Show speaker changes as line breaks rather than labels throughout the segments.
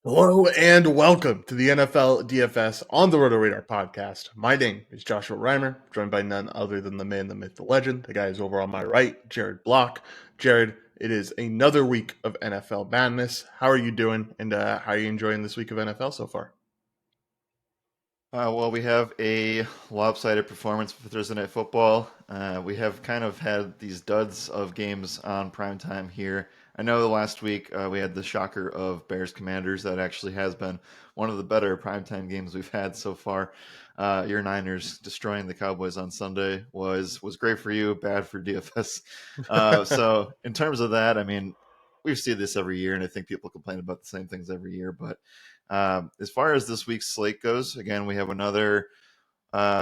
Hello and welcome to the NFL DFS on the RotoRadar podcast. My name is Joshua Riemer, joined by none other than the man, the myth, the legend, the guy who's over on my right, Jared Block. Jared, it is another week of NFL madness. How are you doing, and how are you enjoying this week of NFL so far?
Well, we have a lopsided performance for Thursday Night Football. We have kind of had these duds of games on primetime here. I know the last week we had the shocker of Bears Commanders. That actually has been one of the better primetime games we've had so far. Your Niners destroying the Cowboys on Sunday was great for you, bad for DFS. So in terms of that, I mean, we see this every year, and I think people complain about the same things every year, but as far as this week's slate goes, again, we have another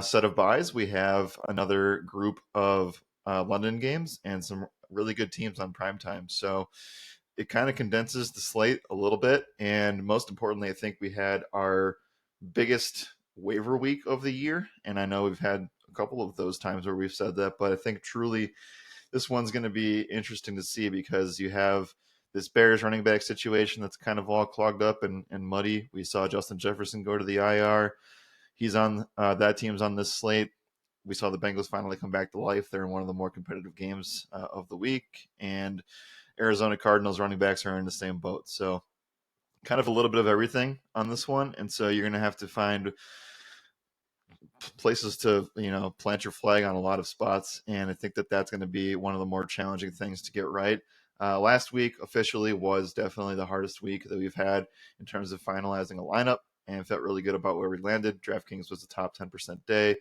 set of buys. We have another group of London games and some really good teams on prime time. So it kind of condenses the slate a little bit. And most importantly, I think we had our biggest waiver week of the year. And I know we've had a couple of those times where we've said that, but I think truly this one's going to be interesting to see because you have this Bears running back situation that's kind of all clogged up and muddy. We saw Justin Jefferson go to the IR. He's on that team's on this slate. We saw the Bengals finally come back to life. They're in one of the more competitive games of the week, and Arizona Cardinals running backs are in the same boat. So, kind of a little bit of everything on this one, and so you're going to have to find places to plant your flag on a lot of spots, and I think that that's going to be one of the more challenging things to get right. Last week officially was definitely the hardest week that we've had in terms of finalizing a lineup, and felt really good about where we landed. DraftKings was the top 10% day.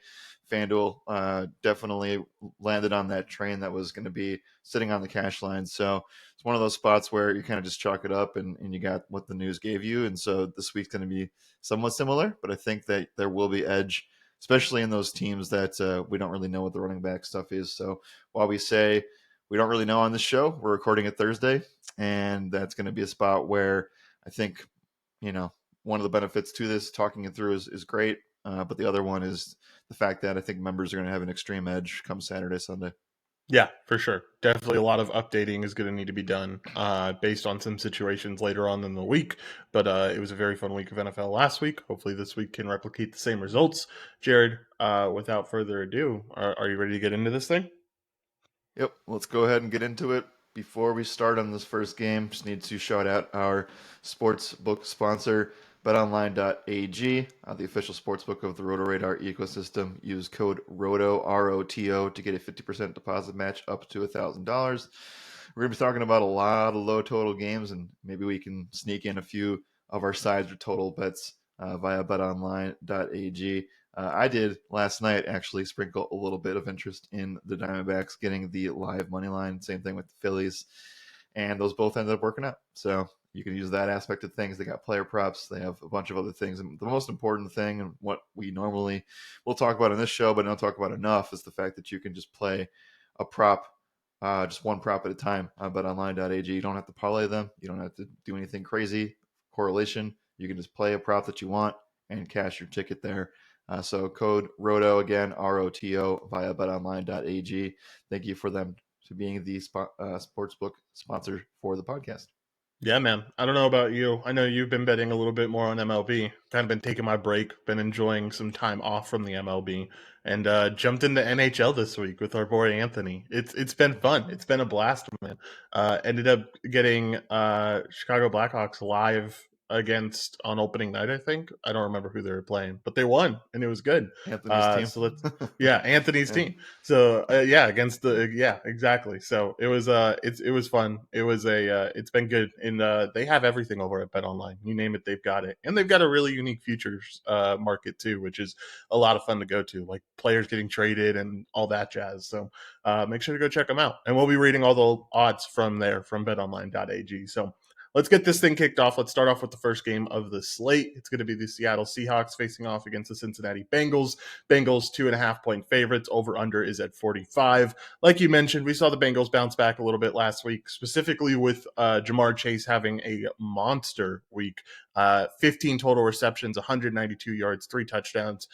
FanDuel definitely landed on that train that was going to be sitting on the cash line. So it's one of those spots where you kind of just chalk it up and you got what the news gave you. And so this week's going to be somewhat similar, but I think that there will be edge, especially in those teams that we don't really know what the running back stuff is. So while we say we don't really know on this show, we're recording it Thursday, and that's going to be a spot where I think, one of the benefits to this, talking it through is great. But the other one is the fact that I think members are going to have an extreme edge come Saturday, Sunday.
Yeah, for sure. Definitely a lot of updating is going to need to be done based on some situations later on in the week. But it was a very fun week of NFL last week. Hopefully, this week can replicate the same results. Jared, without further ado, are you ready to get into this thing?
Yep, let's go ahead and get into it. Before we start on this first game, just need to shout out our sports book sponsor, betonline.ag, the official sports book of the RotoRadar ecosystem. Use code ROTO, ROTO, to get a 50% deposit match up to $1,000. We're going to be talking about a lot of low total games, and maybe we can sneak in a few of our sides or total bets via betonline.ag. I did last night actually sprinkle a little bit of interest in the Diamondbacks getting the live money line. Same thing with the Phillies, and those both ended up working out. So you can use that aspect of things. They got player props. They have a bunch of other things. And the most important thing, and what we normally will talk about in this show, but don't talk about enough, is the fact that you can just play a prop, just one prop at a time. But online.ag, you don't have to parlay them. You don't have to do anything crazy correlation. You can just play a prop that you want and cash your ticket there. So code ROTO, again, ROTO, via betonline.ag. Thank you for them to being the sportsbook sponsor for the podcast.
Yeah, man. I don't know about you. I know you've been betting a little bit more on MLB. Kind of been taking my break, been enjoying some time off from the MLB, and jumped into NHL this week with our boy Anthony. It's been fun. It's been a blast, man. Ended up getting Chicago Blackhawks live against on opening night. I think I don't remember who they were playing, but they won and it was good.
Anthony's team.
So let's yeah, Anthony's
Yeah.
team. So yeah, against the yeah, exactly. So it was fun. It was it's been good, and they have everything over at Bet Online. You name it, they've got it, and they've got a really unique futures market too, which is a lot of fun to go to, like players getting traded and all that jazz. So make sure to go check them out, and we'll be reading all the odds from there from BetOnline.ag. So let's get this thing kicked off. Let's start off with the first game of the slate. It's going to be the Seattle Seahawks facing off against the Cincinnati Bengals. Bengals 2.5-point favorites. Over under is at 45. Like you mentioned, we saw the Bengals bounce back a little bit last week, specifically with Jamar Chase having a monster week. 15 total receptions, 192 yards, 3 touchdowns.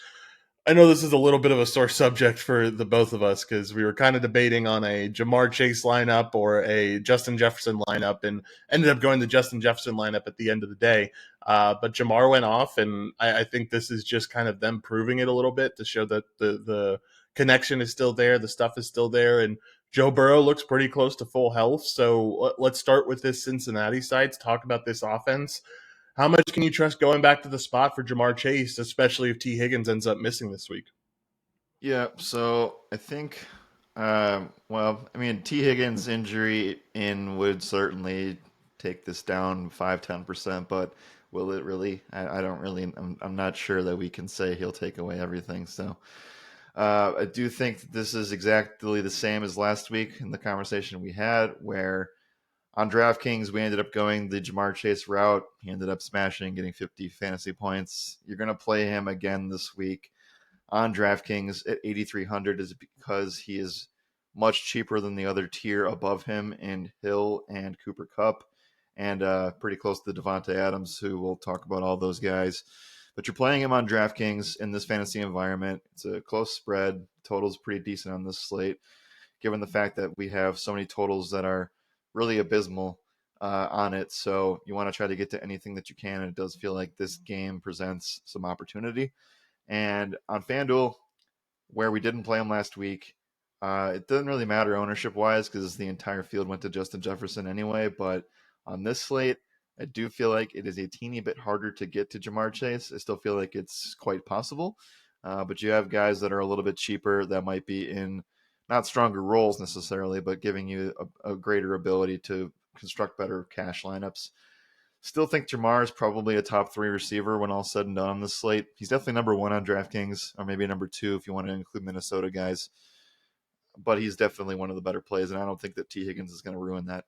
I know this is a little bit of a sore subject for the both of us because we were kind of debating on a Jamar Chase lineup or a Justin Jefferson lineup, and ended up going the Justin Jefferson lineup at the end of the day. But Jamar went off, and I think this is just kind of them proving it a little bit to show that the connection is still there, the stuff is still there, and Joe Burrow looks pretty close to full health. So let's start with this Cincinnati side to talk about this offense. How much can you trust going back to the spot for Jamar Chase, especially if T. Higgins ends up missing this week?
Yeah, so I think, well, I mean, T. Higgins' injury in would certainly take this down 5-10%, but will it really? I don't really, I'm not sure that we can say he'll take away everything. So I do think that this is exactly the same as last week in the conversation we had, where on DraftKings, we ended up going the Jamar Chase route. He ended up smashing, getting 50 fantasy points. You're going to play him again this week on DraftKings at 8,300 is because he is much cheaper than the other tier above him in Hill and Cooper Cup, and pretty close to Devontae Adams, who we'll talk about all those guys. But you're playing him on DraftKings in this fantasy environment. It's a close spread. Total's pretty decent on this slate, given the fact that we have so many totals that are really abysmal on it. So you want to try to get to anything that you can. And it does feel like this game presents some opportunity. And on FanDuel, where we didn't play him last week, it doesn't really matter ownership wise because the entire field went to Justin Jefferson anyway. But on this slate, I do feel like it is a teeny bit harder to get to Jamar Chase. I still feel like it's quite possible. But you have guys that are a little bit cheaper that might be in not stronger roles necessarily, but giving you a greater ability to construct better cash lineups. Still think Jamar is probably a top three receiver when all said and done on this slate. He's definitely number one on DraftKings, or maybe number two if you want to include Minnesota guys. But he's definitely one of the better plays, and I don't think that T. Higgins is going to ruin that.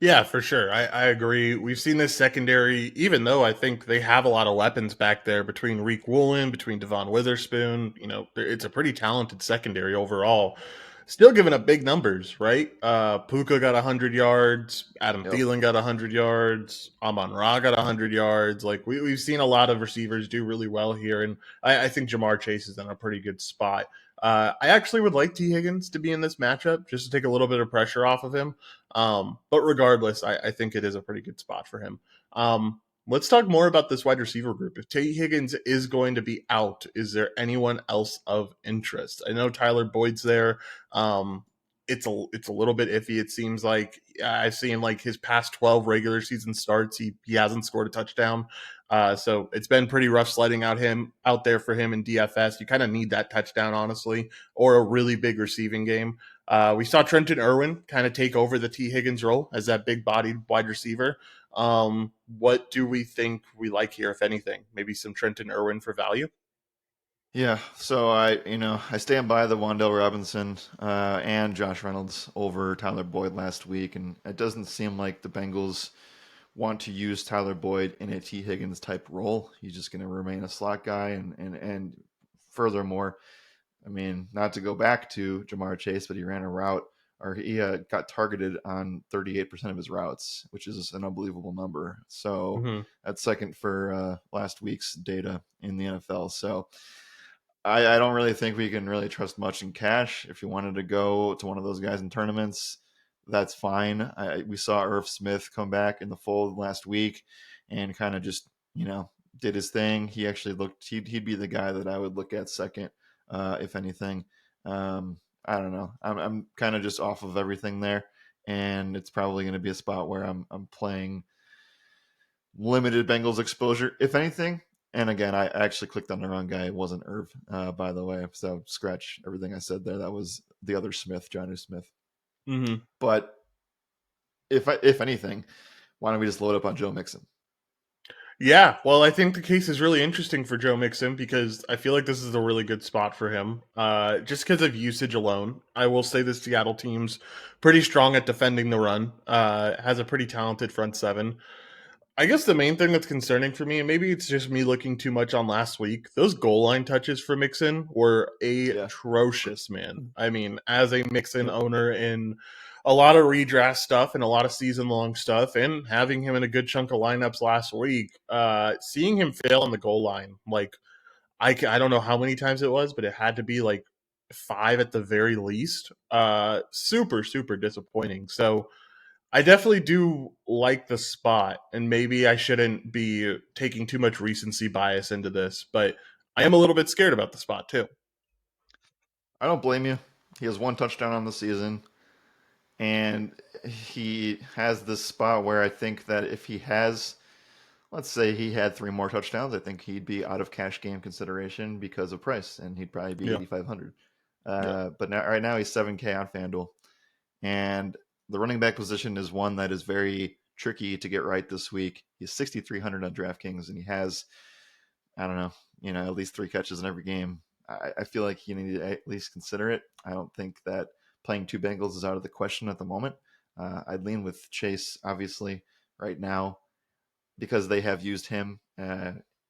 Yeah, for sure. I agree. We've seen this secondary, even though I think they have a lot of weapons back there between Reek Woolen, between Devon Witherspoon. It's a pretty talented secondary overall. Still giving up big numbers, right? Puka got 100 yards. Adam
Yep.
Thielen got 100 yards. Amon Ra got 100 yards. Like, we've seen a lot of receivers do really well here. And I think Jamar Chase is in a pretty good spot. I actually would like T. Higgins to be in this matchup just to take a little bit of pressure off of him. But regardless, I think it is a pretty good spot for him. Let's talk more about this wide receiver group. If T. Higgins is going to be out, is there anyone else of interest? I know Tyler Boyd's there. It's a little bit iffy. It seems like I've seen like his past 12 regular season starts, he hasn't scored a touchdown. So it's been pretty rough sledding out there for him in DFS. You kind of need that touchdown, honestly, or a really big receiving game. We saw Trenton Irwin kind of take over the T. Higgins role as that big bodied wide receiver. What do we think we like here, if anything? Maybe some Trenton Irwin for value?
Yeah, so I stand by the Wan'Dale Robinson and Josh Reynolds over Tyler Boyd last week, and it doesn't seem like the Bengals want to use Tyler Boyd in a T. Higgins type role. He's just going to remain a slot guy, and furthermore, I mean, not to go back to Jamar Chase, but he ran a route or he got targeted on 38% of his routes, which is an unbelievable number. So
Mm-hmm.
that's second for last week's data in the NFL. So I don't really think we can really trust much in cash. If you wanted to go to one of those guys in tournaments, that's fine. We saw Irv Smith come back in the fold last week and kind of just, did his thing. He actually he'd be the guy that I would look at second, if anything. I don't know. I'm kind of just off of everything there. And it's probably going to be a spot where I'm playing limited Bengals exposure, if anything. And again, I actually clicked on the wrong guy. It wasn't Irv, by the way. So scratch everything I said there. That was the other Smith, Johnny Smith.
Mm-hmm.
But if anything, why don't we just load up on Joe Mixon?
Yeah, well, I think the case is really interesting for Joe Mixon because I feel like this is a really good spot for him. Just because of usage alone, I will say this Seattle team's pretty strong at defending the run. Has a pretty talented front seven. I guess the main thing that's concerning for me, and maybe it's just me looking too much on last week, those goal line touches for Mixon were
Yeah.
atrocious, man. I mean, as a Mixon
Yep.
owner in a lot of redraft stuff and a lot of season long stuff, and having him in a good chunk of lineups last week, seeing him fail on the goal line, like I don't know how many times it was, but it had to be like 5 at the very least. Super super disappointing. So I definitely do like the spot, and maybe I shouldn't be taking too much recency bias into this, but I am a little bit scared about the spot too.
I don't blame you. He has one touchdown on the season, and he has this spot where I think that if he has, let's say he had three more touchdowns, I think he'd be out of cash game consideration because of price, and he'd probably be
Yeah,
8,500.
yeah,
But now, right now, he's 7K on FanDuel, and the running back position is one that is very tricky to get right this week. He's 6,300 on DraftKings, and he has, I don't know, at least three catches in every game. I feel like you need to at least consider it. I don't think that playing two Bengals is out of the question at the moment. I'd lean with Chase, obviously, right now because they have used him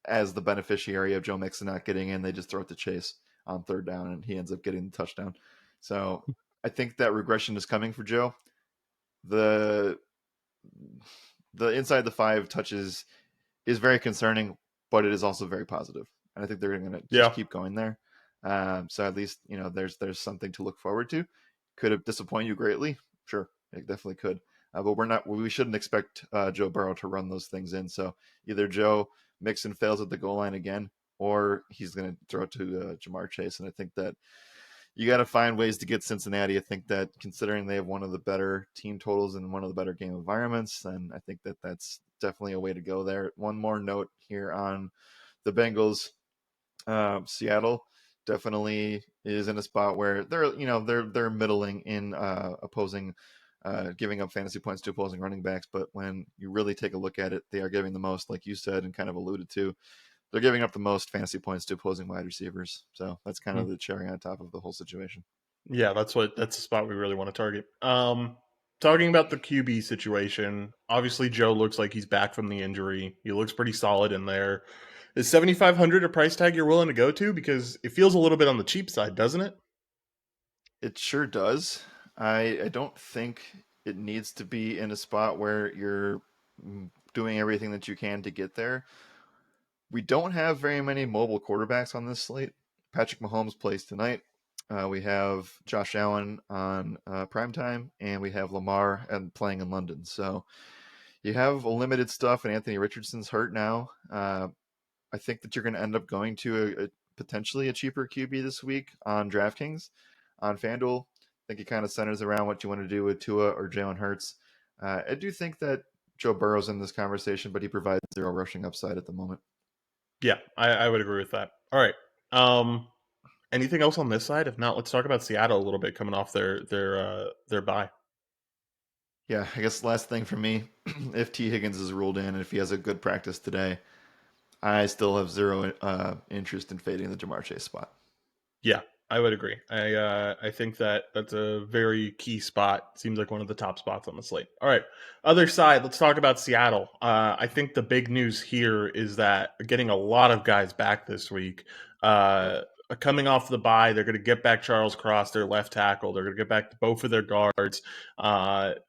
as the beneficiary of Joe Mixon not getting in. They just throw it to Chase on third down, and he ends up getting the touchdown. So I think that regression is coming for Joe. The the inside the five touches is very concerning, but it is also very positive, and I think they're going to just
yeah,
keep going there. So at least there's something to look forward to. Could it disappoint you greatly? Sure, it definitely could. But we shouldn't expect Joe Burrow to run those things in. So either Joe Mixon fails at the goal line again, or he's going to throw it to Jamar Chase. And I think that you got to find ways to get Cincinnati. I think that considering they have one of the better team totals and one of the better game environments, then I think that that's definitely a way to go there. One more note here on the Bengals. Seattle definitely is in a spot where they're middling in opposing, giving up fantasy points to opposing running backs. But when you really take a look at it, they are giving the most, like you said and kind of alluded to. They're giving up the most fantasy points to opposing wide receivers. So that's kind of
mm,
the cherry on top of the whole situation.
yeah. That's the spot we really want to target. Talking about the QB situation, obviously Joe looks like he's back from the injury. He looks pretty solid in there. Is 7,500 a price tag you're willing to go to? Because it feels a little bit on the cheap side, doesn't it?
It sure does. I don't think it needs to be in a spot where you're doing everything that you can to get there. We don't have very many mobile quarterbacks on this slate. Patrick Mahomes plays tonight. We have Josh Allen on primetime, and we have Lamar and playing in London. So you have limited stuff, and Anthony Richardson's hurt now. I think that you're going to end up going to potentially a cheaper QB this week on DraftKings. On FanDuel, I think it kind of centers around what you want to do with Tua or Jalen Hurts. I do think that Joe Burrow's in this conversation, but he provides zero rushing upside at the moment.
Yeah, I would agree with that. All right. Um, Anything else on this side? If not, let's talk about Seattle a little bit coming off their bye.
Yeah, I guess last thing for me, if T. Higgins is ruled in and if he has a good practice today, I still have zero interest in fading the Jamar Chase spot.
Yeah, I would agree. I think that that's a very key spot. Seems like one of the top spots on the slate. All right, other side. Let's talk about Seattle. I think the big news here is that getting a lot of guys back this week.
Yep.
Uh, Coming off the bye, they're going to get back Charles Cross, their left tackle. They're going to get back both of their guards.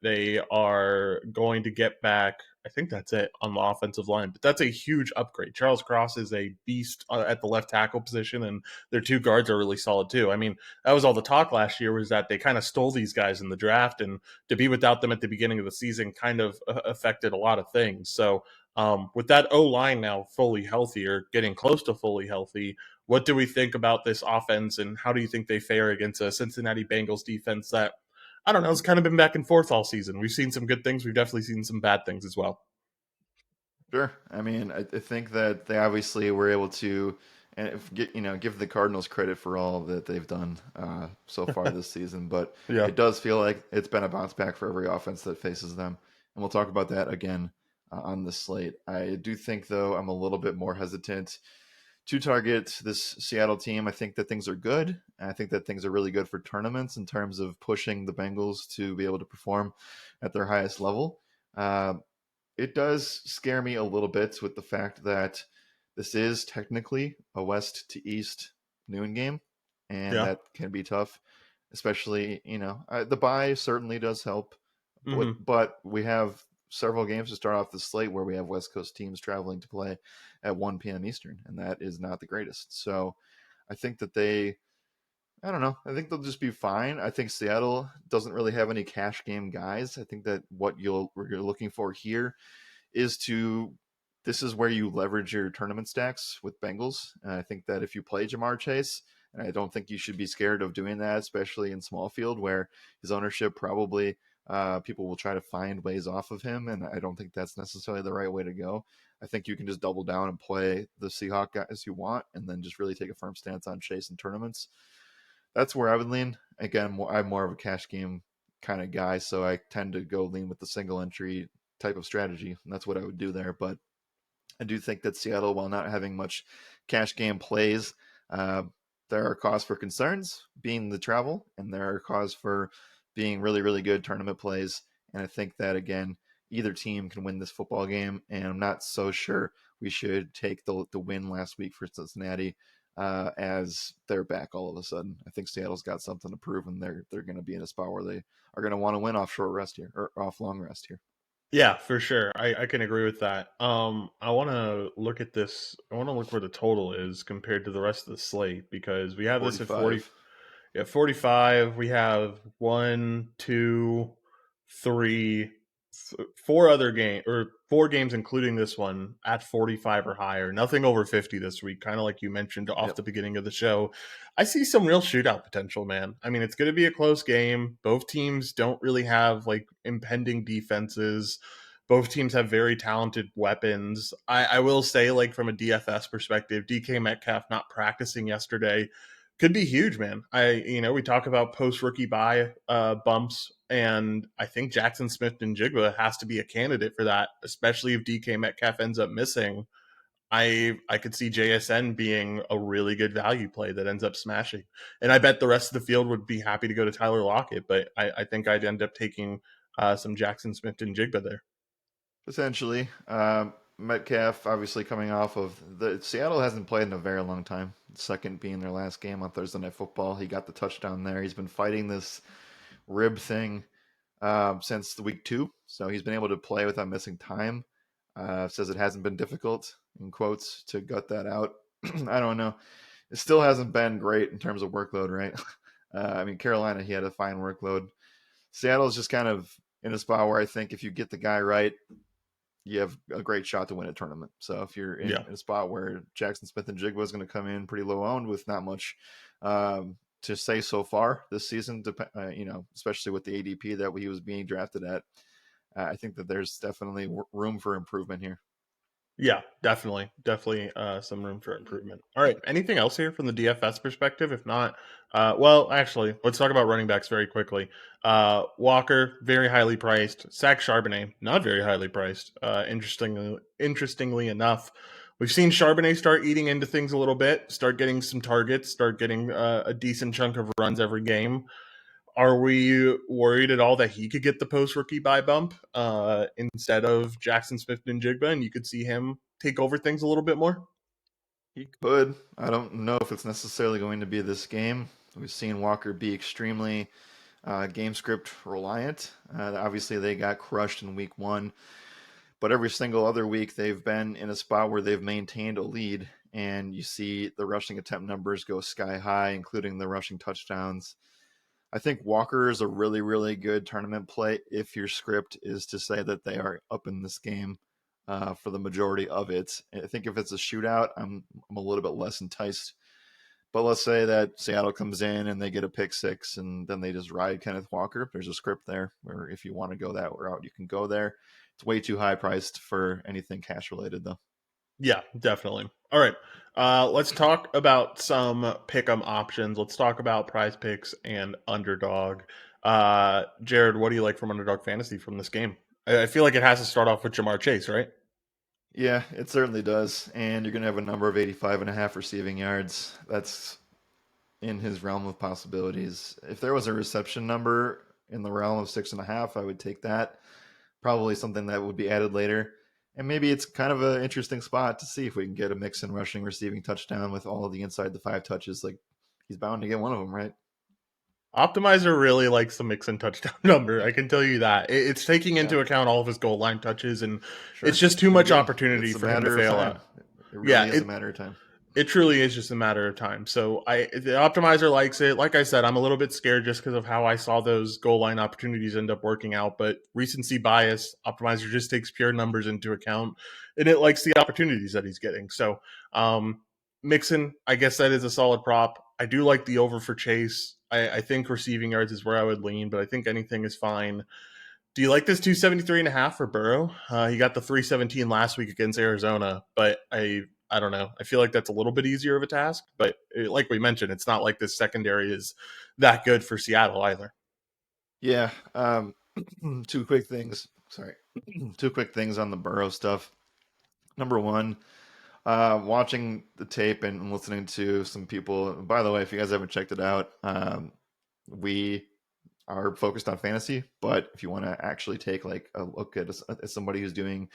They are going to get back. I think that's it on the offensive line, but that's a huge upgrade. Charles Cross is a beast at the left tackle position, and their two guards are really solid too. I mean, that was all the talk last year was that they kind of stole these guys in the draft, and to be without them at the beginning of the season kind of affected a lot of things. So with that O line now fully healthy or getting close to fully healthy, what do we think about this offense, and how do you think they fare against a Cincinnati Bengals defense that I don't know, it's kind of been back and forth all season. We've seen some good things, we've definitely seen some bad things as well.
Sure. I mean, I think that they obviously were able to, and give the Cardinals credit for all that they've done so far this season. But
Yeah.
it does feel like it's been a bounce back for every offense that faces them, and we'll talk about that again on the slate. I do think, though, I'm a little bit more hesitant to target this Seattle team. I think that things are good. I think that things are really good for tournaments in terms of pushing the Bengals to be able to perform at their highest level. Uh, it does scare me a little bit with the fact that this is technically a west to east noon game, and
Yeah.
that can be tough, especially the bye certainly does help,
Hmm.
but we have several games to start off the slate where we have West Coast teams traveling to play at 1 p.m. Eastern, and that is not the greatest. So I think that I don't know. I think they'll just be fine. I think Seattle doesn't really have any cash game guys. I think that what you're looking for here is to this is where you leverage your tournament stacks with Bengals. And I think that if you play Jamar Chase, and I don't think you should be scared of doing that, especially in small field where his ownership probably people will try to find ways off of him, and I don't think that's necessarily the right way to go. I think you can just double down and play the Seahawk guys you want, and then just really take a firm stance on Chase in tournaments. That's where I would lean. Again, I'm more of a cash game kind of guy, so I tend to go lean with the single entry type of strategy, and that's what I would do there. But I do think that Seattle, while not having much cash game plays, uh, there are cause for concerns being the travel, and there are cause for being really, really good tournament plays. And I think that, again, either team can win this football game, and I'm not so sure we should take the win last week for Cincinnati as they're back all of a sudden. I think Seattle's got something to prove, and they're going to be in a spot where they are going to want to win off short rest here or off long rest here.
Yeah, for sure. I can agree with that. I want to look at this. I want to look where the total is compared to the rest of the slate because we have this at 40.
45.
Yeah, 45. We have one, two, three, four other game or four games, including this one at 45 or higher. Nothing over 50 this week. Kind of like you mentioned off
Yep.
the beginning of the show. I see some real shootout potential, man. I mean, it's going to be a close game. Both teams don't really have like impending defenses. Both teams have very talented weapons. I will say, like from a DFS perspective, DK Metcalf not practicing yesterday could be huge, man. We talk about post rookie buy bumps, and I think Jackson Smith and Jigba has to be a candidate for that, especially if DK Metcalf ends up missing. I could see JSN being a really good value play that ends up smashing, and I bet the rest of the field would be happy to go to Tyler Lockett, but I think I'd end up taking some Jackson Smith and Jigba there.
Essentially, Metcalf obviously coming off of the Seattle hasn't played in a very long time. Second being their last game on Thursday Night Football, he got the touchdown there. He's been fighting this rib thing since the week 2, so he's been able to play without missing time. Says it hasn't been difficult in quotes to gut that out. I don't know. It still hasn't been great in terms of workload, right? I mean, Carolina, he had a fine workload. Seattle's just kind of in a spot where I think if you get the guy right, you have a great shot to win a tournament. So if you're
Yeah.
in a spot where Jackson Smith and Jigba is going to come in pretty low owned with not much to say so far this season, especially with the ADP that he was being drafted at, I think that there's definitely room for improvement here.
Yeah, definitely, some room for improvement. All right, anything else here from the DFS perspective? If not, well, actually, let's talk about running backs very quickly. Walker, very highly priced. Zach Charbonnet, not very highly priced. Interestingly enough, we've seen Charbonnet start eating into things a little bit, start getting some targets, start getting a decent chunk of runs every game. Are we worried at all that he could get the post rookie buy bump instead of Jackson Smith and Jigba, and you could see him take over things a little bit more?
He could. I don't know if it's necessarily going to be this game. We've seen Walker be extremely game script reliant. Obviously, they got crushed in week 1. But every single other week, they've been in a spot where they've maintained a lead, and you see the rushing attempt numbers go sky high, including the rushing touchdowns. I think Walker is a really, really good tournament play if your script is to say that they are up in this game for the majority of it. I think if it's a shootout, I'm a little bit less enticed. But let's say that Seattle comes in and they get a pick 6 and then they just ride Kenneth Walker. There's a script there where if you want to go that route, you can go there. It's way too high priced for anything cash related, though.
Yeah, definitely. All right, let's talk about some pick'em options. Let's talk about Prize Picks and Underdog. Jared, what do you like from Underdog Fantasy from this game? I feel like it has to start off with Jamar Chase, right?
Yeah, it certainly does. And you're going to have a number of 85.5 receiving yards. That's in his realm of possibilities. If there was a reception number in the realm of 6.5, I would take that. Probably something that would be added later. And maybe it's kind of an interesting spot to see if we can get a mix in rushing, receiving touchdown with all of the inside the 5 touches. Like he's bound to get one of them, right?
Optimizer really likes the Mixon touchdown number. I can tell you that. It's taking
Yeah,
into account all of his goal line touches, and it's
sure.
just too
Good
much
game.
opportunity
It's a
for him to
matter of
fail
time.
out.
It
Yeah,
really is a matter of time.
it truly is just a matter of time. So the optimizer likes it. Like I said, I'm a little bit scared just because of how I saw those goal line opportunities end up working out. But recency bias, optimizer just takes pure numbers into account, and it likes the opportunities that he's getting. So Mixon, I guess that is a solid prop. I do like the over for Chase. I think receiving yards is where I would lean, but I think anything is fine. Do you like this 273.5 for Burrow? He got the 317 last week against Arizona, but I don't know. I feel like that's a little bit easier of a task, but like we mentioned, it's not like this secondary is that good for Seattle either.
Yeah. Two quick things. Sorry. Two quick things on the Burrow stuff. Number one, watching the tape and listening to some people. By the way, if you guys haven't checked it out, we are focused on fantasy, but if you want to actually take like a look at somebody who's doing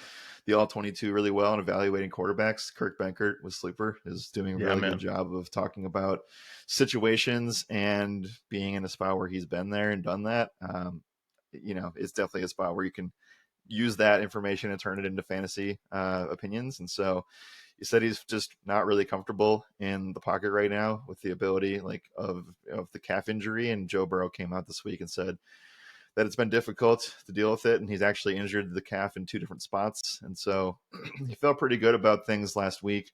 the all 22 really well and evaluating quarterbacks, Kirk Benkert with Sleeper is doing a
Yeah,
really good
man.
job of talking about situations and being in a spot where he's been there and done that. It's definitely a spot where you can use that information and turn it into fantasy opinions. And so he said he's just not really comfortable in the pocket right now with the ability of the calf injury. And Joe Burrow came out this week and said that it's been difficult to deal with it, and he's actually injured the calf in two different spots. And so he felt pretty good about things last week,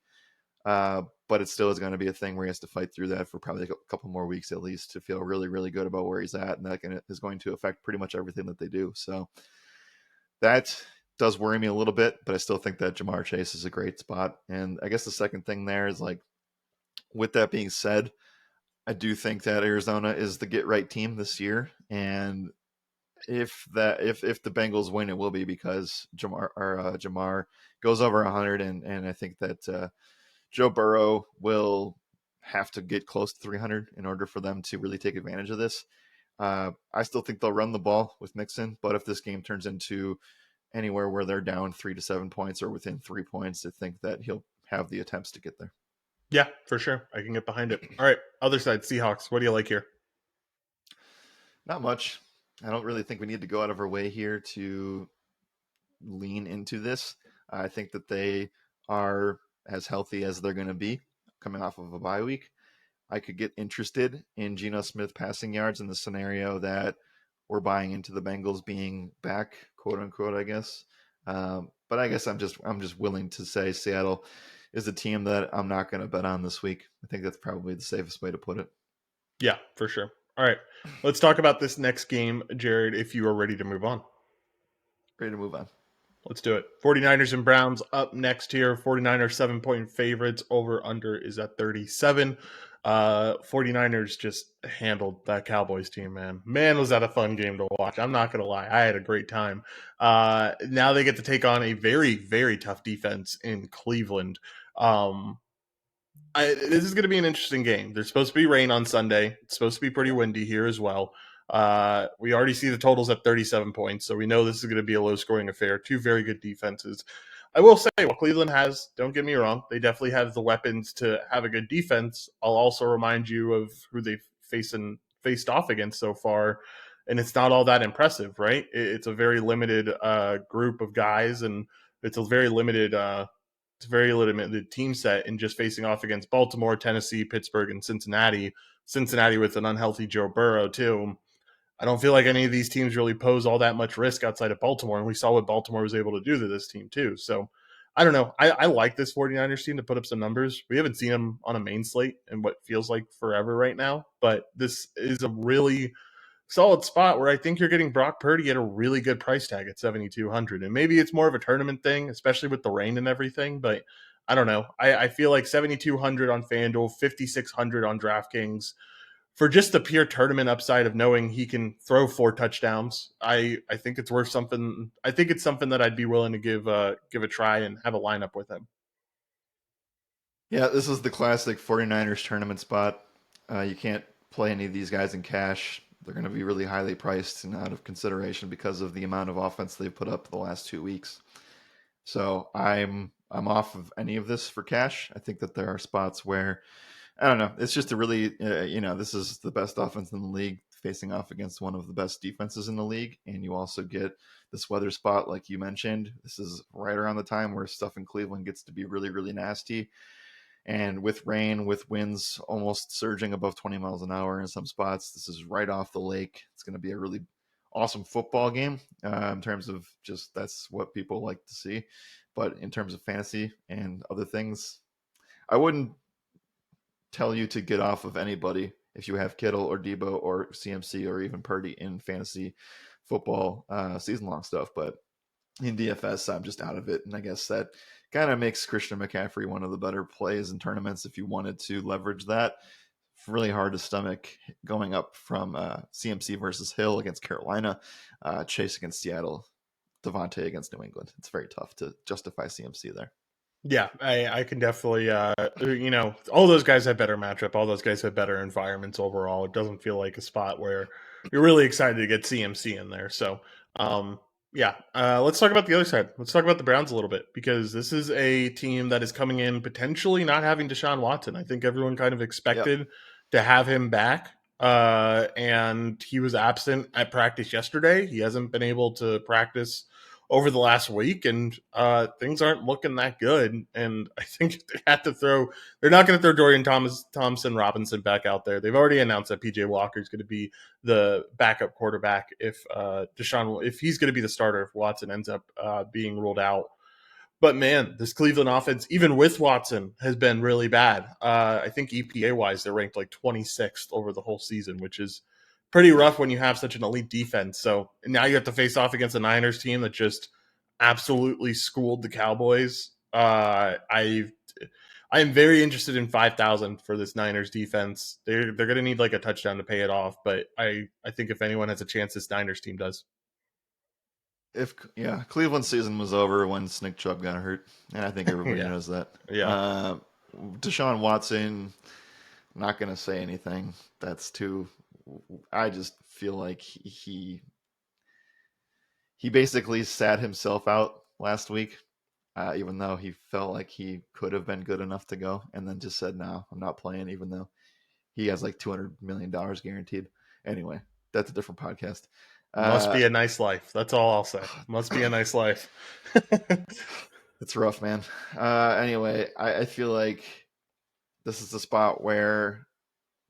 but it still is going to be a thing where he has to fight through that for probably a couple more weeks at least to feel really, really good about where he's at, and that is going to affect pretty much everything that they do. So that does worry me a little bit, but I still think that Jamar Chase is a great spot. And I guess the second thing there is like, with that being said, I do think that Arizona is the get right team this year, and if the Bengals win, it will be because Jamar goes over 100, and I think that Joe Burrow will have to get close to 300 in order for them to really take advantage of this. I still think they'll run the ball with Mixon, but if this game turns into anywhere where they're down 3 to 7 points or within 3 points, I think that he'll have the attempts to get there.
Yeah, for sure. I can get behind it. All right, other side, Seahawks. What do you like here?
Not much. I don't really think we need to go out of our way here to lean into this. I think that they are as healthy as they're going to be coming off of a bye week. I could get interested in Geno Smith passing yards in the scenario that we're buying into the Bengals being back, quote unquote, I guess. But I guess I'm just willing to say Seattle is a team that I'm not going to bet on this week. I think that's probably the safest way to put it.
Yeah, for sure. All right, let's talk about this next game, Jared, if you are ready to move on.
Ready to move on.
Let's do it. 49ers and Browns up next here. 49ers 7-point favorites. Over under is at 37. 49ers just handled that Cowboys team, man. Man, was that a fun game to watch. I'm not going to lie. I had a great time. Now they get to take on a very, very tough defense in Cleveland. Um, this is going to be an interesting game. There's supposed to be rain on Sunday. It's supposed to be pretty
Yeah.
windy here as well. We already see the totals at 37 points, so we know this is going to be a low scoring affair. Two very good defenses. I will say, well, Cleveland has, don't get me wrong, they definitely have the weapons to have a good defense. I'll also remind you of who they've faced off against so far, and it's not all that impressive, right? It's a very limited group of guys, and it's a very limited it's a very limited team set in just facing off against Baltimore, Tennessee, Pittsburgh, and Cincinnati. Cincinnati with an unhealthy Joe Burrow, too. I don't feel like any of these teams really pose all that much risk outside of Baltimore, and we saw what Baltimore was able to do to this team, too. So I don't know. I like this 49ers team to put up some numbers. We haven't seen them on a main slate in what feels like forever right now, but this is a really solid spot where I think you're getting Brock Purdy at a really good price tag at 7,200. And maybe it's more of a tournament thing, especially with the rain and everything. But I don't know. I feel like 7,200 on FanDuel, 5,600 on DraftKings for just the pure tournament upside of knowing he can throw 4 touchdowns. I think it's worth something. I think it's something that I'd be willing to give a try and have a lineup with him.
Yeah, this is the classic 49ers tournament spot. You can't play any of these guys in cash. They're going to be really highly priced and out of consideration because of the amount of offense they've put up the last 2 weeks. So I'm off of any of this for cash. I think that there are spots where I don't know. It's just a really this is the best offense in the league. facing off against one of the best defenses in the league, and you also get this weather spot, like you mentioned. This is right around the time where stuff in Cleveland gets to be really, really nasty. And with rain, with winds almost surging above 20 miles an hour in some spots, this is right off the lake. It's going to be a really awesome football game in terms of just that's what people like to see. But in terms of fantasy and other things, I wouldn't tell you to get off of anybody if you have Kittle or Debo or CMC or even Purdy in fantasy football season long stuff. But in DFS, I'm just out of it. And I guess that kind of makes Christian McCaffrey one of the better plays in tournaments if you wanted to leverage that. It's really hard to stomach going up from CMC versus Hill against Carolina, Chase against Seattle, Devontae against New England. It's very tough to justify CMC there.
Yeah, I can definitely, all those guys have better matchup. All those guys have better environments overall. It doesn't feel like a spot where you're really excited to get CMC in there. So, yeah, let's talk about the other side. Let's talk about the Browns a little bit because this is a team that is coming in potentially not having Deshaun Watson. I think everyone kind of
Yep.
expected to have him back, and he was absent at practice yesterday. He hasn't been able to practice over the last week, and things aren't looking that good. And I think they had to throw. They're not going to throw Dorian Thompson Robinson back out there. They've already announced that PJ Walker is going to be the backup quarterback if if he's going to be the starter if Watson ends up being ruled out. But man, this Cleveland offense, even with Watson, has been really bad. I think EPA wise, they're ranked like 26th over the whole season, which is pretty rough when you have such an elite defense. So now you have to face off against a Niners team that just absolutely schooled the Cowboys. I am very interested in 5,000 for this Niners defense. They're going to need like a touchdown to pay it off, but I think if anyone has a chance, this Niners team does.
If Cleveland's season was over when Nick Chubb got hurt, and I think everybody
Yeah,
knows that.
yeah.
Uh, Deshaun Watson, not going to say anything. That's too. I just feel like he basically sat himself out last week, even though he felt like he could have been good enough to go, and then just said, "No, I'm not playing," even though he has like $200 million guaranteed. Anyway, that's a different podcast.
Must
Uh,
be a nice life. That's all I'll say. Must be a nice life.
it's rough, man. Anyway, I feel like this is the spot where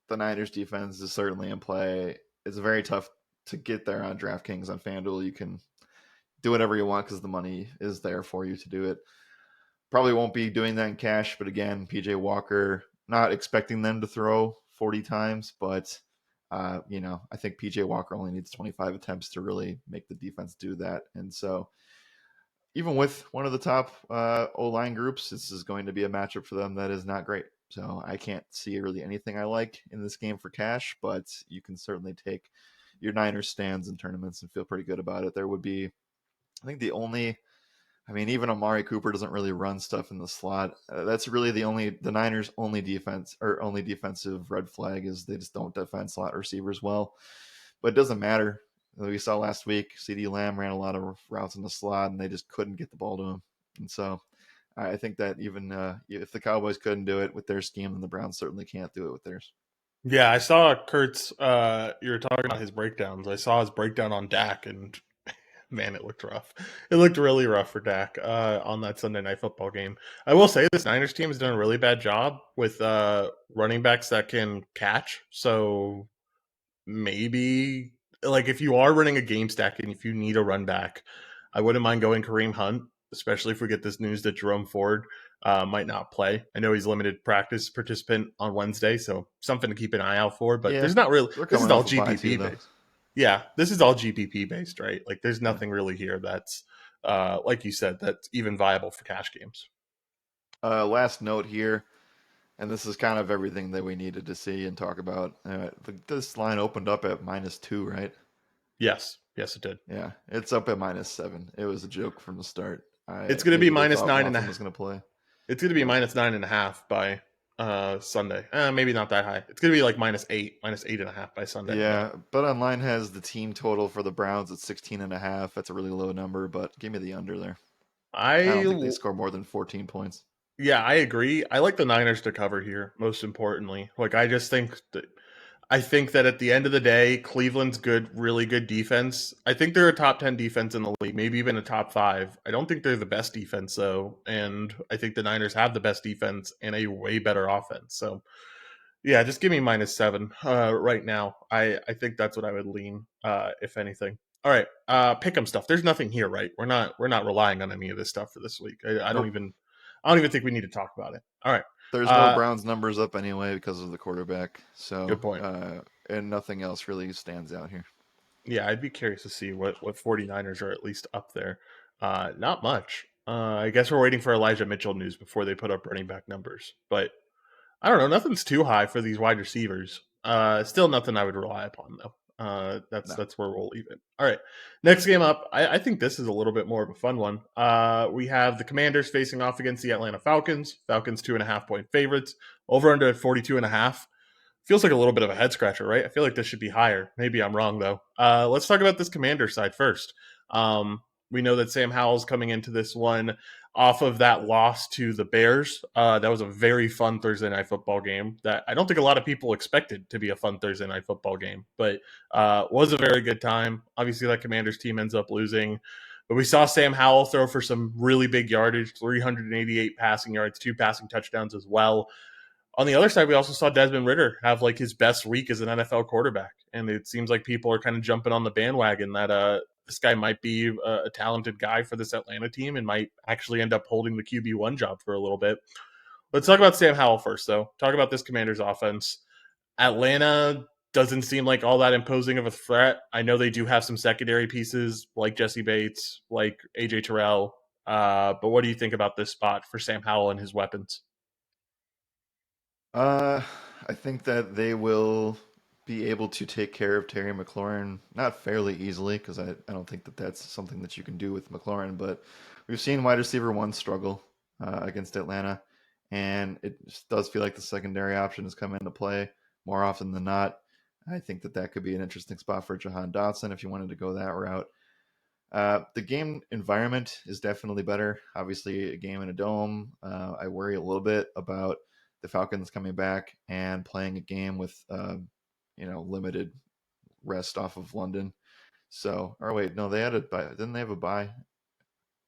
the Niners defense is certainly in play. It's very tough to get there on DraftKings on FanDuel. You can do whatever you want because the money is there for you to do it. Probably won't be doing that in cash, but again, PJ Walker, not expecting them to throw 40 times, but I think PJ Walker only needs 25 attempts to really make the defense do that. And so even with one of the top O-line groups, this is going to be a matchup for them that is not great. So I can't see really anything I like in this game for cash, but you can certainly take your Niners stands in tournaments and feel pretty good about it. There would be, I think even Amari Cooper doesn't really run stuff in the slot. That's really the Niners' only defense or only defensive red flag is they just don't defend slot receivers well. But it doesn't matter. We saw last week, CeeDee Lamb ran a lot of routes in the slot, and they just couldn't get the ball to him. And so I think that even if the Cowboys couldn't do it with their scheme, then the Browns certainly can't do it with theirs.
Yeah, I saw Kurt's. You were talking about his breakdowns. I saw his breakdown on Dak, and man, it looked rough. It looked really rough for Dak on that Sunday Night Football game. I will say this Niners team has done a really bad job with running backs that can catch. So maybe like if you are running a game stack and if you need a run back, I wouldn't mind going Kareem Hunt, especially if we get this news that Jerome Ford might not play. I know he's limited practice participant on Wednesday, so something to keep an eye out for. But
Yeah,
there's not really.
they're
This is
coming
all
off a bye too,
GPP
though.
based. Yeah, this is all GPP based, right? Like there's
Yeah.
nothing really here that's like you said that's even viable for cash games.
Last note here, and this is kind of everything that we needed to see and talk about. This line opened up at -2, right?
Yes, yes, it did.
Yeah, it's up at -7. It was a joke from the start.
It's going to be
Maybe they
minus
thought
nine and
Watson
a
was going to play.
It's going to be
But
minus 9.5 by Sunday. Maybe not that high. It's going to be like minus 8.5 by Sunday. But
yeah, but online has the team total for the Browns at 16.5. That's a really low number, but give me the under there. I don't think they
I,
score more than 14 points.
yeah, I agree. I like the Niners to cover here. Most importantly, like I just think that I think that at the end of the day, Cleveland's good, really good defense. I think they're a top 10 defense in the league, maybe even a top five. I don't think they're the best defense, though. And I think the Niners have the best defense and a way better offense. So, yeah, just give me -7 right now. I think that's what I would lean, if anything. All right, pick 'em stuff. There's nothing here, right? We're not relying on any of this stuff for this week.
Nope.
I don't even think we need to talk about it. All right,
There's no
uh,
Browns numbers up anyway because of the quarterback. So,
good point.
and nothing else really stands out here.
Yeah, I'd be curious to see what 49ers are at least up there. Not much. I guess we're waiting for Elijah Mitchell news before they put up running back numbers. But I don't know. Nothing's too high for these wide receivers. Still nothing I would rely upon though. That's
No.
that's where we'll leave it. All right. Next game up. I think this is a little bit more of a fun one. We have the Commanders facing off against the Atlanta Falcons. Falcons 2.5 point favorites. Over under 42.5. Feels like a little bit of a head scratcher, right? I feel like this should be higher. Maybe I'm wrong though. Let's talk about this Commander side first. We know that Sam Howell's coming into this one off of that loss to the Bears. That was a very fun Thursday night football game that I don't think a lot of people expected to be a fun Thursday night football game, but was a very good time. Obviously, that Commanders team ends up losing. But we saw Sam Howell throw for some really big yardage, 388 passing yards, 2 passing touchdowns as well. On the other side, we also saw Desmond Ritter have like his best week as an NFL quarterback, and it seems like people are kind of jumping on the bandwagon that this guy might be a talented guy for this Atlanta team and might actually end up holding the QB1 job for a little bit. Let's talk about Sam Howell first, though. Talk about this Commanders offense. Atlanta doesn't seem like all that imposing of a threat. I know they do have some secondary pieces like Jesse Bates, like AJ Terrell. But what do you think about this spot for Sam Howell and his weapons?
Uh, I think that they will be able to take care of Terry McLaurin, not fairly easily, because I don't think that that's something that you can do with McLaurin, but we've seen wide receiver one struggle against Atlanta, and it just does feel like the secondary option has come into play more often than not. I think that that could be an interesting spot for Jahan Dotson if you wanted to go that route. The game environment is definitely better. Obviously, a game in a dome. I worry a little bit about the Falcons coming back and playing a game with, limited rest off of London. So, or wait, no, they had a bye. Didn't they have a bye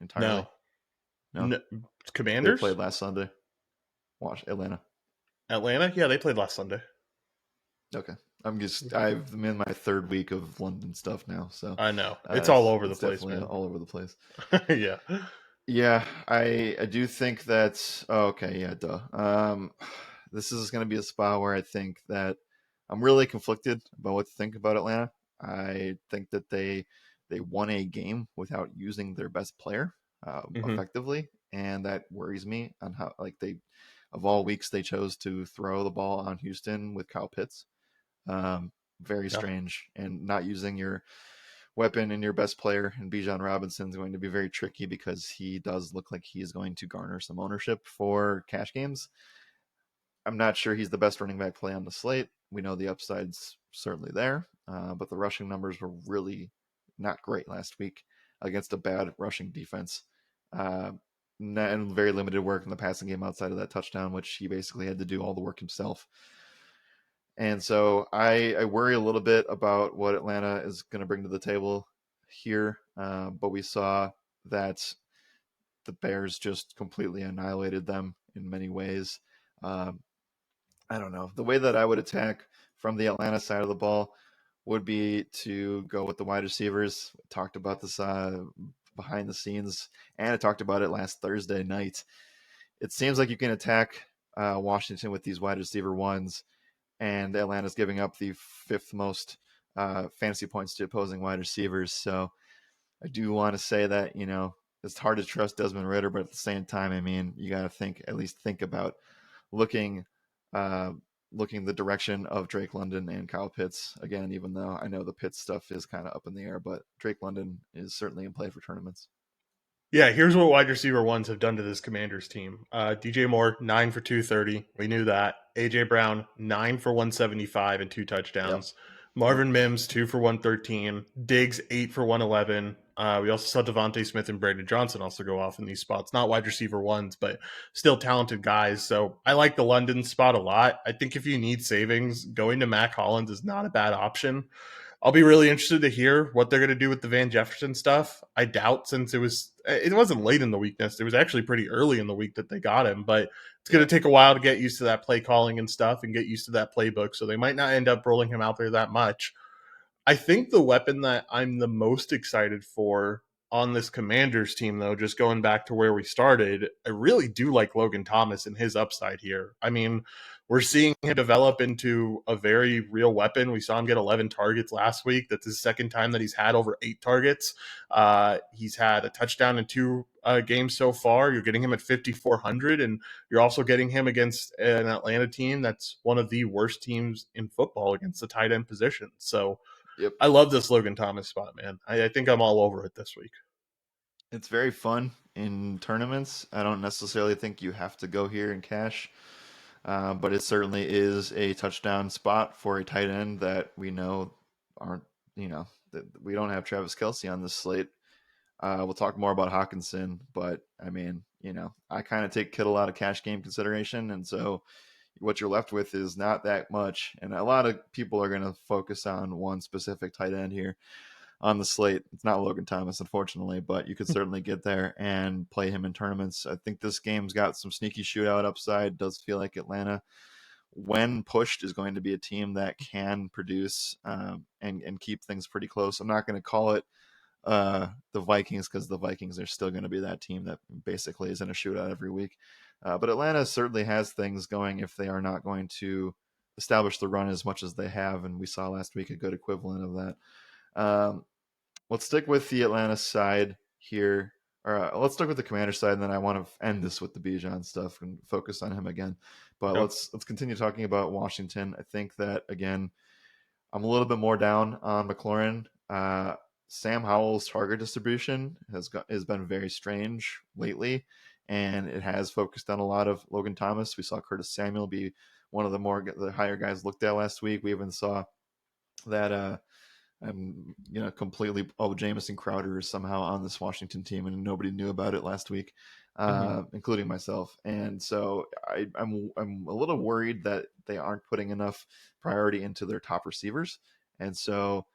entirely?
No.
No, they
Commanders?
played last Sunday. Watch Atlanta.
Atlanta? Yeah, they played last Sunday.
Okay, I'm in my third week of London stuff now, so
I know. It's all over the
it's
place,
definitely
man.
all over the place.
Yeah.
Yeah, I do think that. Oh, okay, yeah, duh. This is going to be a spot where I think that I'm really conflicted about what to think about Atlanta. I think that they won a game without using their best player
Hmm.
effectively, and that worries me on how like they of all weeks they chose to throw the ball on Houston with Kyle Pitts. Um, Very
Yeah.
strange, and not using your weapon and your best player and Bijan Robinson is going to be very tricky because he does look like he is going to garner some ownership for cash games. I'm not sure he's the best running back play on the slate. We know the upside's certainly there, but the rushing numbers were really not great last week against a bad rushing defense. Uh, and very limited work in the passing game outside of that touchdown, which he basically had to do all the work himself. And so I worry a little bit about what Atlanta is going to bring to the table here. But we saw that the Bears just completely annihilated them in many ways. Um, I don't know. The way that I would attack from the Atlanta side of the ball would be to go with the wide receivers. We talked about this behind the scenes, and I talked about it last Thursday night. It seems like you can attack Washington with these wide receiver ones, and Atlanta's giving up the fifth most fantasy points to opposing wide receivers. So I do want to say that, it's hard to trust Desmond Ritter, but at the same time, I mean, you got to at least think about looking uh, looking the direction of Drake London and Kyle Pitts again, even though I know the Pitts stuff is kind of up in the air, but Drake London is certainly in play for tournaments.
Yeah, here's what wide receiver ones have done to this Commanders team. DJ Moore, 9 for 230. We knew that. AJ Brown, 9 for 175 and 2
Yep.
touchdowns.
Yep.
Marvin Mims, 2 for 113. Diggs, 8 for 111. We also saw Devontae Smith and Brandon Johnson also go off in these spots. Not wide receiver ones, but still talented guys. So I like the London spot a lot. I think if you need savings, going to Mac Hollins is not a bad option. I'll be really interested to hear what they're going to do with the Van Jefferson stuff. I doubt, since it wasn't late in the weakness. It was actually pretty early in the week that they got him, but it's going
Yeah.
to take a while to get used to that play calling and stuff and get used to that playbook. So they might not end up rolling him out there that much. I think the weapon that I'm the most excited for on this Commanders team, though, just going back to where we started, I really do like Logan Thomas and his upside here. I mean, we're seeing him develop into a very real weapon. We saw him get 11 targets last week. That's his second time that he's had over 8 targets. He's had a touchdown in two games so far. You're getting him at 5,400, and you're also getting him against an Atlanta team that's one of the worst teams in football against the tight end position. So,
Yep.
I love this Logan Thomas spot, man. I think I'm all over it this week.
It's very fun in tournaments. I don't necessarily think you have to go here and cash, but it certainly is a touchdown spot for a tight end that we know aren't, that we don't have Travis Kelce on this slate. We'll talk more about Hawkinson, but I mean, I kind of take Kittle out of cash game consideration, and so what you're left with is not that much. And a lot of people are going to focus on one specific tight end here on the slate. It's not Logan Thomas, unfortunately, but you could certainly get there and play him in tournaments. I think this game's got some sneaky shootout upside. Does feel like Atlanta, when pushed, is going to be a team that can produce and keep things pretty close. I'm not going to call it the Vikings, because the Vikings are still going to be that team that basically is in a shootout every week. But Atlanta certainly has things going if they are not going to establish the run as much as they have, and we saw last week a good equivalent of that. Let's stick with the Atlanta side here. Or let's stick with the Commander side, and then I want to end this with the Bijan stuff and focus on him again. But
Yep.
let's continue talking about Washington. I think that, again, I'm a little bit more down on McLaurin. Sam Howell's target distribution has been very strange lately, and it has focused on a lot of Logan Thomas. We saw Curtis Samuel be one of the higher guys looked at last week. We even saw that completely Jameson Crowder is somehow on this Washington team, and nobody knew about it last week,
Mm-hmm.
including myself. And so I'm a little worried that they aren't putting enough priority into their top receivers, and so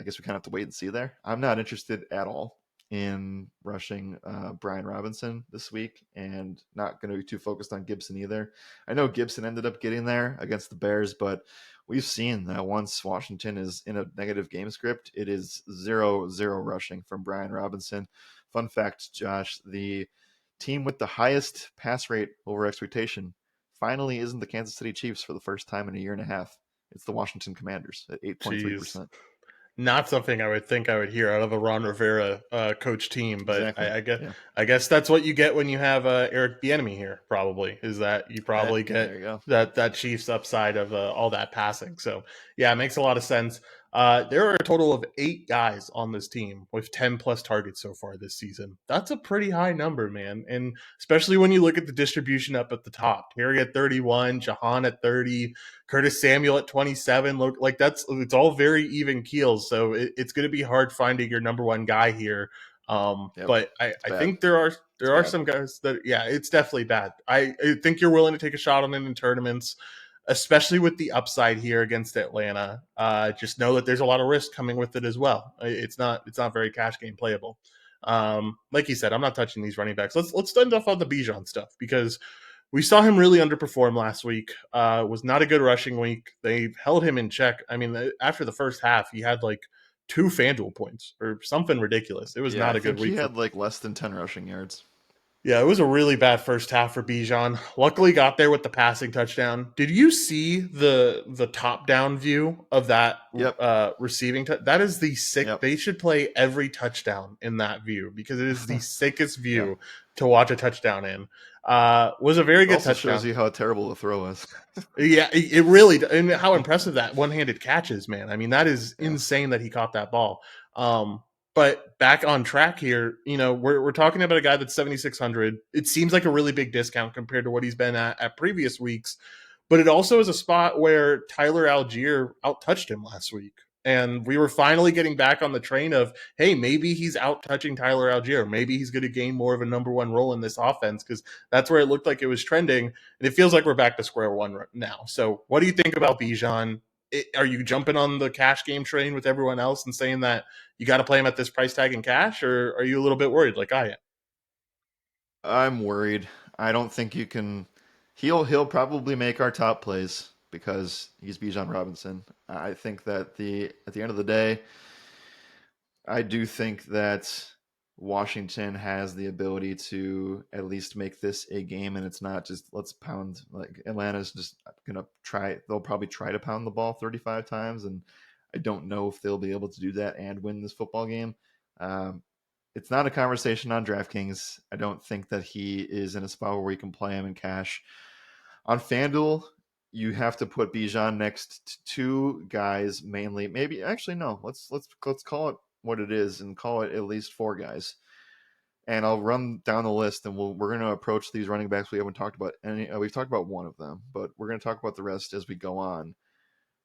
I guess we kind of have to wait and see there. I'm not interested at all in rushing Brian Robinson this week, and not going to be too focused on Gibson either. I know Gibson ended up getting there against the Bears, but we've seen that once Washington is in a negative game script, it is 0-0 rushing from Brian Robinson. Fun fact, Josh, the team with the highest pass rate over expectation finally isn't the Kansas City Chiefs for the first time in a year and a half. It's the Washington Commanders at
Jeez.
8.3%.
Not something I would think I would hear out of a Ron Rivera coach team, but
Exactly. Yeah.
I guess that's what you get when you have Eric Bieniemy here. Probably is that you probably get
There you go.
that Chiefs upside of all that passing. So yeah, it makes a lot of sense. There are a total of 8 guys on this team with 10 plus targets so far this season. That's a pretty high number, man. And especially when you look at the distribution up at the top. Harry at 31, Jahan at 30, Curtis Samuel at 27. Look, like it's all very even keels. So it's going to be hard finding your number one guy here.
Yep.
But
It's
I
bad.
think there
It's
are
bad.
some guys that it's definitely bad. I think you're willing to take a shot on it in tournaments, especially with the upside here against Atlanta. Just know that there's a lot of risk coming with it as well. It's not very cash game playable. Like you said, I'm not touching these running backs. Let's end off on the Bijan stuff, because we saw him really underperform last week. Was not a good rushing week. They held him in check. I mean, after the first half, he had like 2 FanDuel points or something ridiculous. It was
Yeah,
not
I
a good
think he
week for.
had like less than 10 rushing yards.
Yeah, it was a really bad first half for Bijan. Luckily, got there with the passing touchdown. Did you see the top down view of that
Yep.
receiving? That is the sick.
Yep.
They should play every touchdown in that view, because it is the sickest
Yeah.
view to watch a touchdown in. Was a very
It
good
also shows
touchdown.
you how terrible the throw was.
Yeah, it really, and how impressive that one-handed catch is, man. I mean, that is
Yeah.
insane that he caught that ball. But back on track here, we're talking about a guy that's 7,600. It seems like a really big discount compared to what he's been at previous weeks, but it also is a spot where Tyler Algier out touched him last week. And we were finally getting back on the train of, hey, maybe he's out touching Tyler Algier. Maybe he's going to gain more of a number one role in this offense because that's where it looked like it was trending. And it feels like we're back to square one now. So what do you think about Bijan? Are you jumping on the cash game train with everyone else and saying that you got to play him at this price tag in cash, or are you a little bit worried like I am?
I'm worried. I don't think you can. He'll probably make our top plays because he's Bijan Robinson. I think that the at the end of the day, I do think that Washington has the ability to at least make this a game, and it's not just let's pound. Like Atlanta's just gonna try. They'll probably try to pound the ball 35 times, and I don't know if they'll be able to do that and win this football game. Um, it's not a conversation on DraftKings. I don't think that he is in a spot where we can play him in cash. On FanDuel, you have to put Bijan next to two guys mainly. Maybe actually no. Let's call it what it is and call it at least four guys. And I'll run down the list, and we're going to approach these running backs. We haven't talked about any. We've talked about one of them, but we're going to talk about the rest as we go on.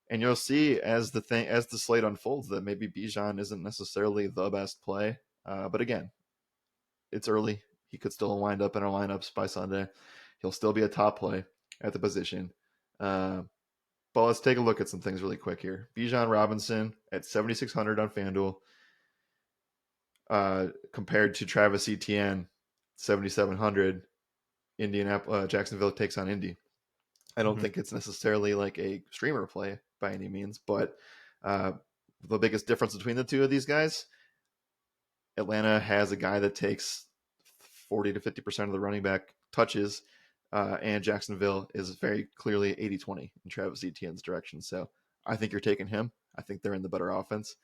And you'll see as the slate unfolds that maybe Bijan isn't necessarily the best play. But again, it's early. He could still wind up in our lineups by Sunday. He'll still be a top play at the position. Uh, but let's take a look at some things really quick here. Bijan Robinson at 7,600 on FanDuel, compared to Travis Etienne, 7,700. Jacksonville takes on Indy. I don't
Mm-hmm.
think it's necessarily like a streamer play by any means, but uh, the biggest difference between the two of these guys, Atlanta has a guy that takes 40 to 50% of the running back touches, and Jacksonville is very clearly 80-20 in Travis Etienne's direction. So I think you're taking him. I think they're in the better offense.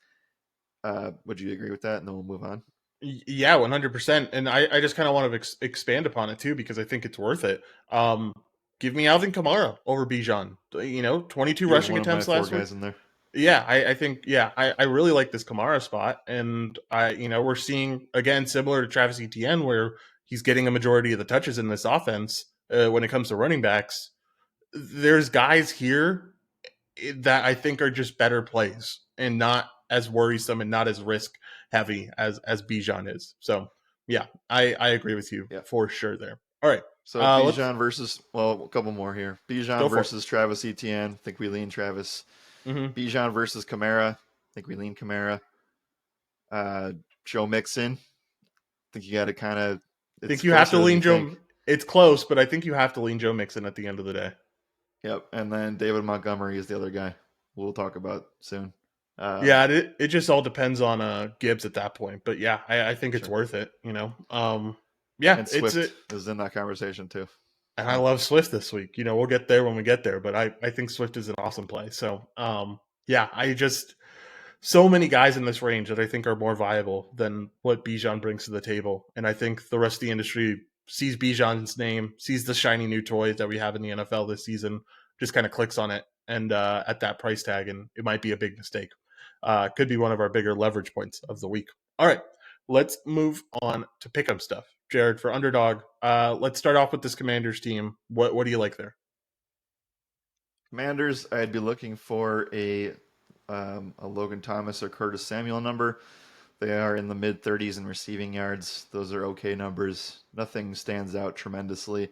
Would you agree with that? And then we'll move on.
Yeah, 100%. And I just kind of want to expand upon it too because I think it's worth it. Um, Give me Alvin Kamara over Bijan. 22
He was
rushing
one of my
attempts
four
last week.
guys in there.
Yeah, I think I really like this Kamara spot, and we're seeing again similar to Travis Etienne where he's getting a majority of the touches in this offense when it comes to running backs. There's guys here that I think are just better plays and not as worrisome and not as risk heavy as Bijan is. So yeah, I agree with you
Yeah.
for sure there. All right,
So
let's
Bijan versus, well, a couple more here.
go
Bijan
for it.
versus Travis Etienne. I think we lean Travis.
Mm-hmm.
Bijan versus Kamara. I think we lean Kamara. Uh, Joe Mixon. I think you got to kind of, it's
Think you have to
closer than you
lean
think.
Joe. It's close, but I think you have to lean Joe Mixon at the end of the day.
Yep. And then David Montgomery is the other guy we'll talk about soon.
Yeah,
Um,
it just all depends on Gibbs at that point. But yeah, I think it's
sure.
worth it. Yeah,
And
it's
Swift
it.
is in that conversation too.
And I
So,
love Swift this week. We'll get there when we get there, but I think Swift is an awesome play. So yeah, I just so many guys in this range that I think are more viable than what Bijan brings to the table. And I think the rest of the industry sees Bijan's name, sees the shiny new toys that we have in the NFL this season, just kind of clicks on it and at that price tag, and it might be a big mistake. Could be one of our bigger leverage points of the week. All right, let's move on to pick'em stuff. Jared, for Underdog, let's start off with this Commanders team. What do you like there?
Commanders, I'd be looking for a Logan Thomas or Curtis Samuel number. They are in the mid 30s in receiving yards. Those are okay numbers. Nothing stands out tremendously.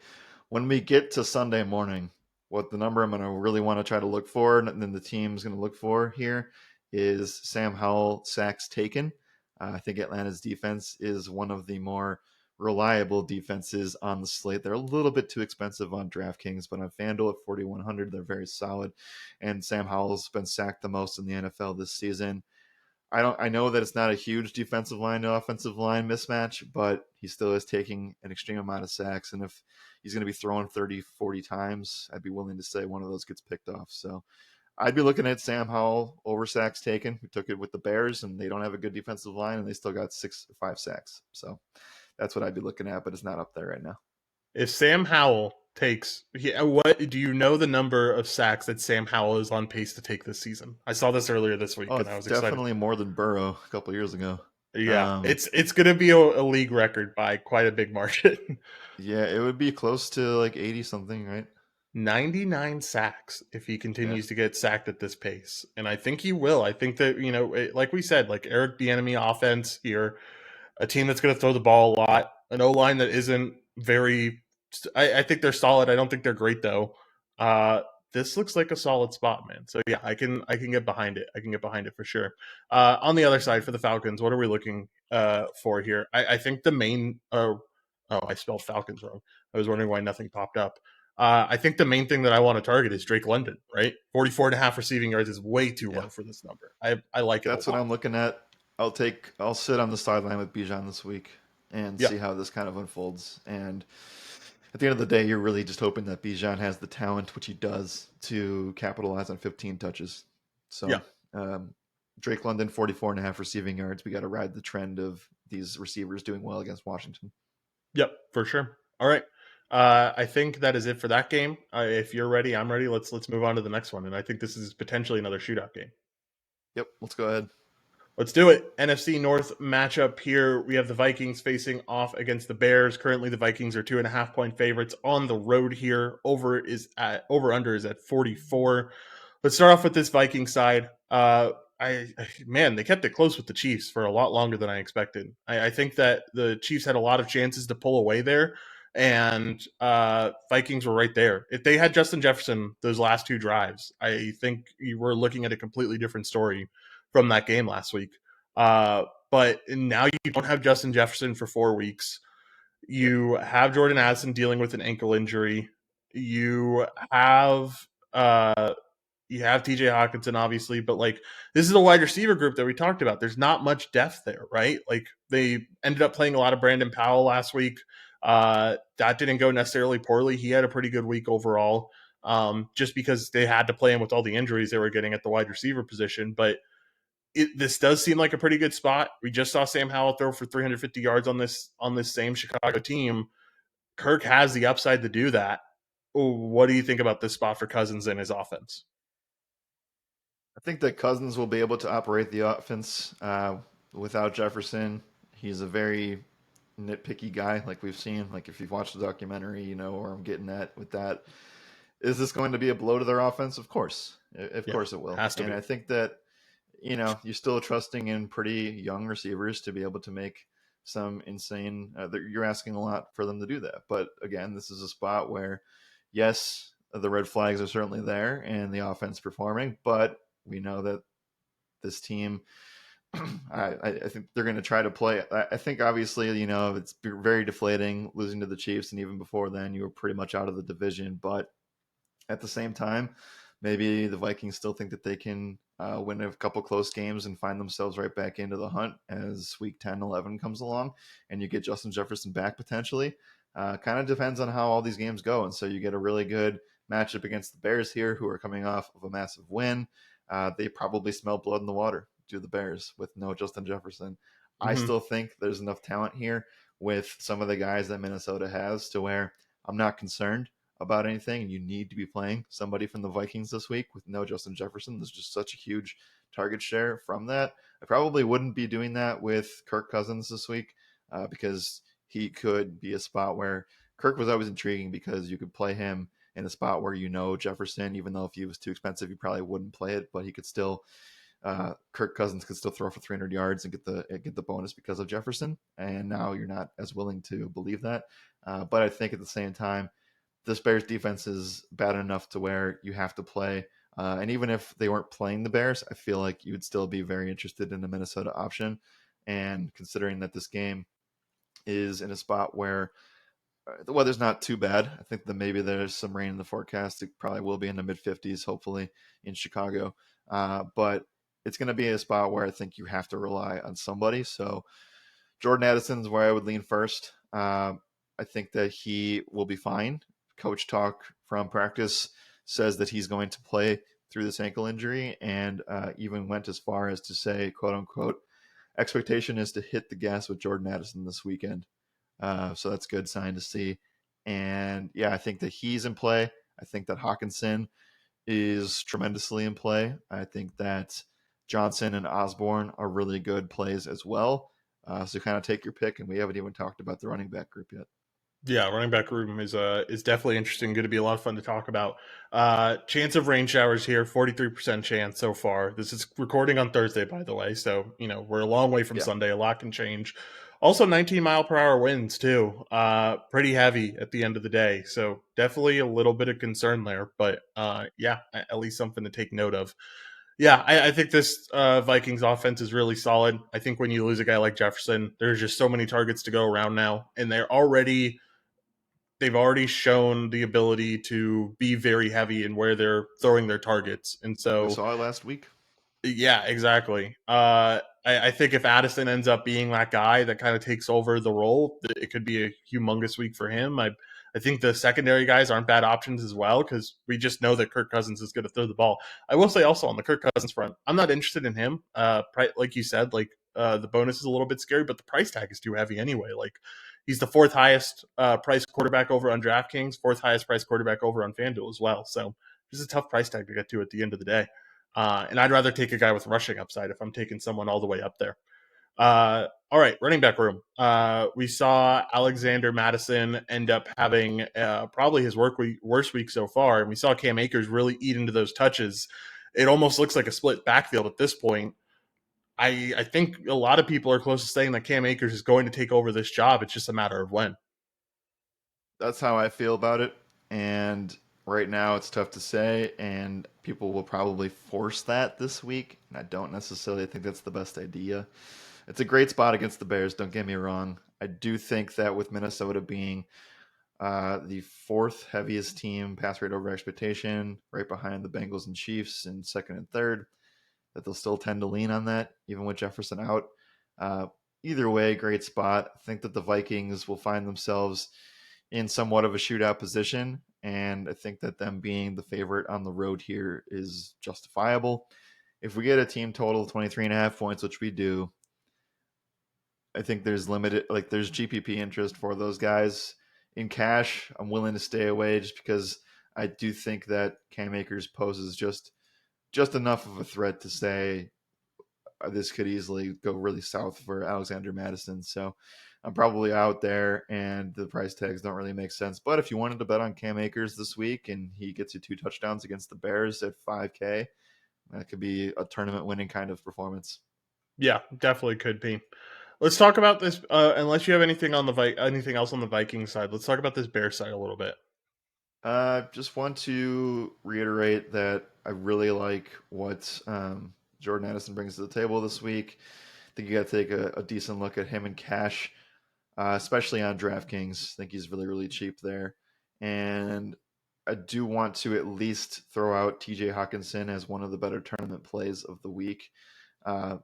When we get to Sunday morning, what the number I'm going to really want to try to look for, and then the team's going to look for here, is Sam Howell sacks taken. I think Atlanta's defense is one of the more reliable defenses on the slate. They're a little bit too expensive on DraftKings, but on FanDuel at 4,100, they're very solid. And Sam Howell's been sacked the most in the NFL this season. I know that it's not a huge defensive line to offensive line mismatch, but he still is taking an extreme amount of sacks. And if he's going to be throwing 30, 40 times, I'd be willing to say one of those gets picked off. So I'd be looking at Sam Howell over sacks taken. We took it with the Bears, and they don't have a good defensive line, and they still got 5 sacks. So that's what I'd be looking at, but it's not up there right now.
If Sam Howell takes, what do you know the number of sacks that Sam Howell is on pace to take this season? I saw this earlier this week
Oh,
and I
it's
was excited.
definitely more than Burrow a couple years ago.
Yeah,
Um,
it's going to be a league record by quite a big margin.
yeah, it would be close to like 80 something, right?
99 sacks if he
Yeah.
continues to get sacked at this pace. And I think he will. I think that, like we said, like Eric Bieniemy offense here, a team that's going to throw the ball a lot, an O line that isn't very. I think they're solid. I don't think they're great though. Uh, this looks like a solid spot, man. So yeah, I can get behind it. I can get behind it for sure. On the other side for the Falcons, what are we looking for here? I think the main. Oh, I spelled Falcons wrong. I was wondering why nothing popped up. I think the main thing that I want to target is Drake London, right? 44 and a half receiving yards is way too
Yeah.
low for this number. I like it a
That's what
lot.
I'm looking at. I'll sit on the sideline with Bijan this week and
Yeah.
see how this kind of unfolds. And at the end of the day, you're really just hoping that Bijan has the talent, which he does, to capitalize on 15 touches.
Yeah.
So Drake London, 44 and a half receiving yards. We got to ride the trend of these receivers doing well against Washington.
Yep, for sure. All right. I think that is it for that game. If you're ready, I'm ready. Let's move on to the next one. And I think this is potentially another shootout game.
Yep, let's go ahead.
Let's do it. NFC North matchup here. We have the Vikings facing off against the Bears. Currently, the Vikings are 2.5 point favorites on the road here. Over under is at 44. Let's start off with this Viking side. Man, they kept it close with the Chiefs for a lot longer than I expected. I think that the Chiefs had a lot of chances to pull away there, and Vikings were right there. If they had Justin Jefferson those last two drives, I think you were looking at a completely different story from that game last week. But now you don't have Justin Jefferson for 4 weeks.
Yep.
You have Jordan Addison dealing with an ankle injury. You have uh, you have TJ Hawkinson, obviously, but like this is a wide receiver group that we talked about. There's not much depth there, right? Like they ended up playing a lot of Brandon Powell last week. That didn't go necessarily poorly. He had a pretty good week overall, just because they had to play him with all the injuries they were getting at the wide receiver position. But this does seem like a pretty good spot. We just saw Sam Howell throw for 350 yards on this same Chicago team. Kirk has the upside to do that. What do you think about this spot for Cousins and his offense?
I think that Cousins will be able to operate the offense without Jefferson. He's a very nitpicky guy, like we've seen. Like if you've watched the documentary, you know where I'm getting at with that. Is this going to be a blow to their offense? Of course. Of
Yeah,
course it will.
has to
And
be.
I think that, you're still trusting in pretty young receivers to be able to make some insane. You're asking a lot for them to do that. But again, this is a spot where, yes, the red flags are certainly there and the offense performing, but we know that this team, I think they're going to try to play. I think obviously, it's very deflating losing to the Chiefs. And even before then, you were pretty much out of the division. But at the same time, maybe the Vikings still think that they can win a couple close games and find themselves right back into the hunt as week 10, 11 comes along and you get Justin Jefferson back potentially. Kind of depends on how all these games go. And so you get a really good matchup against the Bears here, who are coming off of a massive win. They probably smell blood in the water, do the Bears, with no Justin Jefferson. I
Mm-hmm.
still think there's enough talent here with some of the guys that Minnesota has to where I'm not concerned about anything, and you need to be playing somebody from the Vikings this week with no Justin Jefferson. There's just such a huge target share from that. I probably wouldn't be doing that with Kirk Cousins this week because he could be a spot where Kirk was always intriguing because you could play him in a spot where Jefferson, even though if he was too expensive, you probably wouldn't play it, but he could still. Kirk Cousins could still throw for 300 yards and get the bonus because of Jefferson, and now you're not as willing to believe that. But I think at the same time, this Bears defense is bad enough to where you have to play. And even if they weren't playing the Bears, I feel like you would still be very interested in the Minnesota option. And considering that this game is in a spot where the weather's not too bad, I think that maybe there's some rain in the forecast. It probably will be in the mid 50s, hopefully, in Chicago. But it's going to be a spot where I think you have to rely on somebody. So Jordan Addison's where I would lean first. I think that he will be fine. Coach talk from practice says that he's going to play through this ankle injury, and even went as far as to say, "quote unquote," expectation is to hit the gas with Jordan Addison this weekend. So that's a good sign to see. And yeah, I think that he's in play. I think that Hawkinson is tremendously in play. I think that Johnson and Osborne are really good plays as well. So kind of take your pick, and we haven't even talked about the running back group yet.
Yeah, running back room is definitely interesting. Going to be a lot of fun to talk about. Chance of rain showers here, 43% chance so far. This is recording on Thursday, by the way, so we're a long way from
Yeah.
Sunday. A lot can change. Also, 19-mile-per-hour winds too. Pretty heavy at the end of the day, so definitely a little bit of concern there. But yeah, at least something to take note of. Yeah, I think this Vikings offense is really solid. I think when you lose a guy like Jefferson, there's just so many targets to go around now, and they've already shown the ability to be very heavy in where they're throwing their targets. And
We
so
saw it last week.
yeah, exactly. I think if Addison ends up being that guy that kind of takes over the role, it could be a humongous week for him. I think the secondary guys aren't bad options as well because we just know that Kirk Cousins is going to throw the ball. I will say also on the Kirk Cousins front, I'm not interested in him. Like you said, the bonus is a little bit scary, but the price tag is too heavy anyway. Like he's the fourth highest price quarterback over on DraftKings, fourth highest price quarterback over on FanDuel as well. So just a tough price tag to get to at the end of the day. And I'd rather take a guy with rushing upside if I'm taking someone all the way up there. All right, running back room. We saw Alexander Madison end up having probably his worst week so far, and we saw Cam Akers really eat into those touches. It almost looks like a split backfield at this point. I think a lot of people are close to saying that Cam Akers is going to take over this job. It's just a matter of when.
That's how I feel about it. And right now it's tough to say, and people will probably force that this week. And I don't necessarily think that's the best idea. It's a great spot against the Bears, don't get me wrong. I do think that with Minnesota being the fourth heaviest team, pass rate over expectation, right behind the Bengals and Chiefs in second and third, that they'll still tend to lean on that, even with Jefferson out. Uh, Either way, great spot. I think that the Vikings will find themselves in somewhat of a shootout position, and I think that them being the favorite on the road here is justifiable. If we get a team total of 23.5 points, which we do, I think there's limited, like there's GPP interest for those guys. In cash, I'm willing to stay away just because I do think that Cam Akers poses just enough of a threat to say this could easily go really south for Alexander Madison. So I'm probably out there, and the price tags don't really make sense. But if you wanted to bet on Cam Akers this week and he gets you 2 touchdowns against the Bears at 5K, that could be a tournament winning kind of performance.
Yeah, definitely could be. Let's talk about this. Unless you have anything on anything else on the Viking side, let's talk about this Bear side a little bit.
Just want to reiterate that I really like what Jordan Addison brings to the table this week. I think you got to take a decent look at him in cash, especially on DraftKings. I think he's really, really cheap there. And I do want to at least throw out TJ Hawkinson as one of the better tournament plays of the week. Uh,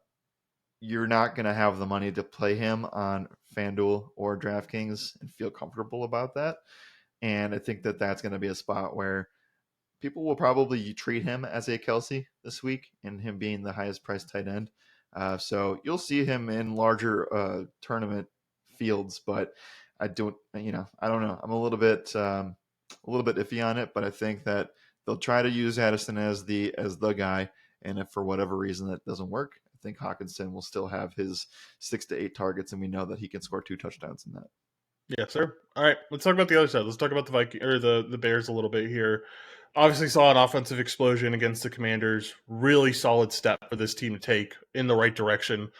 you're not going to have the money to play him on FanDuel or DraftKings and feel comfortable about that. And I think that that's going to be a spot where people will probably treat him as a Kelsey this week, and him being the highest priced tight end. So you'll see him in larger tournament fields, but I don't, I don't know. I'm a little bit iffy on it, but I think that they'll try to use Addison as the guy, and if for whatever reason that doesn't work, I think Hawkinson will still have his 6 to 8 targets, and we know that he can score 2 touchdowns in that.
Yes, sir. All right, let's talk about the other side. Let's talk about the Viking or the Bears a little bit here. Obviously, saw an offensive explosion against the Commanders. Really solid step for this team to take in the right direction.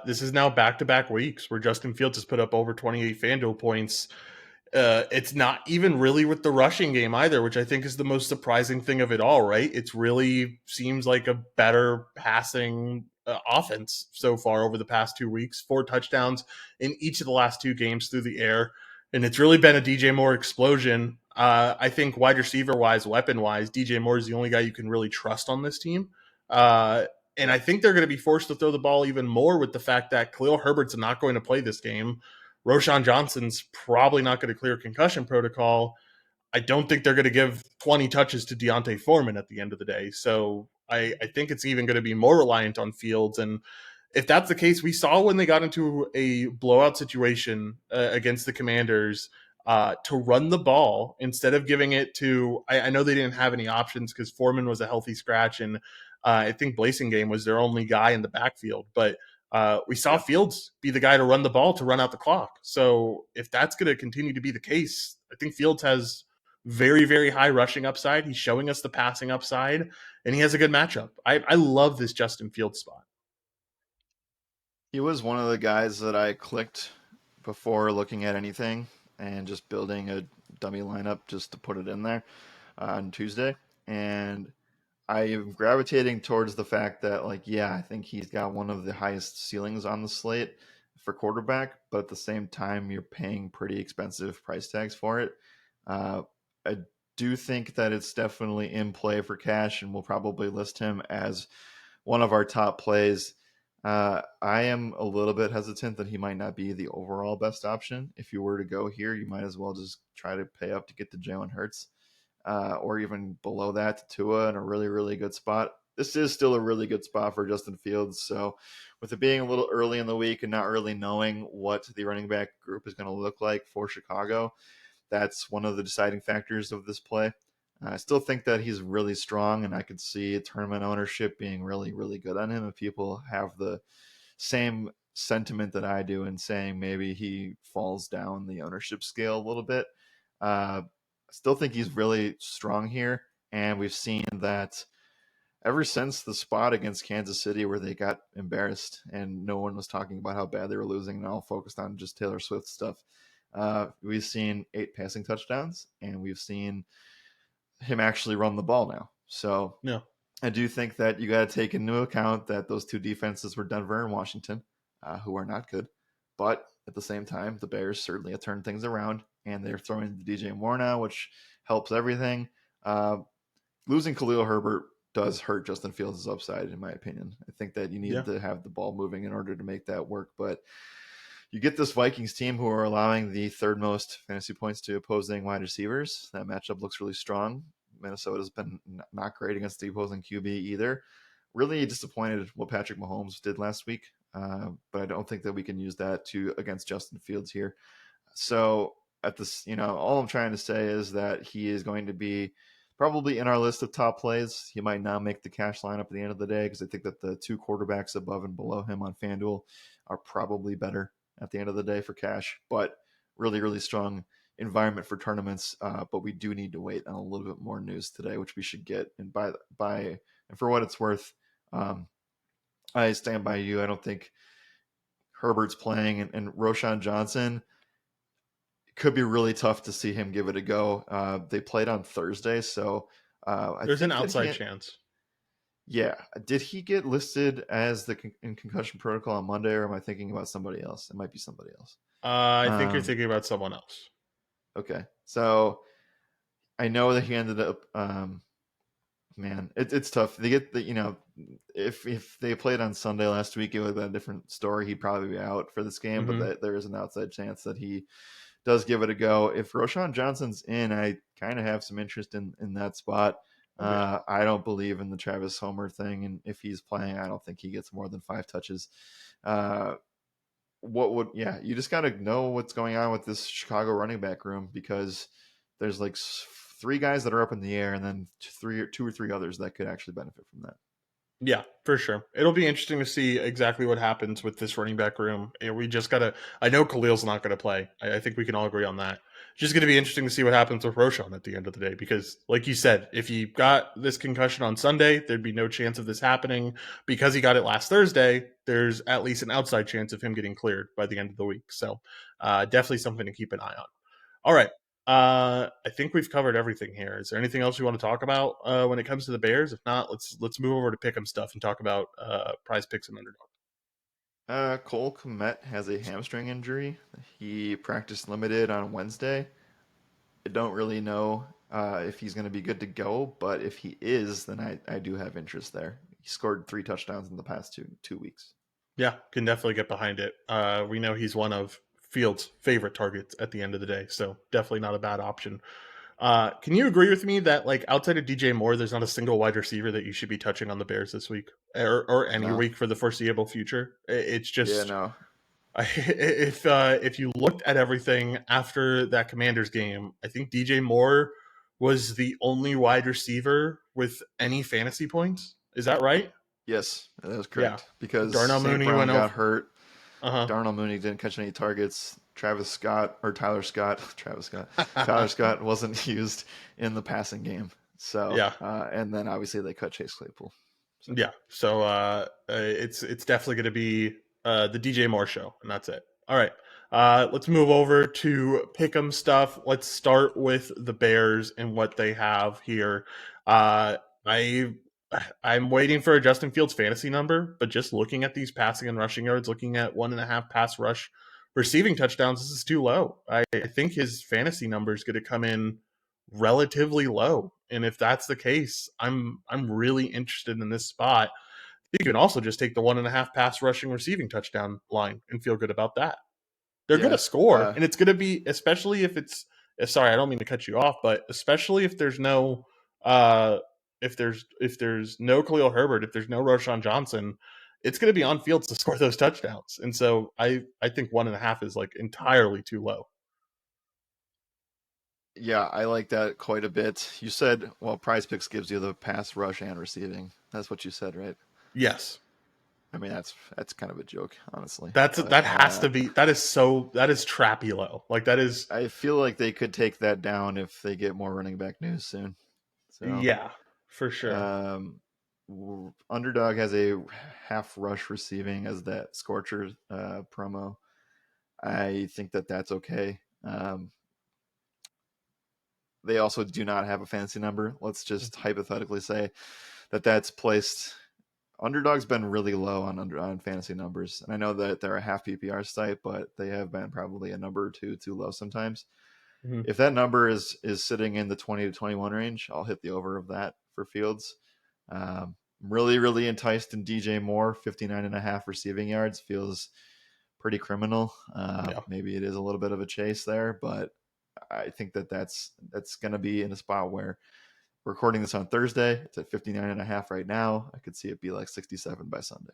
This is now back-to-back weeks where Justin Fields has put up over 28 FanDuel points. It's not even really with the rushing game either, which I think is the most surprising thing of it all, right? It's really seems like a better passing offense so far over the past 2 weeks. 4 touchdowns in each of the last 2 games through the air. And it's really been a DJ Moore explosion. I think wide receiver wise, weapon wise, DJ Moore is the only guy you can really trust on this team. Uh, and I think they're going to be forced to throw the ball even more with the fact that Khalil Herbert's not going to play this game. Roshan Johnson's probably not going to clear concussion protocol. I don't think they're going to give 20 touches to Deontay Foreman at the end of the day. So I think it's even going to be more reliant on Fields. And if that's the case, we saw when they got into a blowout situation against the Commanders to run the ball instead of giving it to. I know they didn't have any options because Foreman was a healthy scratch, and I think Blasingame was their only guy in the backfield. But We saw
Yeah.
Fields be the guy to run the ball to run out the clock. So if that's going to continue to be the case, I think Fields has very, very high rushing upside. He's showing us the passing upside, and he has a good matchup. I love this Justin Fields spot.
He was one of the guys that I clicked before looking at anything and just building a dummy lineup just to put it in there on Tuesday. And I am gravitating towards the fact that, like, yeah, I think he's got one of the highest ceilings on the slate for quarterback, but at the same time, you're paying pretty expensive price tags for it. Uh, I do think that it's definitely in play for cash, and we'll probably list him as one of our top plays. I am a little bit hesitant that he might not be the overall best option. If you were to go here, you might as well just try to pay up to get to Jalen Hurts, or even below that to Tua in a really, really good spot. This is still a really good spot for Justin Fields. So, with it being a little early in the week and not really knowing what the running back group is going to look like for Chicago, that's one of the deciding factors of this play. I still think that he's really strong, and I could see tournament ownership being really, really good on him if people have the same sentiment that I do in saying maybe he falls down the ownership scale a little bit. I still think he's really strong here, and we've seen that ever since the spot against Kansas City where they got embarrassed and no one was talking about how bad they were losing and all focused on just Taylor Swift stuff. We've seen 8 passing touchdowns, and we've seen him actually run the ball now. So
Yeah.
I do think that you got to take into account that those two defenses were Denver and Washington, who are not good. But at the same time, the Bears certainly have turned things around, and they're throwing the DJ Moore now, which helps everything. Losing Khalil Herbert does hurt Justin Fields' upside, in my opinion. I think that you
Yeah.
need to have the ball moving in order to make that work. But you get this Vikings team who are allowing the third most fantasy points to opposing wide receivers. That matchup looks really strong. Minnesota's been not great against the opposing QB either. Really disappointed what Patrick Mahomes did last week, but I don't think that we can use that to against Justin Fields here. So at this, all I'm trying to say is that he is going to be probably in our list of top plays. He might not make the cash lineup at the end of the day because I think that the two quarterbacks above and below him on FanDuel are probably better at the end of the day for cash, but really, really strong environment for tournaments. But we do need to wait on a little bit more news today, which we should get. And and for what it's worth, I stand by you. I don't think Herbert's playing, and Roshan Johnson could be really tough to see him give it a go. They played on Thursday, so I
There's an
think that
outside chance.
yeah. Did he get listed as in concussion protocol on Monday, or am I thinking about somebody else? It might be somebody else.
I think you're thinking about someone else.
Okay, so I know that he ended up. Man, it's tough. They get if they played on Sunday last week, it would have been a different story. He'd probably be out for this game, but
Mm-hmm.
there is an outside chance that he does give it a go. If Roshan Johnson's in, I kind of have some interest in that spot.
Okay.
I don't believe in the Travis Homer thing, and if he's playing, I don't think he gets more than 5 touches. Uh, you just got to know what's going on with this Chicago running back room because there's like 3 guys that are up in the air, and then 2 or 3 others that could actually benefit from that.
Yeah, for sure. It'll be interesting to see exactly what happens with this running back room. We just gotta. I know Khalil's not going to play. I think we can all agree on that. It's just going to be interesting to see what happens with Roshan at the end of the day because, like you said, if he got this concussion on Sunday, there'd be no chance of this happening. Because he got it last Thursday, there's at least an outside chance of him getting cleared by the end of the week. So, definitely something to keep an eye on. All right. I think we've covered everything here. Is there anything else you want to talk about when it comes to the Bears? If not, let's move over to pick'em stuff and talk about prize picks and underdog.
Cole Kmet has a hamstring injury. He practiced limited on Wednesday. I don't really know if he's going to be good to go, but if he is, then I do have interest there. He scored 3 touchdowns in the past two weeks.
Yeah, can definitely get behind it. We know he's one of Fields' favorite targets at the end of the day, so definitely not a bad option. Can you agree with me that like outside of DJ Moore, there's not a single wide receiver that you should be touching on the Bears this week or any
No.
week for the foreseeable future? It's
Yeah,
just
no.
if you looked at everything after that Commanders game, I think DJ Moore was the only wide receiver with any fantasy points. Is that right?
Yes, that was
Yeah.
correct. Because
Darnell
St.
Mooney
Brown
went
got
over.
hurt.
Uh
Darnell Mooney didn't catch any targets. Travis Scott or Tyler Scott, Travis Scott, Tyler
huh.
Scott wasn't used in the passing game. So,
Yeah.
and then obviously they cut Chase Claypool. So,
Yeah. So it's definitely going to be the DJ Moore show, and that's it. All right. Let's move over to pick'em stuff. Let's start with the Bears and what they have here. Uh, I I'm waiting for a Justin Fields fantasy number, but just looking at these passing and rushing yards, looking at 1.5 pass rush receiving touchdowns, this is too low. I think his fantasy number is going to come in relatively low. And if that's the case, I'm really interested in this spot. You can also just take the 1.5 pass rushing receiving touchdown line and feel good about that. They're going to
yeah.
score, and it's going to be, especially if it's. Sorry, I don't mean to cut you off, but especially if there's no, if there's no Khalil Herbert, if there's no Roshan Johnson, it's going to be on fields to score those touchdowns. And so I think 1.5 is like entirely too low.
Yeah, I like that quite a bit. You said, well, PrizePicks gives you the pass rush and receiving. That's what you said, right?
Yes,
I mean, that's kind of a joke, honestly.
that
But
has to be, that is trappy low. Like that is,
I feel like they could take that down if they get more running back news soon. So,
yeah, for sure.
um, Underdog has a half rush receiving as that Scorcher promo. I think that that's okay. They also do not have a fantasy number. Let's just hypothetically say that that's placed. Underdog's been really low on fantasy numbers, and I know that they're a half PPR site, but they have been probably a number or two too low sometimes.
Mhm.
If that number is sitting in the 20 to 21 range, I'll hit the over of that for Fields. Really enticed in DJ Moore, 59.5 receiving yards feels pretty criminal.
Yeah.
Maybe it is a little bit of a chase there, but I think that that's going to be in a spot where we're recording this on Thursday. It's at 59.5 right now. I could see it be like 67 by Sunday.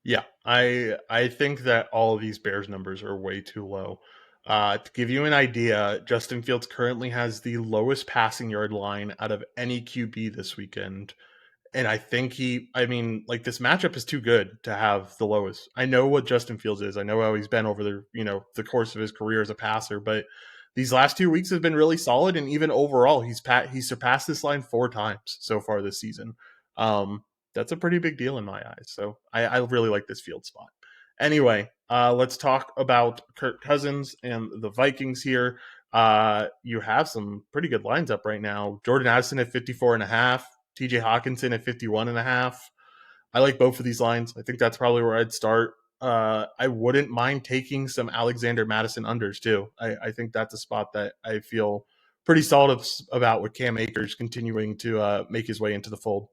Yeah, I think that all of these Bears numbers are way too low. To give you an idea, Justin Fields currently has the lowest passing yard line out of any QB this weekend. And I think I mean, like this matchup is too good to have the lowest. I know what Justin Fields is. I know how he's been over the course of his career as a passer, but these last 2 weeks have been really solid. And even overall, he's surpassed this line 4 times so far this season. Um, that's a pretty big deal in my eyes. So I really like this field spot. Anyway, let's talk about Kirk Cousins and the Vikings here. You have some pretty good lines up right now. Jordan Addison at 54.5. TJ Hawkinson at 51.5. I like both of these lines. I think that's probably where I'd start. I wouldn't mind taking some Alexander Madison unders too. I think that's a spot that I feel pretty solid about with Cam Akers continuing to make his way into the fold.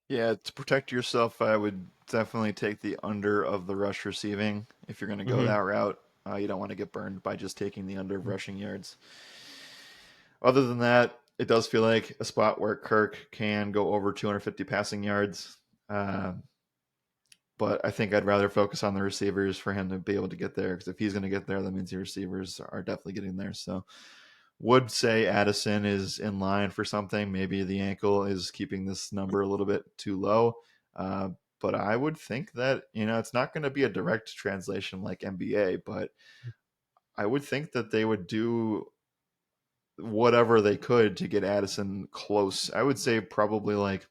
Yeah, to protect yourself, I would definitely take the under of the rush receiving if you're going to go that
Mm-hmm.
route. You don't want to get burned by just taking the under of rushing yards. Other than that, it does feel like a spot where Kirk can go over 250 passing yards. Uh, but I think I'd rather focus on the receivers for him to be able to get there. Because if he's going to get there, that means the receivers are definitely getting there. So would say Addison is in line for something. Maybe the ankle is keeping this number a little bit too low. Uh, but I would think that, it's not going to be a direct translation like NBA, but I would think that they would do whatever they could to get Addison close. I would say probably like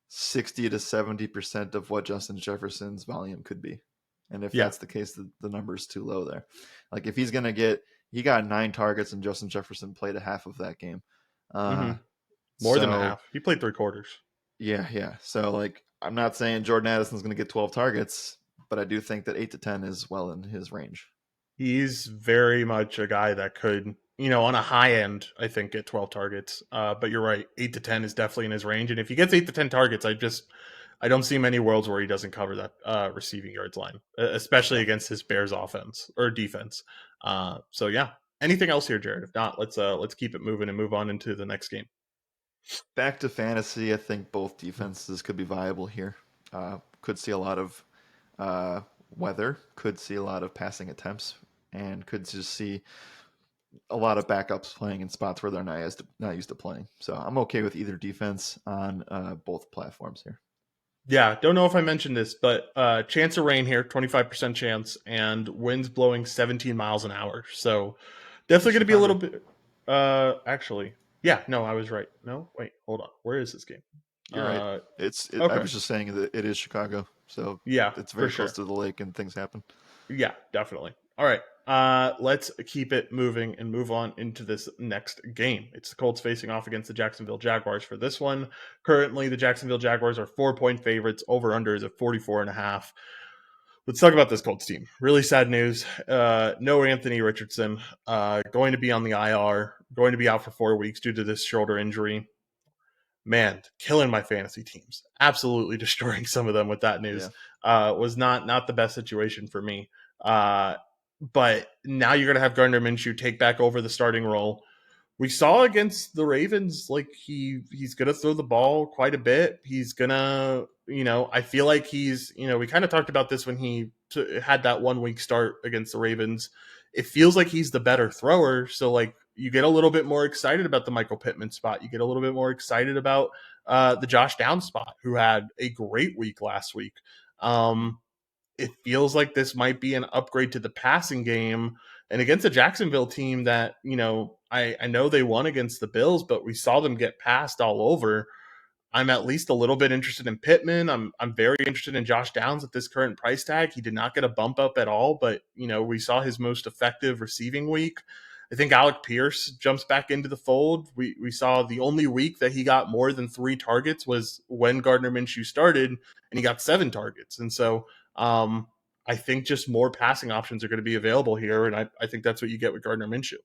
60 to 70% of what Justin Jefferson's volume could be. And if
Yeah.
that's the case, the number is too low there. Like if he's going to he got 9 targets and Justin Jefferson played a half of that game.
Mm-hmm.
Uh,
More than a
so
half. He played 3 quarters.
yeah. So like, I'm not saying Jordan Addison's going to get 12 targets, but I do think that 8 to 10 is well in his range.
He's very much a guy that could, on a high end, I think get 12 targets. But you're right, 8 to 10 is definitely in his range. And if he gets 8 to 10 targets, I don't see many worlds where he doesn't cover that receiving yards line, especially
Yeah.
against his Bears offense or defense. So yeah. Anything else here, Jared? If not, let's keep it moving and move on into the next game.
Back to fantasy, I think both defenses could be viable here. Could see a lot of uh, weather, could see a lot of passing attempts, and could just see a lot of backups playing in spots where they're not used to playing. So I'm okay with either defense on both platforms here.
Yeah, don't know if I mentioned this, but chance of rain here, 25% chance, and winds blowing 17 miles an hour. So
It's
definitely going to be a little
Chicago.
bit. Actually, yeah, no, I was right. No, wait, hold on. Where is this game?
You're right.
Uh,
I
okay,
was just saying that it is Chicago, so
yeah,
it's
for
very close
sure.
to the lake and things happen.
Yeah, definitely. All right. Let's keep it moving and move on into this next game. It's the Colts facing off against the Jacksonville Jaguars for this one. Currently, the Jacksonville Jaguars are 4-point favorites. Over under is at 44.5. Let's talk about this Colts team. Really sad news. No Anthony Richardson. Going to be on the IR. Going to be out for 4 weeks due to this shoulder injury. Man, killing my fantasy teams. Absolutely destroying some of them with that news.
Yeah.
Was not the best situation for me. Uh, but now you're going to have Gardner Minshew take back over the starting role. We saw against the Ravens, like he's gonna throw the ball quite a bit. He's gonna, I feel like we kind of talked about this when he had that 1 week start against the Ravens. It feels like he's the better thrower, so like you get a little bit more excited about the Michael Pittman spot. You get a little bit more excited about the Josh Downs spot, who had a great week last week. It feels like this might be an upgrade to the passing game. And against a Jacksonville team that, I know they won against the Bills, but we saw them get passed all over. I'm at least a little bit interested in Pittman. I'm very interested in Josh Downs at this current price tag. He did not get a bump up at all, but we saw his most effective receiving week. I think Alec Pierce jumps back into the fold. We saw the only week that he got more than 3 targets was when Gardner Minshew started, and he got 7 targets. And so I think just more passing options are going to be available here, and I think that's what you get with Gardner Minshew.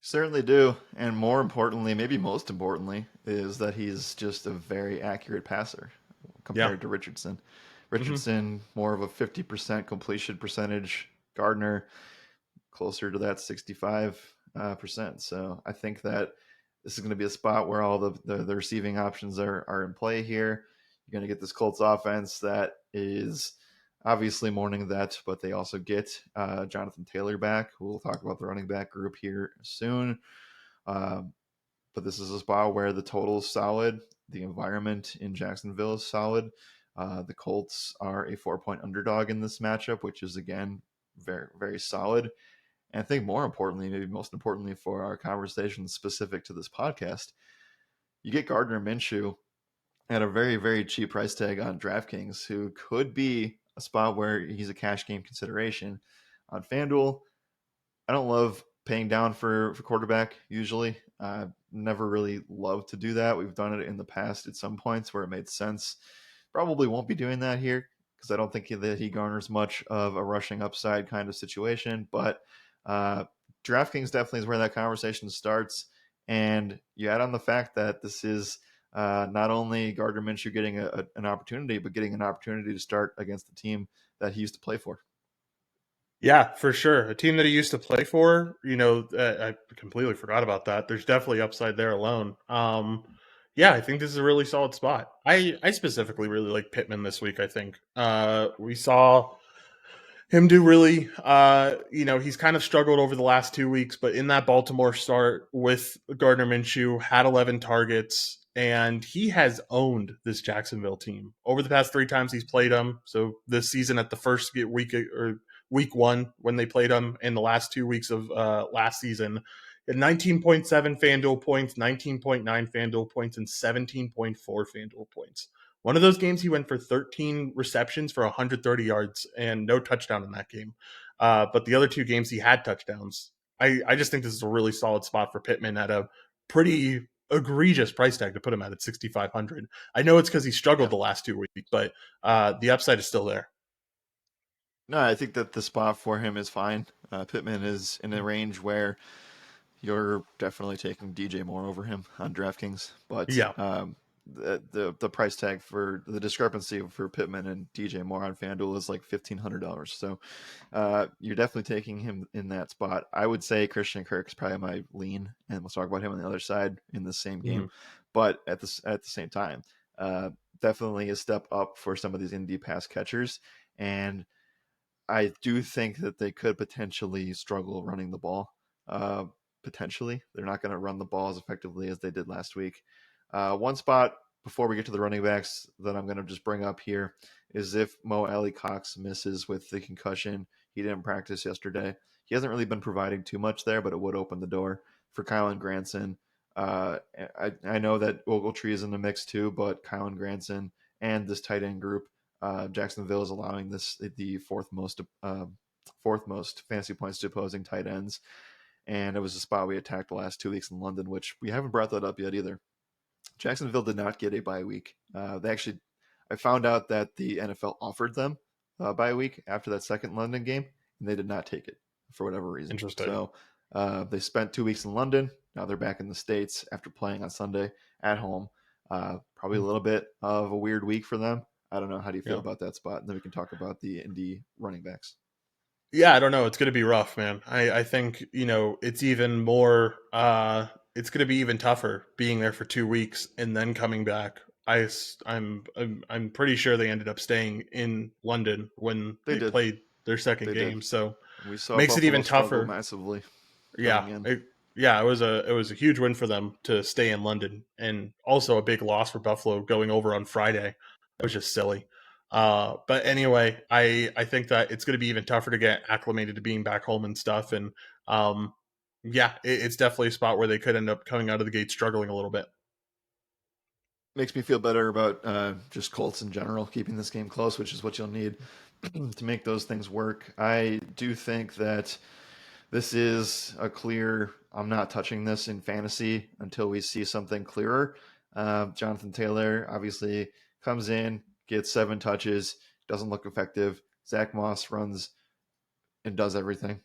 Certainly do. And more importantly, maybe most importantly, is that he's just a very accurate passer
Yeah.
compared to Richardson.
Hmm.
Richardson, more of a 50% completion percentage. Gardner, closer to that 65%. So I think that this is going to be a spot where all the receiving options are in play here. You're going to get this Colts offense that is obviously mourning that, but they also get Jonathan Taylor back, who we'll talk about the running back group here soon. Um, but this is a spot where the total is solid. The environment in Jacksonville is solid. The Colts are a 4-point underdog in this matchup, which is, again, very, very solid. And I think more importantly, maybe most importantly for our conversation specific to this podcast, you get Gardner Minshew at a very, very cheap price tag on DraftKings, who could be a spot where he's a cash game consideration. On FanDuel, I don't love paying down for quarterback usually. Never really love to do that. We've done it in the past at some points where it made sense. Probably won't be doing that here because I don't think that he garners much of a rushing upside kind of situation. But uh, DraftKings definitely is where that conversation starts. And you add on the fact that this is not only Gardner Minshew getting an opportunity, but getting an opportunity to start against the team that he used to play for.
Yeah, for sure. A team that he used to play for, I completely forgot about that. There's definitely upside there alone. Yeah, I think this is a really solid spot. I specifically really like Pittman this week. I think we saw him do really. He's kind of struggled over the last 2 weeks, but in that Baltimore start with Gardner Minshew, had 11 targets, and he has owned this Jacksonville team over the past 3 times he's played them. So this season, at the first week or week one when they played them, in the last 2 weeks of last season, at 19.7 FanDuel points, 19.9 FanDuel points, and 17.4 FanDuel points. One of those games, he went for 13 receptions for 130 yards and no touchdown in that game. But the other 2 games, he had touchdowns. I just think this is a really solid spot for Pittman at a pretty egregious price tag to put him at 6,500. I know it's because he struggled
Yeah.
the last 2 weeks, but the upside is still there.
No, I think that the spot for him is fine. Pittman is in a range where you're definitely taking DJ Moore over him on DraftKings, but
Yeah.
the price tag for the discrepancy for Pittman and DJ Moore on FanDuel is like $1,500. So you're definitely taking him in that spot. I would say Christian Kirk's probably my lean, and we'll talk about him on the other side in the same game.
Mhm.
But at the same time, definitely a step up for some of these indie pass catchers, and I do think that they could potentially struggle running the ball. potentially. They're not going to run the ball as effectively as they did last week. One spot before we get to the running backs that I'm going to just bring up here is if Mo Alley Cox misses with the concussion. He didn't practice yesterday. He hasn't really been providing too much there, but it would open the door for Kylan Granson. I know that Ogletree is in the mix too, but Kylan Granson and this tight end group, Jacksonville is allowing the fourth most fantasy points to opposing tight ends, and it was a spot we attacked the last 2 weeks in London, which we haven't brought that up yet either. Jacksonville did not get a bye week. I found out that the NFL offered them a bye week after that second London game, and they did not take it for whatever reason.
Interesting.
So they spent 2 weeks in London. Now they're back in the States after playing on Sunday at home. Probably a little bit of a weird week for them. I don't know. How do you feel
Yeah.
about that spot? And then we can talk about the Indy running backs.
Yeah, I don't know. It's going to be rough, man. I think, it's even more, it's going to be even tougher being there for 2 weeks and then coming back. I'm pretty sure they ended up staying in London when
They
they
did.
played their second
They did.
game. So
We saw
makes it
Buffalo
even
struggle
tougher.
massively
Yeah.
coming in.
Yeah, it was a huge win for them to stay in London, and also a big loss for Buffalo going over on Friday. That was just silly. But anyway, I think that it's going to be even tougher to get acclimated to being back home and stuff. And yeah, it's definitely a spot where they could end up coming out of the gate struggling a little bit.
Makes me feel better about just Colts in general, keeping this game close, which is what you'll need to make those things work. I do think that this is a clear, I'm not touching this in fantasy until we see something clearer. Jonathan Taylor obviously comes in, gets 7 touches, doesn't look effective. Zach Moss runs and does everything,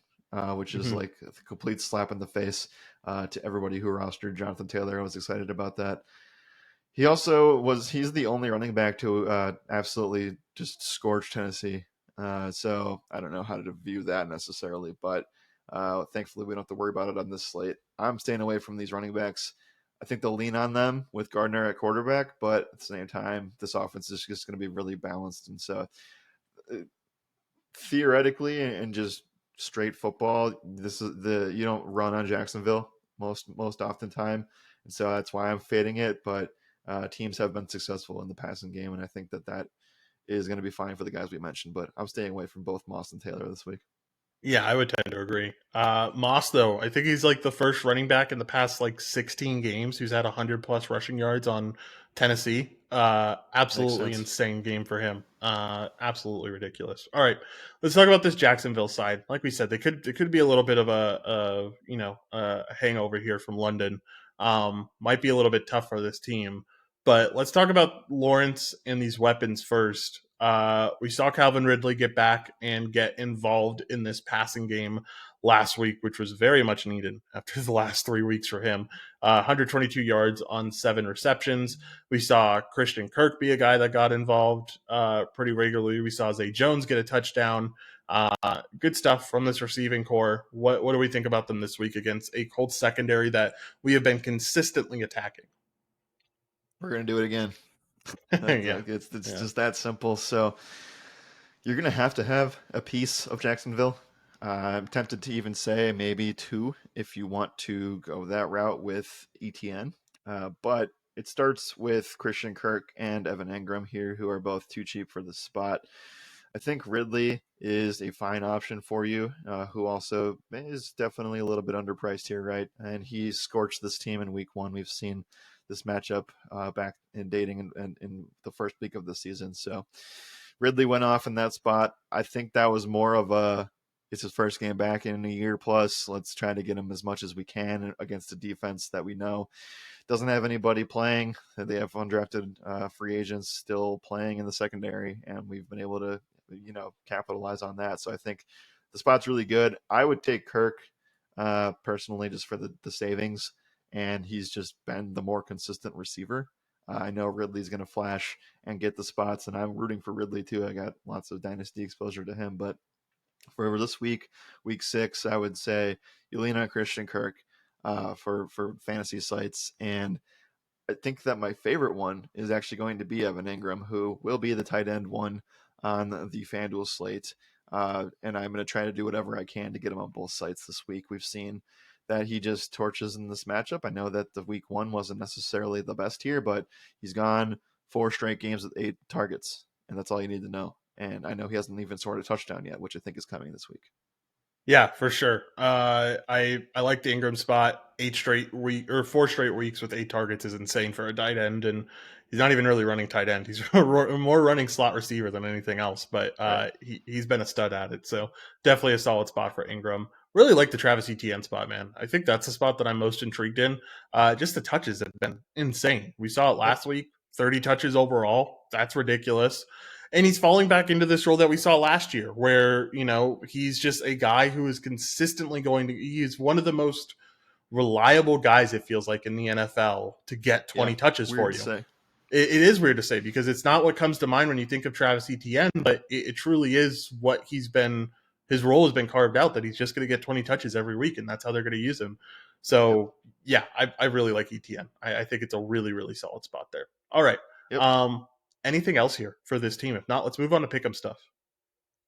which is
Hmm.
like a complete slap in the face to everybody who rostered Jonathan Taylor. I was excited about that. He's the only running back to absolutely just scorch Tennessee. So I don't know how to view that necessarily, but thankfully we don't have to worry about it on this slate. I'm staying away from these running backs. I think they'll lean on them with Gardner at quarterback, but at the same time, this offense is just going to be really balanced. And so uh, theoretically and just straight football, this is you don't run on Jacksonville most often time, and so that's why I'm fading it. But teams have been successful in the passing game, and I think that is going to be fine for the guys we mentioned. But I'm staying away from both Moss and Taylor this week.
Yeah, I would tend to agree. Moss, though, I think he's like the first running back in the past like 16 games who's had 100 plus rushing yards on Tennessee.
Makes
Absolutely
sense.
insane game for him. Absolutely ridiculous. All right, let's talk about this Jacksonville side. Like we said, it could be a little bit of a hangover here from London. Might be a little bit tough for this team, but let's talk about Lawrence and these weapons first. We saw Calvin Ridley get back and get involved in this passing game last week, which was very much needed after the last 3 weeks for him. 122 yards on 7 receptions. We saw Christian Kirk be a guy that got involved pretty regularly. We saw Zay Jones get a touchdown. Good stuff from this receiving core. What do we think about them this week against a Colts secondary that we have been consistently attacking?
We're gonna do it again.
Yeah.
It's
Yeah.
just that simple. So you're going to have a piece of Jacksonville. I'm tempted to even say maybe 2 if you want to go that route with ETN. But it starts with Christian Kirk and Evan Engram here, who are both too cheap for the spot. I think Ridley is a fine option for you, who also is definitely a little bit underpriced here, right? And he scorched this team in week 1. We've seen this matchup back in dating in the first week of the season. So Ridley went off in that spot. I think that was more of it's his first game back in a year plus. Let's try to get him as much as we can against a defense that we know doesn't have anybody playing. They have undrafted free agents still playing in the secondary, and we've been able to, capitalize on that. So I think the spot's really good. I would take Kirk personally just for the savings, and he's just been the more consistent receiver. I know Ridley's going to flash and get the spots, and I'm rooting for Ridley too. I got lots of dynasty exposure to him, but for this week 6, I would say you lean on Christian Kirk for fantasy sites, and I think that my favorite one is actually going to be Evan Ingram, who will be the tight end one on the FanDuel slate. And I'm going to try to do whatever I can to get him on both sites this week. We've seen that he just torches in this matchup. I know that the week one wasn't necessarily the best here, but he's gone 4 straight games with 8 targets, and that's all you need to know. And I know he hasn't even scored a touchdown yet, which I think is coming this week.
Yeah, for sure. I like the Ingram spot. 4 straight weeks with 8 targets is insane for a tight end, and he's not even really running tight end. He's more running slot receiver than anything else. But
Right.
he's been a stud at it, so definitely a solid spot for Ingram. Really like the Travis Etienne spot, man. I think that's the spot that I'm most intrigued in. Just the touches have been insane. We saw it
Yep.
last week, 30 touches overall. That's ridiculous. And he's falling back into this role that we saw last year, where he's just a guy who is consistently going to. He's one of the most reliable guys, it feels like, in the NFL to get
Yeah.
20 touches for
Weird to
you.
say.
It is weird to say because it's not what comes to mind when you think of Travis Etienne, but it truly is what he's been. His role has been carved out that he's just going to get 20 touches every week, and that's how they're going to use him.
Yep.
So yeah, I really like Etienne. I think it's a really really solid spot there. All right.
Yep.
Um, anything else here for this team? If not, let's move on to pick'em stuff.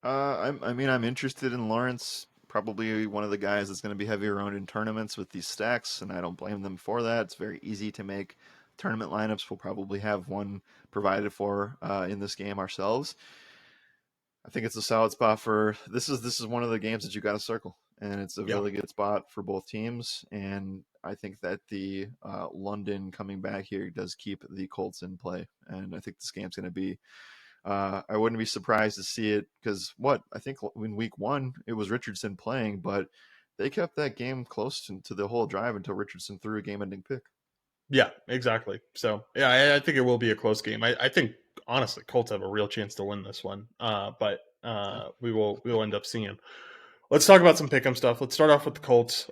I'm interested in Lawrence. Probably one of the guys that's going to be heavier owned in tournaments with these stacks, and I don't blame them for that. It's very easy to make tournament lineups. We'll probably have one provided for in this game ourselves. I think it's a solid spot for this is one of the games that you got to circle, and it's a
Yeah,
really good spot for both teams. And I think that the London coming back here does keep the Colts in play, and I think this game's going to be I wouldn't be surprised to see it because I think in week one it was Richardson playing, but they kept that game close to the whole drive until Richardson threw a game-ending pick.
yeah, exactly. So yeah, I think it will be a close game. I think honestly, Colts have a real chance to win this one. But
Yeah,
we will end up seeing. Let's talk about some pick'em stuff. Let's start off with the Colts.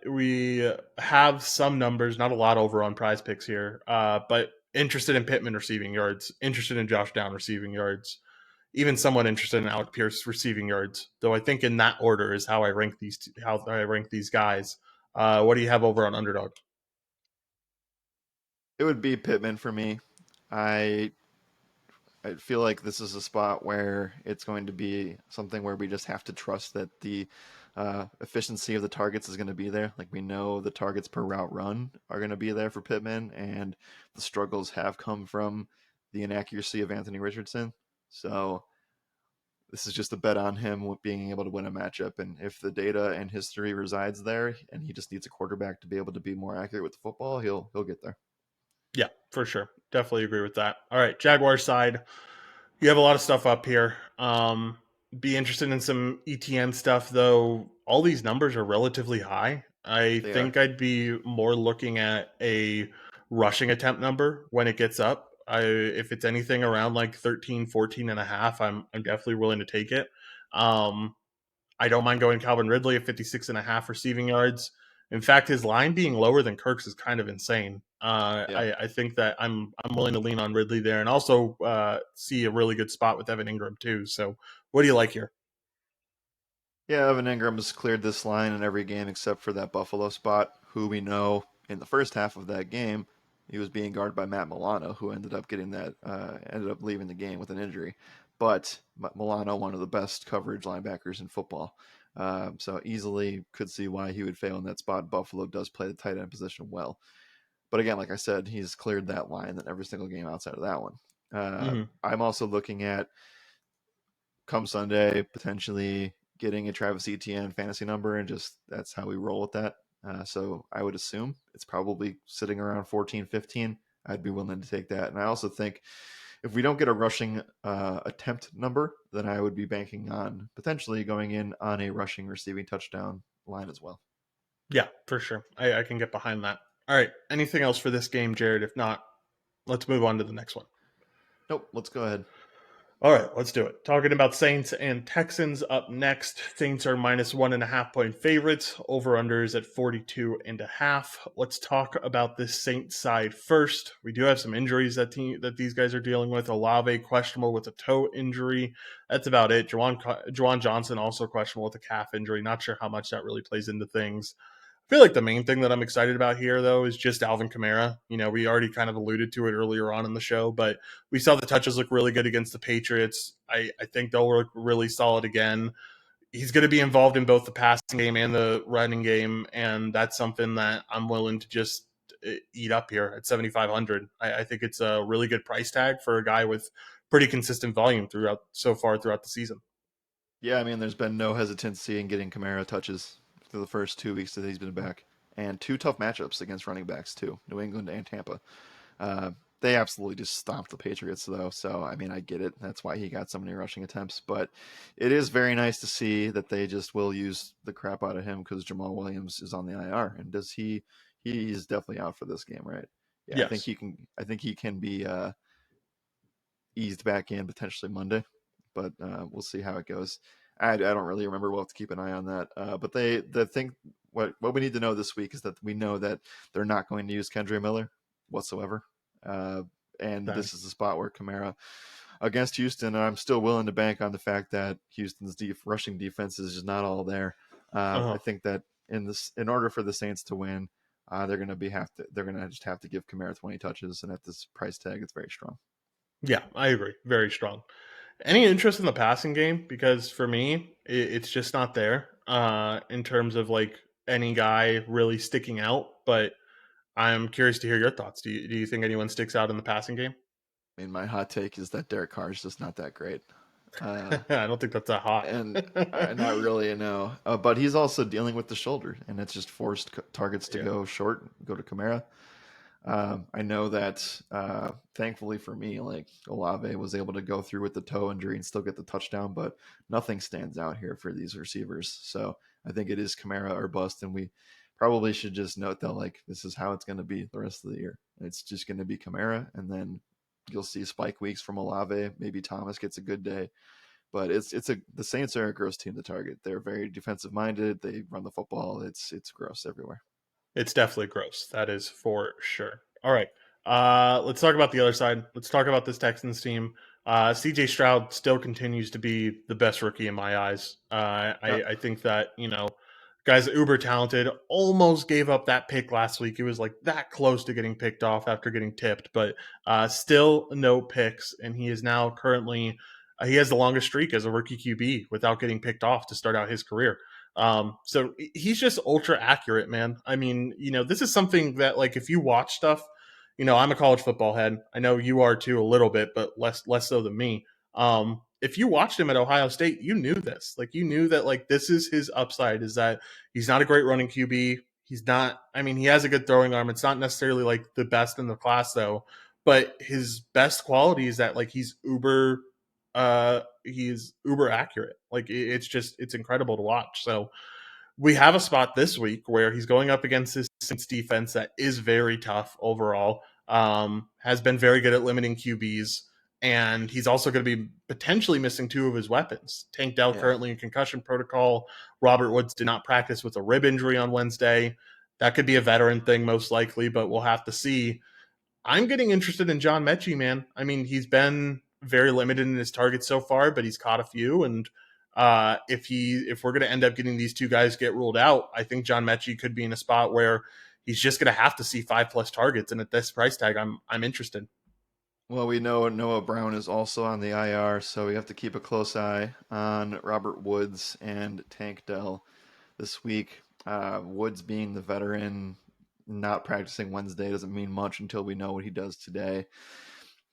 We have some numbers, not a lot over on Prize Picks here, but interested in Pittman receiving yards, interested in Josh Down receiving yards, even somewhat interested in Alec Pierce receiving yards. Though I think in that order is how I rank these guys. What do you have over on Underdog?
it would be Pittman for me. I I feel like this is a spot where it's going to be something where we just have to trust that the efficiency of the targets is going to be there. Like we know the targets per route run are going to be there for Pittman, and the struggles have come from the inaccuracy of Anthony Richardson. So this is just a bet on him being able to win a matchup. And if the data and history resides there, and he just needs a quarterback to be able to be more accurate with the football, he'll get there.
Yeah, for sure. Definitely agree with that. All right, Jaguars side. You have a lot of stuff up here. Be interested in some ETN stuff, though. All these numbers are relatively high. I
They are.
think I'd be more looking at a rushing attempt number when it gets up. If it's anything around like 13, 14 and a half, I'm definitely willing to take it. Um, I don't mind going Calvin Ridley at 56 and a half receiving yards. In fact, his line being lower than Kirk's is kind of insane.
Yeah.
I think that I'm willing to lean on Ridley there, and also see a really good spot with Evan Ingram too. So, what do you like here?
Yeah, Evan Ingram has cleared this line in every game except for that Buffalo spot, who we know in the first half of that game he was being guarded by Matt Milano, who ended up leaving the game with an injury. But Milano, one of the best coverage linebackers in football, so easily could see why he would fail in that spot. Buffalo does play the tight end position well, but again, like I said, he's cleared that line in every single game outside of that one.
Mm-hmm.
I'm also looking at come Sunday, potentially getting a Travis Etienne fantasy number, and just that's how we roll with that. So I would assume it's probably sitting around 14, 15. I'd be willing to take that. And I also think if we don't get a rushing attempt number, then I would be banking on potentially going in on a rushing receiving touchdown line as well.
Yeah, for sure. I can get behind that. All right. Anything else for this game, Jared? If not, let's move on to the next one.
Nope, let's go ahead.
All right, let's do it. Talking about Saints and Texans up next. Saints are minus 1.5 point favorites. Over unders at 42.5. Let's talk about this Saints side first. We do have some injuries that these guys are dealing with. Olave questionable with a toe injury. That's about it. Juwan Johnson also questionable with a calf injury. Not sure how much that really plays into things. I feel like the main thing that I'm excited about here, though, is just Alvin Kamara. We already kind of alluded to it earlier on in the show, but we saw the touches look really good against the Patriots. I think they'll look really solid again. he's going to be involved in both the passing game and the running game, and that's something that I'm willing to just eat up here at 7,500. I think it's a really good price tag for a guy with pretty consistent volume throughout the season.
Yeah, I mean, there's been no hesitancy in getting Kamara touches through the first 2 weeks that he's been back, and two tough matchups against running backs too, New England and Tampa. Uh, they absolutely just stomped the Patriots, though. So, I mean, I get it. That's why he got so many rushing attempts. But it is very nice to see that they just will use the crap out of him because Jamal Williams is on the IR. And does he? He's definitely out for this game, right? Yeah, I think
Yes,
he can. I think he can be eased back in potentially Monday, but we'll see how it goes. I don't really remember. We'll have to keep an eye on that. But the thing, what we need to know this week is that we know that they're not going to use Kendra Miller whatsoever. Uh, and
okay.
this is the spot where Kamara against Houston, I'm still willing to bank on the fact that Houston's rushing defense is just not all there. I
Uh-huh.
think that in order for the Saints to win, they're gonna just have to give Kamara 20 touches, and at this price tag, it's very strong.
Yeah, I agree. Very strong. Any interest in the passing game? Because for me, it's just not there in terms of like any guy really sticking out. But I'm curious to hear your thoughts. Do you think anyone sticks out in the passing game?
I mean, my hot take is that Derek Carr is just not that great. Uh,
I don't think that's that hot.
and not really, but he's also dealing with the shoulder, and it's just forced targets to
Yeah.
go short, go to Kamara. I know that, thankfully for me, like Olave was able to go through with the toe injury and still get the touchdown, but nothing stands out here for these receivers. So I think it is Kamara or bust, and we probably should just note that like this is how it's going to be the rest of the year. It's just going to be Kamara, and then you'll see spike weeks from Olave. Maybe Thomas gets a good day, but the Saints are a gross team to target. They're very defensive minded. They run the football. It's gross everywhere.
It's definitely gross. That is for sure. All right. Let's talk about the other side. Let's talk about this Texans team. CJ Stroud still continues to be the best rookie in my eyes.
Yeah.
I think that, guy's uber talented, almost gave up that pick last week. He was like that close to getting picked off after getting tipped, but still no picks. And he is now currently, he has the longest streak as a rookie QB without getting picked off to start out his career. So he's just ultra accurate, man. I mean, this is something that like if you watch stuff, I'm a college football head. I know you are too a little bit, but less so than me. If you watched him at Ohio State, you knew this. Like you knew that like this is his upside is that he's not a great running QB. He's not, I mean, he has a good throwing arm. It's not necessarily like the best in the class though, but his best quality is that like he's uber accurate. Like it's incredible to watch. So we have a spot this week where he's going up against this Saints defense that is very tough overall. Has been very good at limiting QBs, and he's also going to be potentially missing two of his weapons. Tank Dell
Yeah.
currently in concussion protocol. Robert Woods did not practice with a rib injury on Wednesday. That could be a veteran thing, most likely, but we'll have to see. I'm getting interested in John Mechie, man. I mean, he's been very limited in his targets so far, but he's caught a few. And if we're going to end up getting these two guys get ruled out, I think John Mechie could be in a spot where he's just going to have to see 5+ targets. And at this price tag, I'm interested.
Well, we know Noah Brown is also on the IR, so we have to keep a close eye on Robert Woods and Tank Dell this week. Woods being the veteran, not practicing Wednesday doesn't mean much until we know what he does today.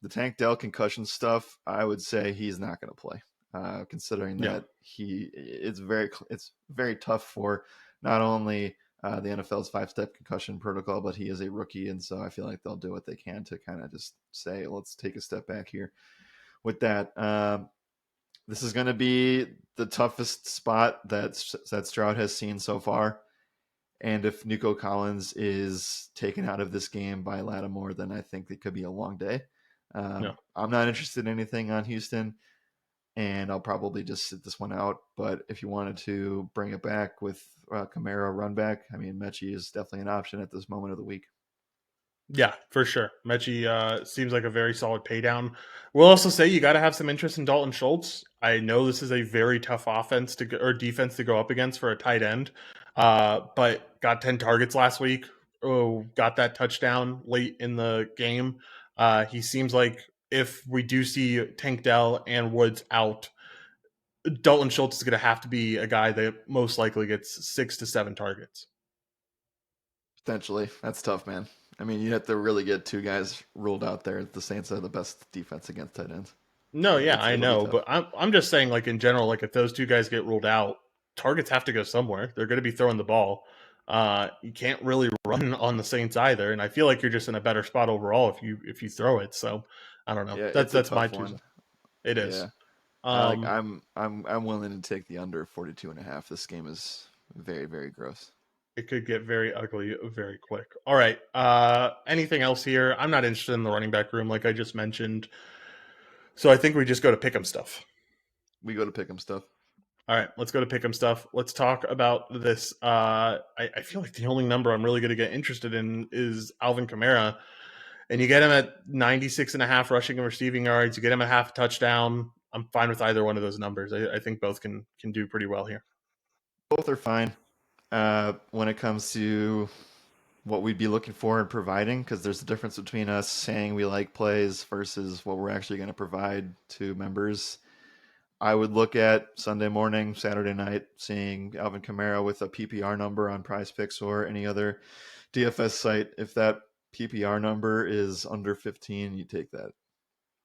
The Tank Dell concussion stuff, I would say he's not going to play, considering
Yeah.
that it's very tough for not only the NFL's 5-step concussion protocol, but he is a rookie, and so I feel like they'll do what they can to kind of just say, let's take a step back here. With that, this is going to be the toughest spot that Stroud has seen so far. And if Nico Collins is taken out of this game by Lattimore, then I think it could be a long day.
No.
I'm not interested in anything on Houston, and I'll probably just sit this one out. But if you wanted to bring it back with Kamara run back, I mean, Mechie is definitely an option at this moment of the week.
Yeah, for sure. Mechie seems like a very solid pay down. We'll also say you got to have some interest in Dalton Schultz. I know this is a very tough offense or defense to go up against for a tight end, but got 10 targets last week. Oh, got that touchdown late in the game. He seems like if we do see Tank Dell and Woods out, Dalton Schultz is going to have to be a guy that most likely gets 6 to 7 targets.
Potentially. That's tough, man. I mean, you have to really get two guys ruled out there. The Saints are the best defense against tight ends.
No, yeah, I
It'll be
know,
tough.
but I'm just saying, like in general, like if those two guys get ruled out, targets have to go somewhere. They're going to be throwing the ball. You can't really run on the Saints either, and I feel like you're just in a better spot overall if you throw it. So I don't know.
Yeah,
That's
it's a
my
tough
two
one.
cents. It is.
Yeah.
Um,
I'm willing to take the under 42.5. This game is very, very gross.
it could get very ugly very quick. All right. Anything else here? I'm not interested in the running back room, like I just mentioned. So I think we just go to pick 'em stuff.
We go to pick 'em stuff.
All right, let's go to pick 'em stuff. Let's talk about this. I feel like the only number I'm really going to get interested in is Alvin Kamara. And you get him at 96 and a half rushing and receiving yards. You get him at half a touchdown. I'm fine with either one of those numbers. I think both can do pretty well here.
Both are fine. When it comes to what we'd be looking for and providing, because there's a difference between us saying we like plays versus what we're actually going to provide to members. I would look at Sunday morning, Saturday night, seeing Alvin Kamara with a PPR number on PrizePicks or any other DFS site. If that PPR number is under 15, you take that.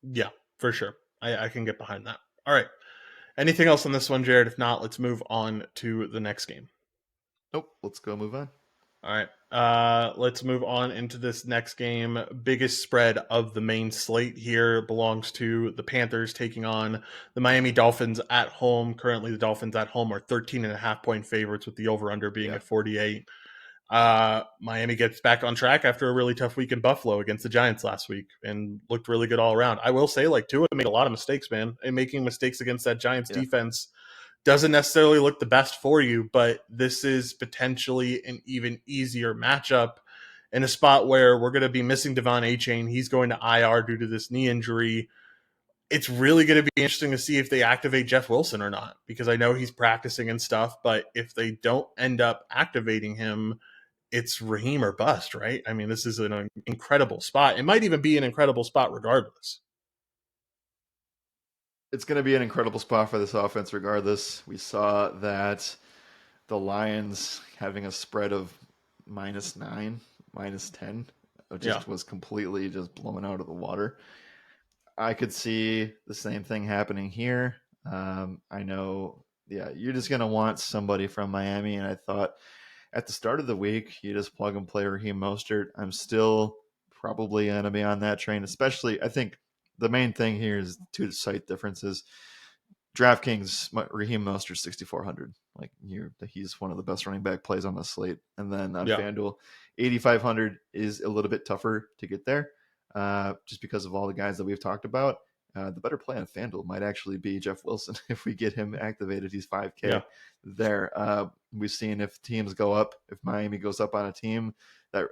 Yeah, for sure. I can get behind that. All right. Anything else on this one, Jared? If not, let's move on to the next game.
Nope. Let's go move on.
All right. Let's move on into this next game. Biggest spread of the main slate here belongs to the Panthers taking on the Miami Dolphins at home. Currently, the Dolphins at home are 13.5 point favorites with the over-under being
Yeah.
at 48. Miami gets back on track after a really tough week in Buffalo against the Giants last week and looked really good all around. I will say, like, Tua made a lot of mistakes, man, and making mistakes against that Giants
Yeah.
defense doesn't necessarily look the best for you, but this is potentially an even easier matchup in a spot where we're going to be missing Devon Achane. He's going to IR due to this knee injury. It's really going to be interesting to see if they activate Jeff Wilson or not, because I know he's practicing and stuff, but if they don't end up activating him, it's Raheem or bust, right? I mean, this is an incredible spot. It might even be an incredible spot regardless.
It's going to be an incredible spot for this offense regardless. We saw that the Lions having a spread of -9, -10,
Yeah.
just was completely just blown out of the water. I could see the same thing happening here. I know, yeah, you're just going to want somebody from Miami. And I thought at the start of the week, you just plug and play Raheem Mostert. I'm still probably going to be on that train, especially I think the main thing here is two site differences. DraftKings, Raheem Mostert 6,400. Like he's one of the best running back plays on the slate. And then on
Yeah.
FanDuel, 8,500 is a little bit tougher to get there, just because of all the guys that we've talked about. The better play on FanDuel might actually be Jeff Wilson. If we get him activated, he's 5K
Yeah.
there. We've seen if teams go up, if Miami goes up on a team, that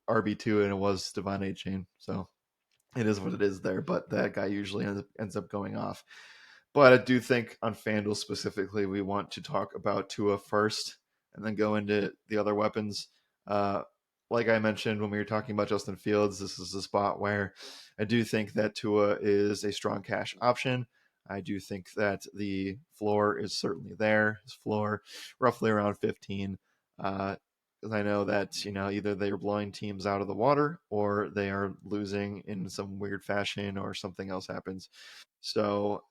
RB2 and it was Devon Achane. So it is what it is there. But that guy usually ends up going off. But I do think on FanDuel specifically, we want to talk about Tua first and then go into the other weapons. Like I mentioned when we were talking about Justin Fields, this is a spot where I do think that Tua is a strong cash option. I do think that the floor is certainly there. His floor roughly around 15. Because I know that either they are blowing teams out of the water or they are losing in some weird fashion or something else happens. So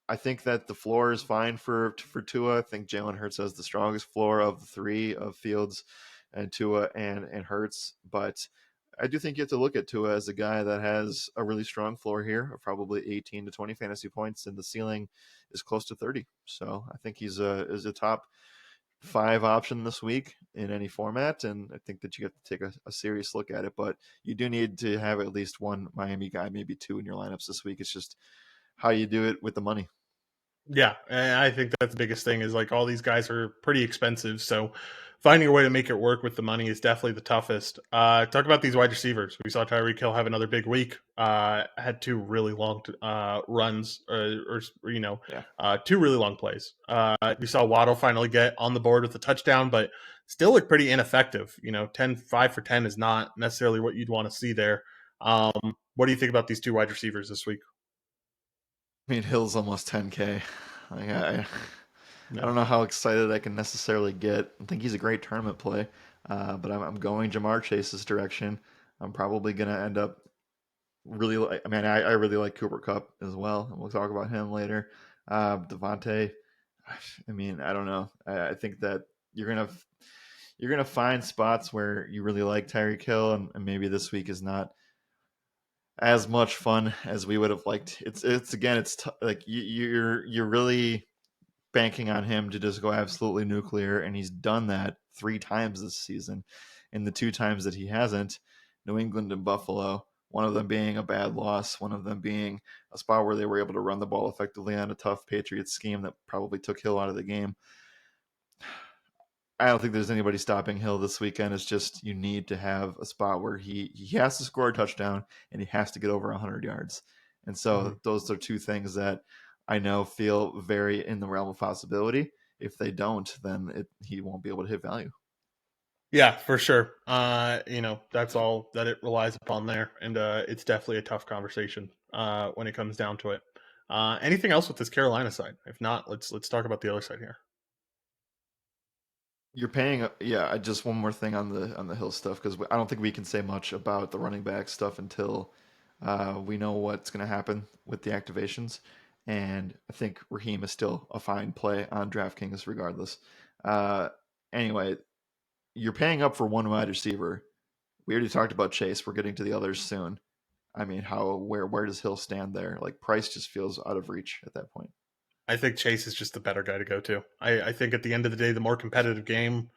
I think that the floor is fine for Tua. I think Jalen Hurts has the strongest floor of the three of Fields and Tua and Hurts. But I do think you have to look at Tua as a guy that has a really strong floor here of probably 18 to 20 fantasy points, and the ceiling is close to 30. So I think he's a top 5 option this week in any format, and I think that you have to take a serious look at it. But you do need to have at least one Miami guy, maybe two in your lineups this week. It's just how you do it with the money.
Yeah, and I think that's the biggest thing is like all these guys are pretty expensive, so finding a way to make it work with the money is definitely the toughest. Talk about these wide receivers. We saw Tyreek Hill have another big week. Had two really long runs,
Yeah.
two really long plays. We saw Waddle finally get on the board with a touchdown, but still look pretty ineffective. 5 for 10 is not necessarily what you'd want to see there. What do you think about these two wide receivers this week?
I mean, Hill's almost 10K. Like, I
No.
don't know how excited I can necessarily get. I think he's a great tournament play, but I'm going Jamar Chase's direction. I'm probably going to end up really like. I mean, I really like Cooper Cup as well, and we'll talk about him later. Devontae. I mean, I don't know. I think that you're gonna you're gonna find spots where you really like Tyreek Hill, and maybe this week is not as much fun as we would have liked. It's again, like you're really banking on him to just go absolutely nuclear, and he's done that 3 times this season. And the 2 times that he hasn't, New England and Buffalo, one of them being a bad loss, one of them being a spot where they were able to run the ball effectively on a tough Patriots scheme that probably took Hill out of the game. I don't think there's anybody stopping Hill this weekend. It's just you need to have a spot where he has to score a touchdown and he has to get over 100 yards. And so
Mhm.
those are 2 things that I know feel very in the realm of possibility. If they don't, then he won't be able to hit value.
Yeah, for sure. That's all that it relies upon there, and it's definitely a tough conversation when it comes down to it. Anything else with this Carolina side? If not, let's talk about the other side here.
You're paying, yeah. Just one more thing on the Hill stuff because I don't think we can say much about the running back stuff until we know what's going to happen with the activations. And I think Raheem is still a fine play on DraftKings regardless. Uh, anyway, you're paying up for one wide receiver. We already talked about Chase. We're getting to the others soon. I mean, where does Hill stand there? Like Price just feels out of reach at that point.
I think Chase is just the better guy to go to. I think at the end of the day, the more competitive game,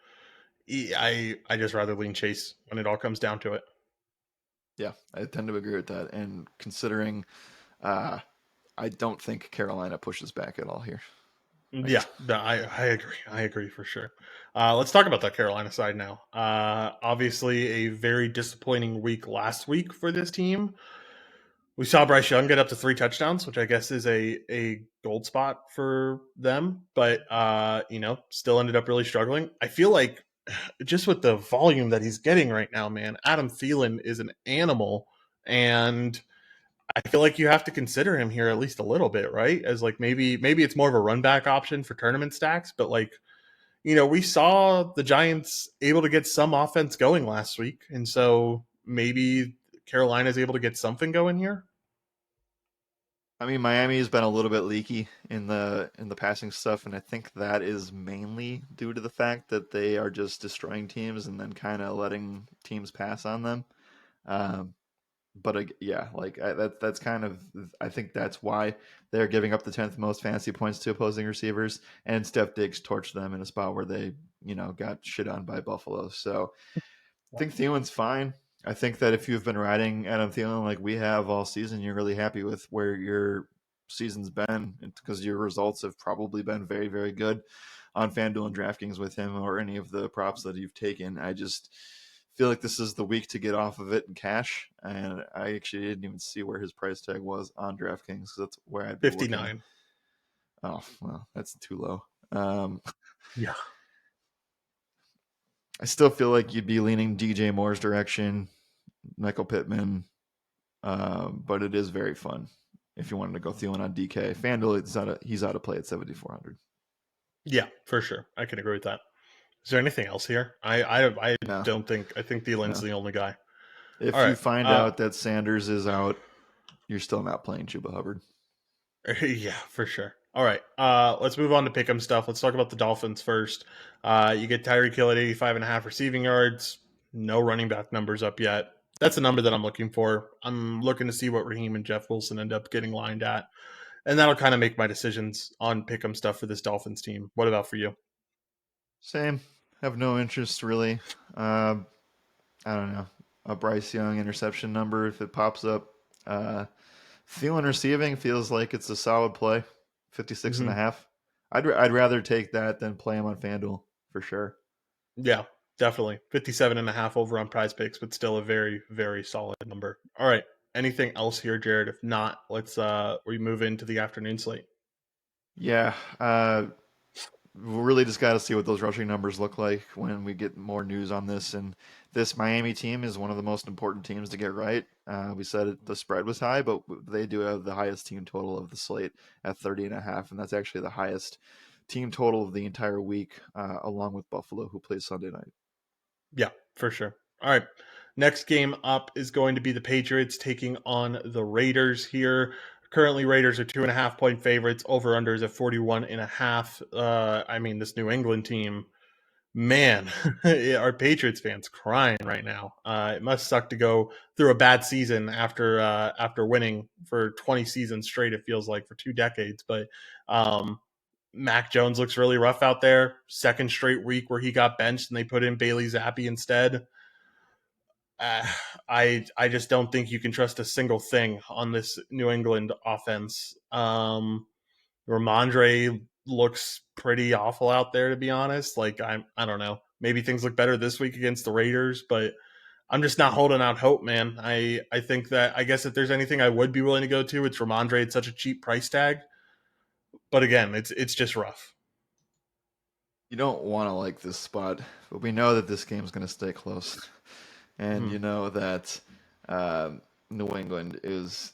I just rather lean Chase when it all comes down to it.
Yeah, I tend to agree with that. And considering uh, I don't think Carolina pushes back at all here. I
Yeah,
just
I agree. I agree for sure. Let's talk about that Carolina side now. Obviously, a very disappointing week last week for this team. We saw Bryce Young get up to 3 touchdowns, which I guess is a gold spot for them, but still ended up really struggling. I feel like just with the volume that he's getting right now, man, Adam Thielen is an animal, and I feel like you have to consider him here at least a little bit, right? As like maybe it's more of a run back option for tournament stacks, but like we saw the Giants able to get some offense going last week, and so maybe Carolina's able to get something going here.
I mean, Miami has been a little bit leaky in the passing stuff, and I think that is mainly due to the fact that they are just destroying teams and then kind of letting teams pass on them. Um, yeah, like that's kind of I think that's why they're giving up the 10th most fantasy points to opposing receivers, and Steph Diggs torched them in a spot where they got shit on by Buffalo. So I think Thielen's fine. I think that if you've been riding Adam Thielen like we have all season, you're really happy with where your season's been because your results have probably been very, very good on FanDuel and DraftKings with him or any of the props that you've taken. I just feel like this is the week to get off of it in cash. And I actually didn't even see where his price tag was on DraftKings. So that's where I'd be looking.
59.
Oh, well, that's too low. Um,
Yeah.
I still feel like you'd be leaning DJ Moore's direction, Michael Pittman, but it is very fun if you wanted to go Thielen on DK. FanDuel, he's out of play at 7,400.
Yeah, for sure. I can agree with that. Is there anything else here? I
No,
don't think I think Thielen's
no.
the only guy. All
If you
right.
find out that Sanders is out, you're still not playing Chuba Hubbard.
Yeah, for sure. All right. Let's move on to pick'em stuff. Let's talk about the Dolphins first. You get Tyreek Hill at 85.5 receiving yards. No running back numbers up yet. That's a number that I'm looking for. I'm looking to see what Raheem and Jeff Wilson end up getting lined at. And that'll kind of make my decisions on pick'em stuff for this Dolphins team. What about for you?
Same. Have no interest really. I don't know. A Bryce Young interception number if it pops up. Uh, Thielen receiving feels like it's a solid play. 56 and a
Mm-hmm.
half. I'd rather take that than play him on FanDuel for sure.
Yeah, definitely. 57.5 over on prize picks, but still a very, very solid number. All right. Anything else here, Jared? If not, let's we move into the afternoon slate.
Yeah, we really just got to see what those rushing numbers look like when we get more news on this. And This Miami team is one of the most important teams to get right. We said the spread was high, but they do have the highest team total of the slate at 30.5, and that's actually the highest team total of the entire week, along with Buffalo, who plays Sunday night.
Yeah, for sure. All right. Next game up is going to be the Patriots taking on the Raiders here. Currently, Raiders are 2.5 point favorites. Over under is at 41.5. I mean, this New England team, man, our Patriots fans crying right now. It must suck to go through a bad season after winning for 20 seasons straight. It feels like for 2 decades, but um, Mac Jones looks really rough out there. Second straight week where he got benched and they put in Bailey Zappi instead. Uh, I just don't think you can trust a single thing on this New England offense. Ramondre looks pretty awful out there, to be honest. Like I don't know. Maybe things look better this week against the Raiders, but I'm just not holding out hope, man. I think that I guess if there's anything I would be willing to go to, it's Ramondre. It's such a cheap price tag, but again, it's just rough.
You don't want to like this spot, but we know that this game's going to stay close. And
Hmm.
you know that uh, New England is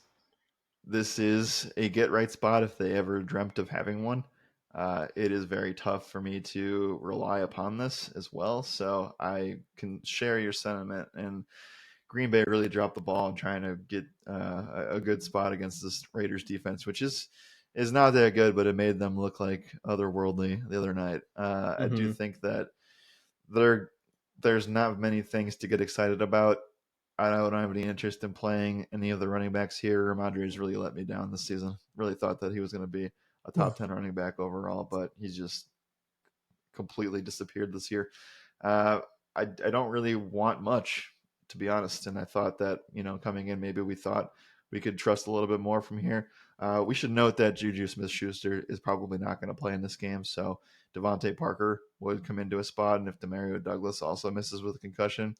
this is a get right spot if they ever dreamt of having one. It is very tough for me to rely upon this as well, so I can share your sentiment. And Green Bay really dropped the ball in trying to get a good spot against this Raiders defense, which is not that good, but it made them look like otherworldly the other night. I do
Hmm.
think that there there's not many things to get excited about. I don't have any interest in playing any of the running backs here. Ramondre has really let me down this season. Really thought that he was going to be a top 10 running back overall, but he's just completely disappeared this year. Uh, I don't really want much, to be honest. And I thought that, coming in, maybe we thought we could trust a little bit more from here. We should note that Juju Smith Schuster is probably not going to play in this game. So Devontae Parker would come into a spot. And if Demario Douglas also misses with a concussion,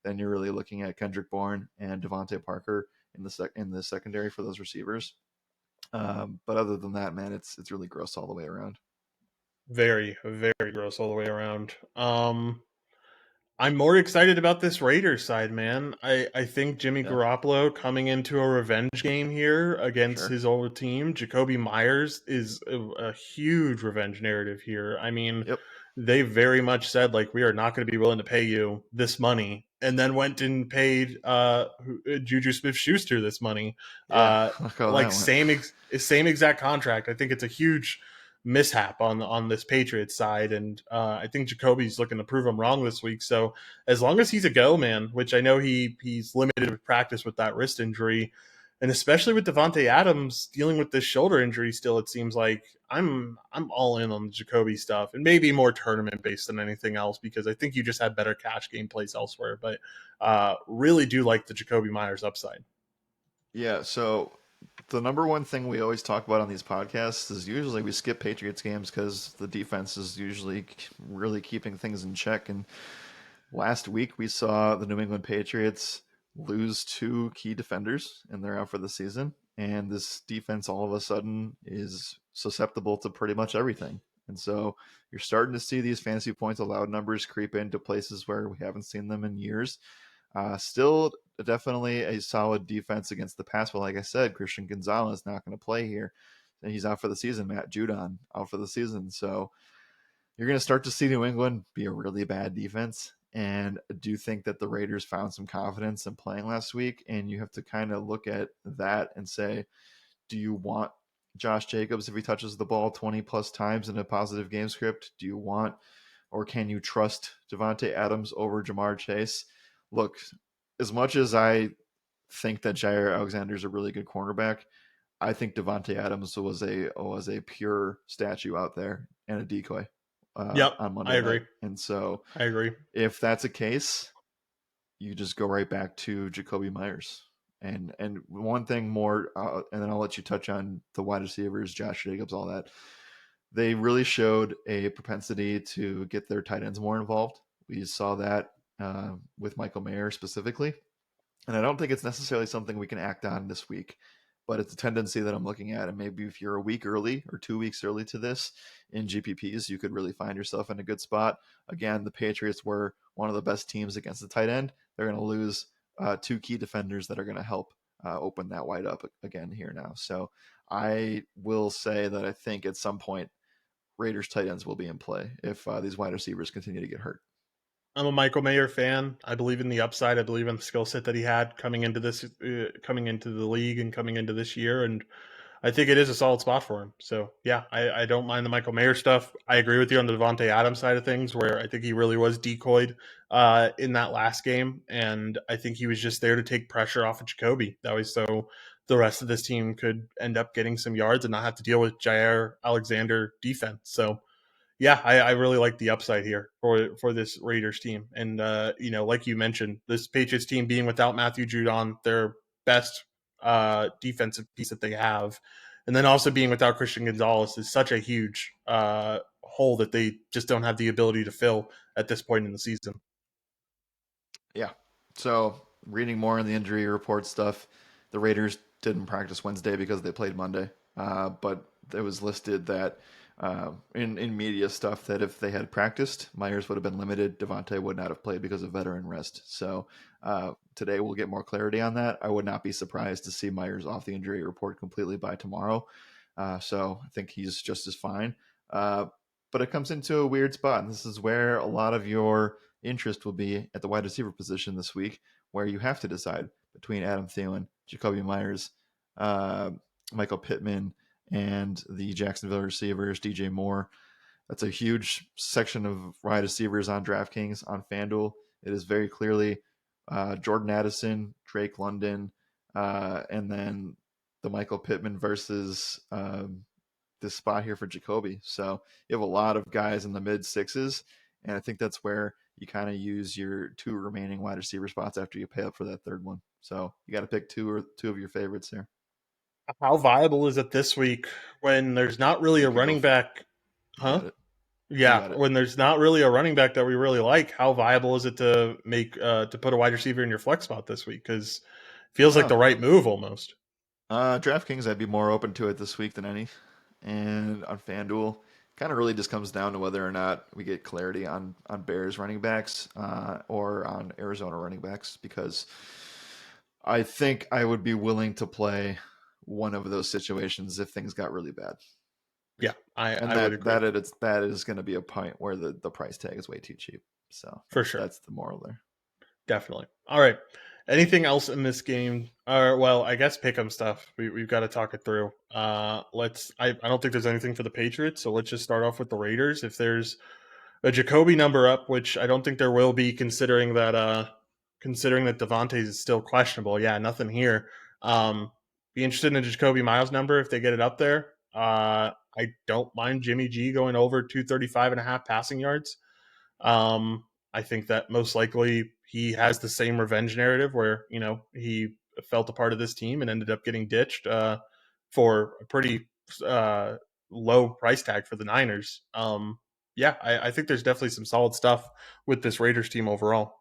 then you're really looking at Kendrick Bourne and Devontae Parker in the secondary for those receivers. But other than that, man, it's really gross all the way around.
Very, very gross all the way around. I'm more excited about this Raiders side, man. I think Jimmy
Yeah,
Garoppolo coming into a revenge game here against
sure.
his old team. Jacoby Myers is a huge revenge narrative here. I mean,
Yep.
they very much said like we are not going to be willing to pay you this money, and then went and paid Juju Smith Schuster this money.
Yeah, look how
Like
that went.
same exact contract. I think it's a huge mishap on this Patriots side, and I think Jacoby's looking to prove him wrong this week. So as long as he's a go man, which I know he's limited with practice with that wrist injury, and especially with Devonte Adams dealing with this shoulder injury still, it seems like I'm all in on the Jacoby stuff, and maybe more tournament based than anything else because I think you just had better cash game plays elsewhere. But really do like the Jacoby Myers upside.
Yeah, so the number one thing we always talk about on these podcasts is usually we skip Patriots games because the defense is usually really keeping things in check. And last week we saw the New England Patriots lose two key defenders and they're out for the season. And this defense all of a sudden is susceptible to pretty much everything. And so you're starting to see these fantasy points allowed numbers creep into places where we haven't seen them in years. Still, definitely a solid defense against the pass. But like I said, Christian Gonzalez not going to play here. And he's out for the season. Matt Judon out for the season. So you're going to start to see New England be a really bad defense. And I do think that the Raiders found some confidence in playing last week. And you have to kind of look at that and say, do you want Josh Jacobs if he touches the ball 20 plus times in a positive game script? Do you want or can you trust Devonte Adams over Jamar Chase? Look, as much as I think that Jair Alexander is a really good cornerback, I think Devonte Adams was a pure statue out there and a decoy
Yep,
on
I
Monday night.
agree.
And so,
I agree.
if that's a case, you just go right back to Jacoby Myers. And one thing more, and then I'll let you touch on the wide receivers, Josh Jacobs, all that. They really showed a propensity to get their tight ends more involved. We saw that with Michael Mayer specifically. And I don't think it's necessarily something we can act on this week, but it's a tendency that I'm looking at. And maybe if you're a week early or 2 weeks early to this in GPPs, you could really find yourself in a good spot. Again, the Patriots were one of the best teams against the tight end, they're going to lose two key defenders that are going to help open that wide up again here now. So I will say that I think at some point Raiders tight ends will be in play if these wide receivers continue to get hurt.
I'm a Michael Mayer fan. I believe in the upside. I believe in the skill set that he had coming into the league and coming into this year, and I think it is a solid spot for him. So yeah, I don't mind the Michael Mayer stuff. I agree with you on the Devontae Adams side of things, where I think he really was decoyed in that last game, and I think he was just there to take pressure off of Jacoby. That was so the rest of this team could end up getting some yards and not have to deal with Jair Alexander defense. So yeah, I really like the upside here for this Raiders team. And like you mentioned, this Patriots team being without Matthew Judon, their best defensive piece that they have, and then also being without Christian Gonzalez is such a huge hole that they just don't have the ability to fill at this point in the season.
Yeah. So reading more on the injury report stuff, the Raiders didn't practice Wednesday because they played Monday. But it was listed that in media stuff that if they had practiced, Myers would have been limited. Devontae would not have played because of veteran rest. So today we'll get more clarity on that. I would not be surprised to see Myers off the injury report completely by tomorrow. So I think he's just as fine. But it comes into a weird spot. And this is where a lot of your interest will be at the wide receiver position this week, where you have to decide between Adam Thielen, Jacoby Myers, Michael Pittman, and the Jacksonville receivers, DJ Moore. That's a huge section of wide receivers on DraftKings, on FanDuel. It is very clearly Jordan Addison, Drake London, and then the Michael Pittman versus this spot here for Jacoby. So you have a lot of guys in the mid sixes, and I think that's where you kind of use your two remaining wide receiver spots after you pay up for that third one. So you got to pick two of your favorites there.
How viable is it this week when there's not really
You
a
can go.
running back?
You
Huh?
got it. You
Yeah,
got it.
when there's not really a running back that we really like, how viable is it to make to put a wide receiver in your flex spot this week? Because it feels like
Oh,
the right move almost.
DraftKings, I'd be more open to it this week than any. And on FanDuel, kind of really just comes down to whether or not we get clarity on Bears running backs or on Arizona running backs, because I think I would be willing to play one of those situations if things got really bad.
Yeah,
And
I would agree
that is going to be a point where the price tag is way too cheap. So
for sure,
that's the moral there.
definitely. All right, anything else in this game? Well, I guess pick'em stuff. We've got to talk it through. Let's. I don't think there's anything for the Patriots, so let's just start off with the Raiders. If there's a Jacoby number up, which I don't think there will be, considering that Devontae is still questionable. Yeah, nothing here. Be interested in a Jacoby Miles number if they get it up there. I don't mind Jimmy G going over 235 and a half passing yards. I think that most likely he has the same revenge narrative where, he felt a part of this team and ended up getting ditched for a pretty uh, low price tag for the Niners. Yeah, I think there's definitely some solid stuff with this Raiders team overall.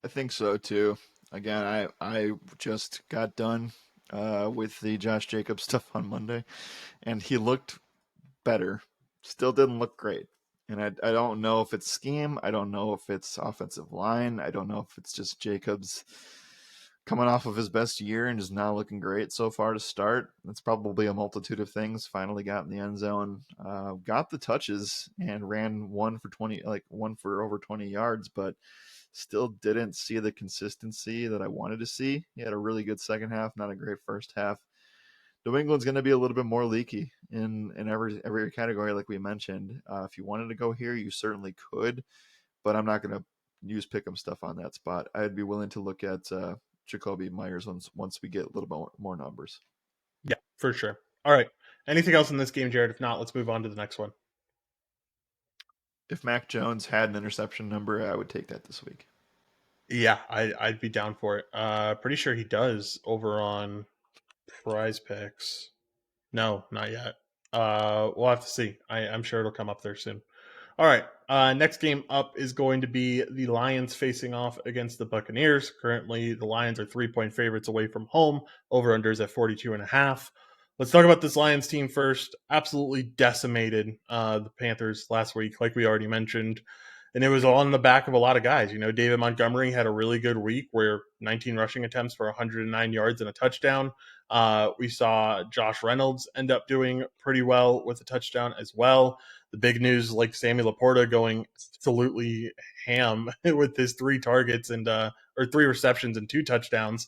I think so too. Again, I just got done with the Josh Jacobs stuff on Monday, and he looked better. Still didn't look great. And I don't know if it's scheme. I don't know if it's offensive line. I don't know if it's just Jacobs coming off of his best year and just not looking great so far to start. It's probably a multitude of things. Finally got in the end zone, got the touches and ran one for 20, like one for over 20 yards, but still didn't see the consistency that I wanted to see. He had a really good second half, not a great first half. New England's going to be a little bit more leaky in every category, like we mentioned. If you wanted to go here, you certainly could, but I'm not going to use pick'em stuff on that spot. I'd be willing to look at Jacoby Myers once we get a little bit more numbers.
Yeah, for sure. All right. Anything else in this game, Jared? If not, let's move on to the next one.
If Mac Jones had an interception number, I would take that this week.
Yeah, I'd be down for it. Pretty sure he does over on Prize Picks. No, not yet. We'll have to see. I'm sure it'll come up there soon. All right. Next game up is going to be the Lions facing off against the Buccaneers. Currently, the Lions are 3-point favorites away from home. Over unders at 42.5. Let's talk about this Lions team first. Absolutely decimated the Panthers last week, like we already mentioned. and it was on the back of a lot of guys. David Montgomery had a really good week where 19 rushing attempts for 109 yards and a touchdown. We saw Josh Reynolds end up doing pretty well with a touchdown as well. The big news, like Sammy Laporta going absolutely ham with his 3 targets and or 3 receptions and 2 touchdowns.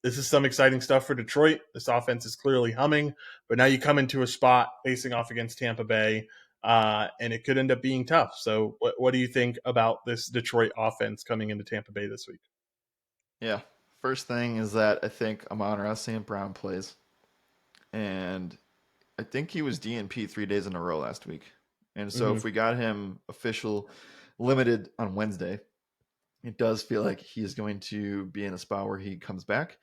This is some exciting stuff for Detroit. This offense is clearly humming, but now you come into a spot facing off against Tampa Bay, and it could end up being tough. So, what do you think about this Detroit offense coming into Tampa Bay this week?
Yeah. First thing is that I think Amon-Ra St. Brown plays, and I think he was DNP 3 days in a row last week. And so
Mm-hmm.
if we got him official limited on Wednesday, it does feel like he's going to be in a spot where he comes back.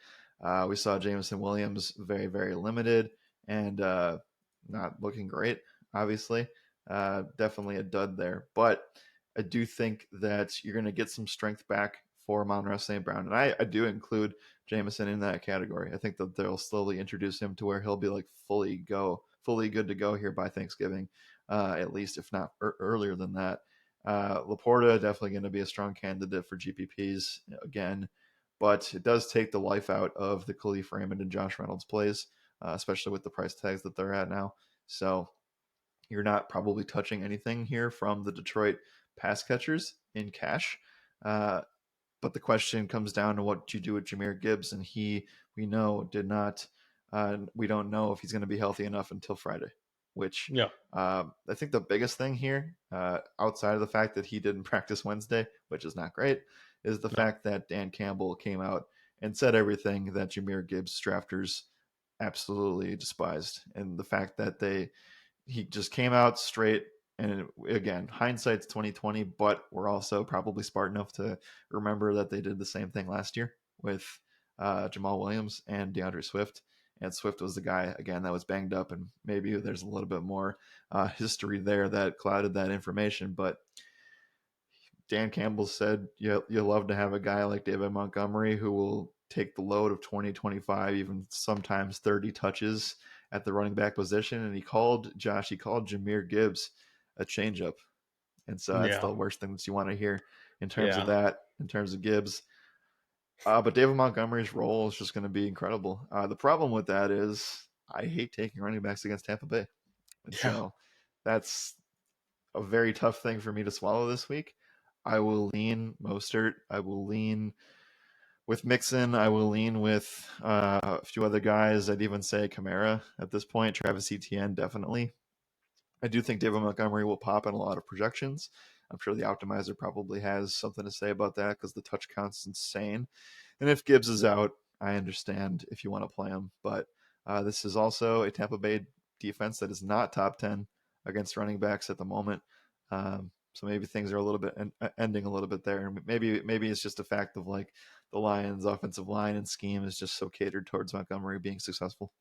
We saw Jameson Williams very, very limited and not looking great, obviously. Definitely a dud there. But I do think that you're going to get some strength back for Monroe St. Brown. And I do include Jameson in that category. I think that they'll slowly introduce him to where he'll be like fully good to go here by Thanksgiving, at least, if not earlier than that. Laporta definitely going to be a strong candidate for GPPs again, but it does take the life out of the Khalif Raymond and Josh Reynolds plays, especially with the price tags that they're at now. So you're not probably touching anything here from the Detroit pass catchers in cash. Uh, but the question comes down to what you do with Jahmyr Gibbs, and we know did not. We don't know if he's going to be healthy enough until Friday, which
Yeah,
I think the biggest thing here, outside of the fact that he didn't practice Wednesday, which is not great, is the
no,
fact that Dan Campbell came out and said everything that Jahmyr Gibbs drafters absolutely despised, and the fact that he just came out straight. And again, hindsight's 2020, but we're also probably smart enough to remember that they did the same thing last year with Jamal Williams and DeAndre Swift. And Swift was the guy again that was banged up, and maybe there's a little bit more history there that clouded that information. But Dan Campbell said you love to have a guy like David Montgomery who will take the load of 20, 25, even sometimes 30 touches at the running back position. And he called Jahmyr Gibbs a changeup. And so that's
yeah,
the worst thing that you want to hear in terms of
yeah,
that, in terms of Gibbs. But David Montgomery's role is just going to be incredible. The problem with that is I hate taking running backs against Tampa Bay. And
yeah,
so that's a very tough thing for me to swallow this week. I will lean Mostert. I will lean with Mixon. I will lean with a few other guys. I'd even say Kamara at this point. Travis Etienne, definitely. I do think David Montgomery will pop in a lot of projections. I'm sure the optimizer probably has something to say about that because the touch count's insane. And if Gibbs is out, I understand if you want to play him. But this is also a Tampa Bay defense that is not top 10 against running backs at the moment. So maybe things are a little bit ending a little bit there. Maybe it's just a fact of like the Lions' offensive line and scheme is just so catered towards Montgomery being successful.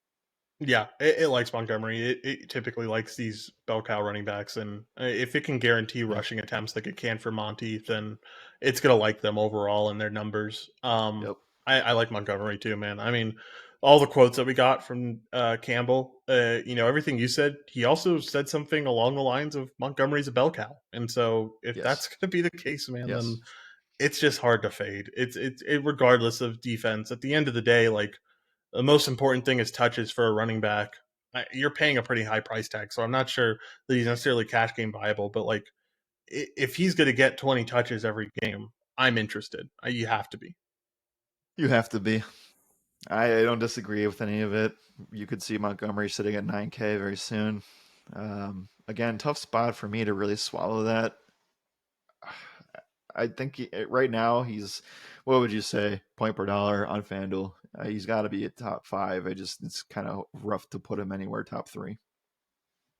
yeah. It likes Montgomery. It typically likes these bell cow running backs, and if it can guarantee
Yeah.
rushing attempts like it can for Monty, then it's gonna like them overall in their numbers.
Yep.
I like Montgomery too, man. I mean, all the quotes that we got from Campbell, everything you said. He also said something along the lines of Montgomery's a bell cow, and so if that's
Yes.
gonna be the case, man, then
Yes.
it's just hard to fade. Regardless of defense. At the end of the day, like the most important thing is touches for a running back. You're paying a pretty high price tag, so I'm not sure that he's necessarily cash game viable. But like, if he's going to get 20 touches every game, I'm interested. You have to be.
You have to be. I don't disagree with any of it. You could see Montgomery sitting at 9K very soon. Again, tough spot for me to really swallow that. I think right now he's, what would you say, point per dollar on FanDuel. He's got to be a top five. It's kind of rough to put him anywhere top three.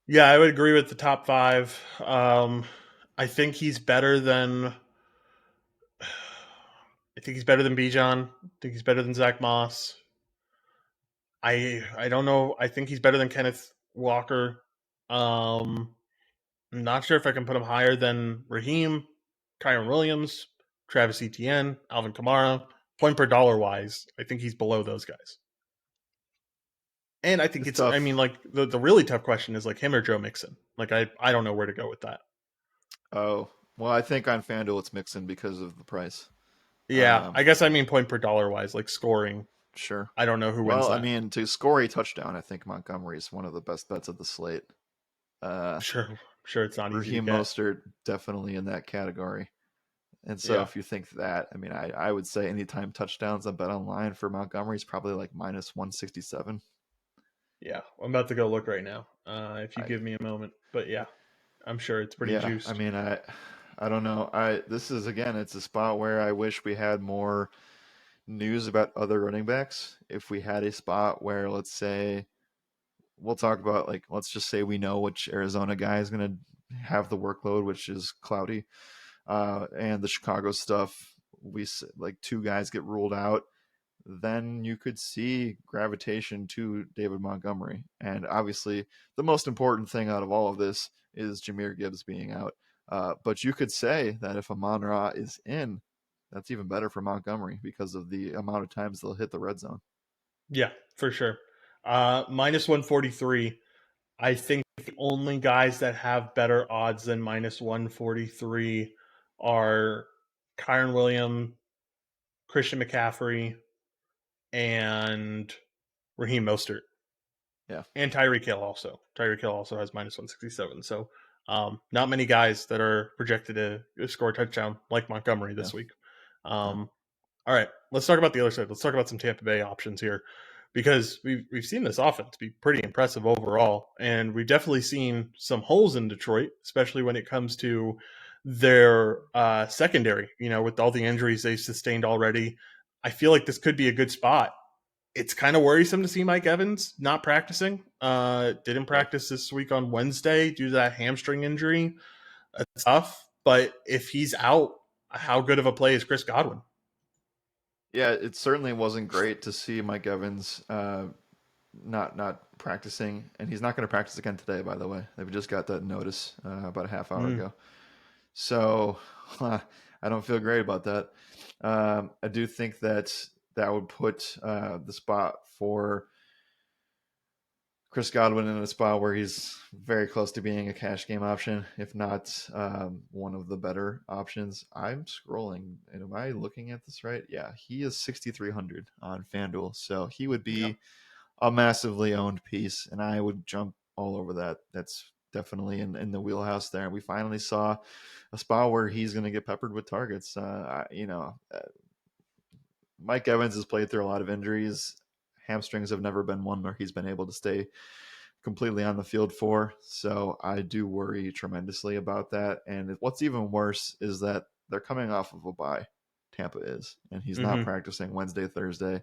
Yeah, I would agree with the top five. I think he's better than. I think he's better than Bijan. I think he's better than Zach Moss. I don't know. I think he's better than Kenneth Walker. Um, I'm not sure if I can put him higher than Raheem, Kyron Williams, Travis Etienne, Alvin Kamara. Point per dollar wise, I think he's below those guys. And I think
It's
I
tough.
mean, like the really tough question is like him or Joe Mixon. Like I don't know where to go with that.
Oh, Well, I think on FanDuel it's mixing because of the price.
Yeah,
Um,
I guess I mean point per dollar wise, like scoring.
sure.
I don't know who wins
Well, I
that.
mean, to score a touchdown, I think Montgomery is one of the best bets of the slate.
I'm
Uh,
sure it's not easy to
Raheem
get.
Mostert definitely in that category. And so
Yeah,
if you think that, I mean, I would say anytime touchdowns on Bet Online for Montgomery is probably like minus 167.
yeah. I'm about to go look right now. If you
I
give me a moment, but yeah, I'm sure it's pretty
Yeah, I
juiced.
mean, I don't know. I This is again, it's a spot where I wish we had more news about other running backs. If we had a spot where, let's say, we'll talk about, like, let's just say we know which Arizona guy is going to have the workload, which is cloudy, and the Chicago stuff, like two guys get ruled out, then you could see gravitation to David Montgomery. And obviously, the most important thing out of all of this is Jameer Gibbs being out. But you could say that if Amon Ra is in, that's even better for Montgomery because of the amount of times they'll hit the red zone.
Yeah, for sure. Minus 143. I think the only guys that have better odds than minus 143 are Kyron Williams, Christian McCaffrey, and Raheem Mostert.
Yeah.
And Tyreek Hill also. Tyreek Hill also has minus 167. So not many guys that are projected to score a touchdown like Montgomery
Yeah.
this week.
Yeah.
Um, all right, let's talk about the other side. Let's talk about some Tampa Bay options here because we've seen this offense be pretty impressive overall, and we've definitely seen some holes in Detroit, especially when it comes to their secondary. You know, with all the injuries they've sustained already, I feel like this could be a good spot. It's kind of worrisome to see Mike Evans not practicing. Didn't
Yeah.
practice this week on Wednesday due to that hamstring injury. That's tough, but if he's out, how good of a play is Chris Godwin?
Yeah, it certainly wasn't great to see Mike Evans not practicing, and he's not going to practice again today. By the way, they've just got that notice about a half hour
Mm,
ago. So I don't feel great about that. I do think that that would put the spot for Chris Godwin in a spot where he's very close to being a cash game option, if not one of the better options. I'm scrolling, and am I looking at this right? Yeah, he is 6,300 on FanDuel, so he would
yeah,
be a massively owned piece, and I would jump all over that. That's definitely in the wheelhouse there. We finally saw a spot where he's going to get peppered with targets. Mike Evans has played through a lot of injuries. Hamstrings have never been one where he's been able to stay completely on the field for. So I do worry tremendously about that. And what's even worse is that they're coming off of a bye. Tampa is, and he's not
hmm
practicing Wednesday, Thursday.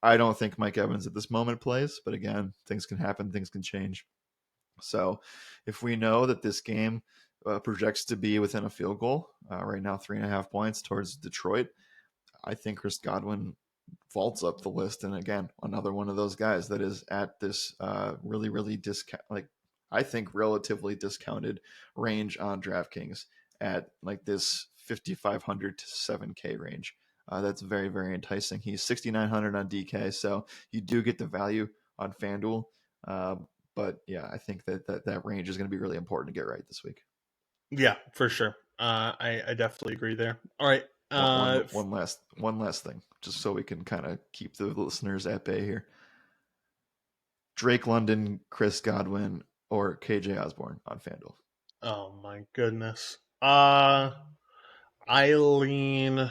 I don't think Mike Evans at this moment plays, but again, things can happen, things can change. So if we know that this game projects to be within a field goal, right now 3.5 points towards Detroit, I think Chris Godwin vaults up the list. And again, another one of those guys that is at this really, really discount, like I think relatively discounted range on DraftKings at like this 5,500 to 7K range. That's very, very enticing. He's 6,900 on DK, so you do get the value on FanDuel. Uh, but yeah, I think that range is going to be really important to get right this week.
Yeah, for sure. I definitely agree there. All right.
One last thing, just so we can kind of keep the listeners at bay here. Drake London, Chris Godwin, or KJ Osborne on FanDuel.
Oh my goodness. I lean.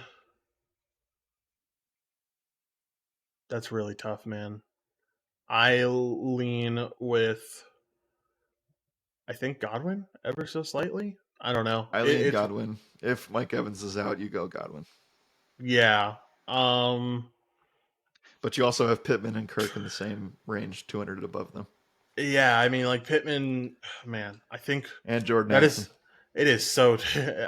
That's really tough, man. I lean with. I think Godwin ever so slightly. I don't know.
Eileen
It's
Godwin. If Mike Evans is out, you go Godwin.
yeah. Um.
But you also have Pittman and Kirk in the same range, 200 above them,
Yeah. I mean, like Pittman. Man, I think
and Jordan
that
Addison.
is. It is so.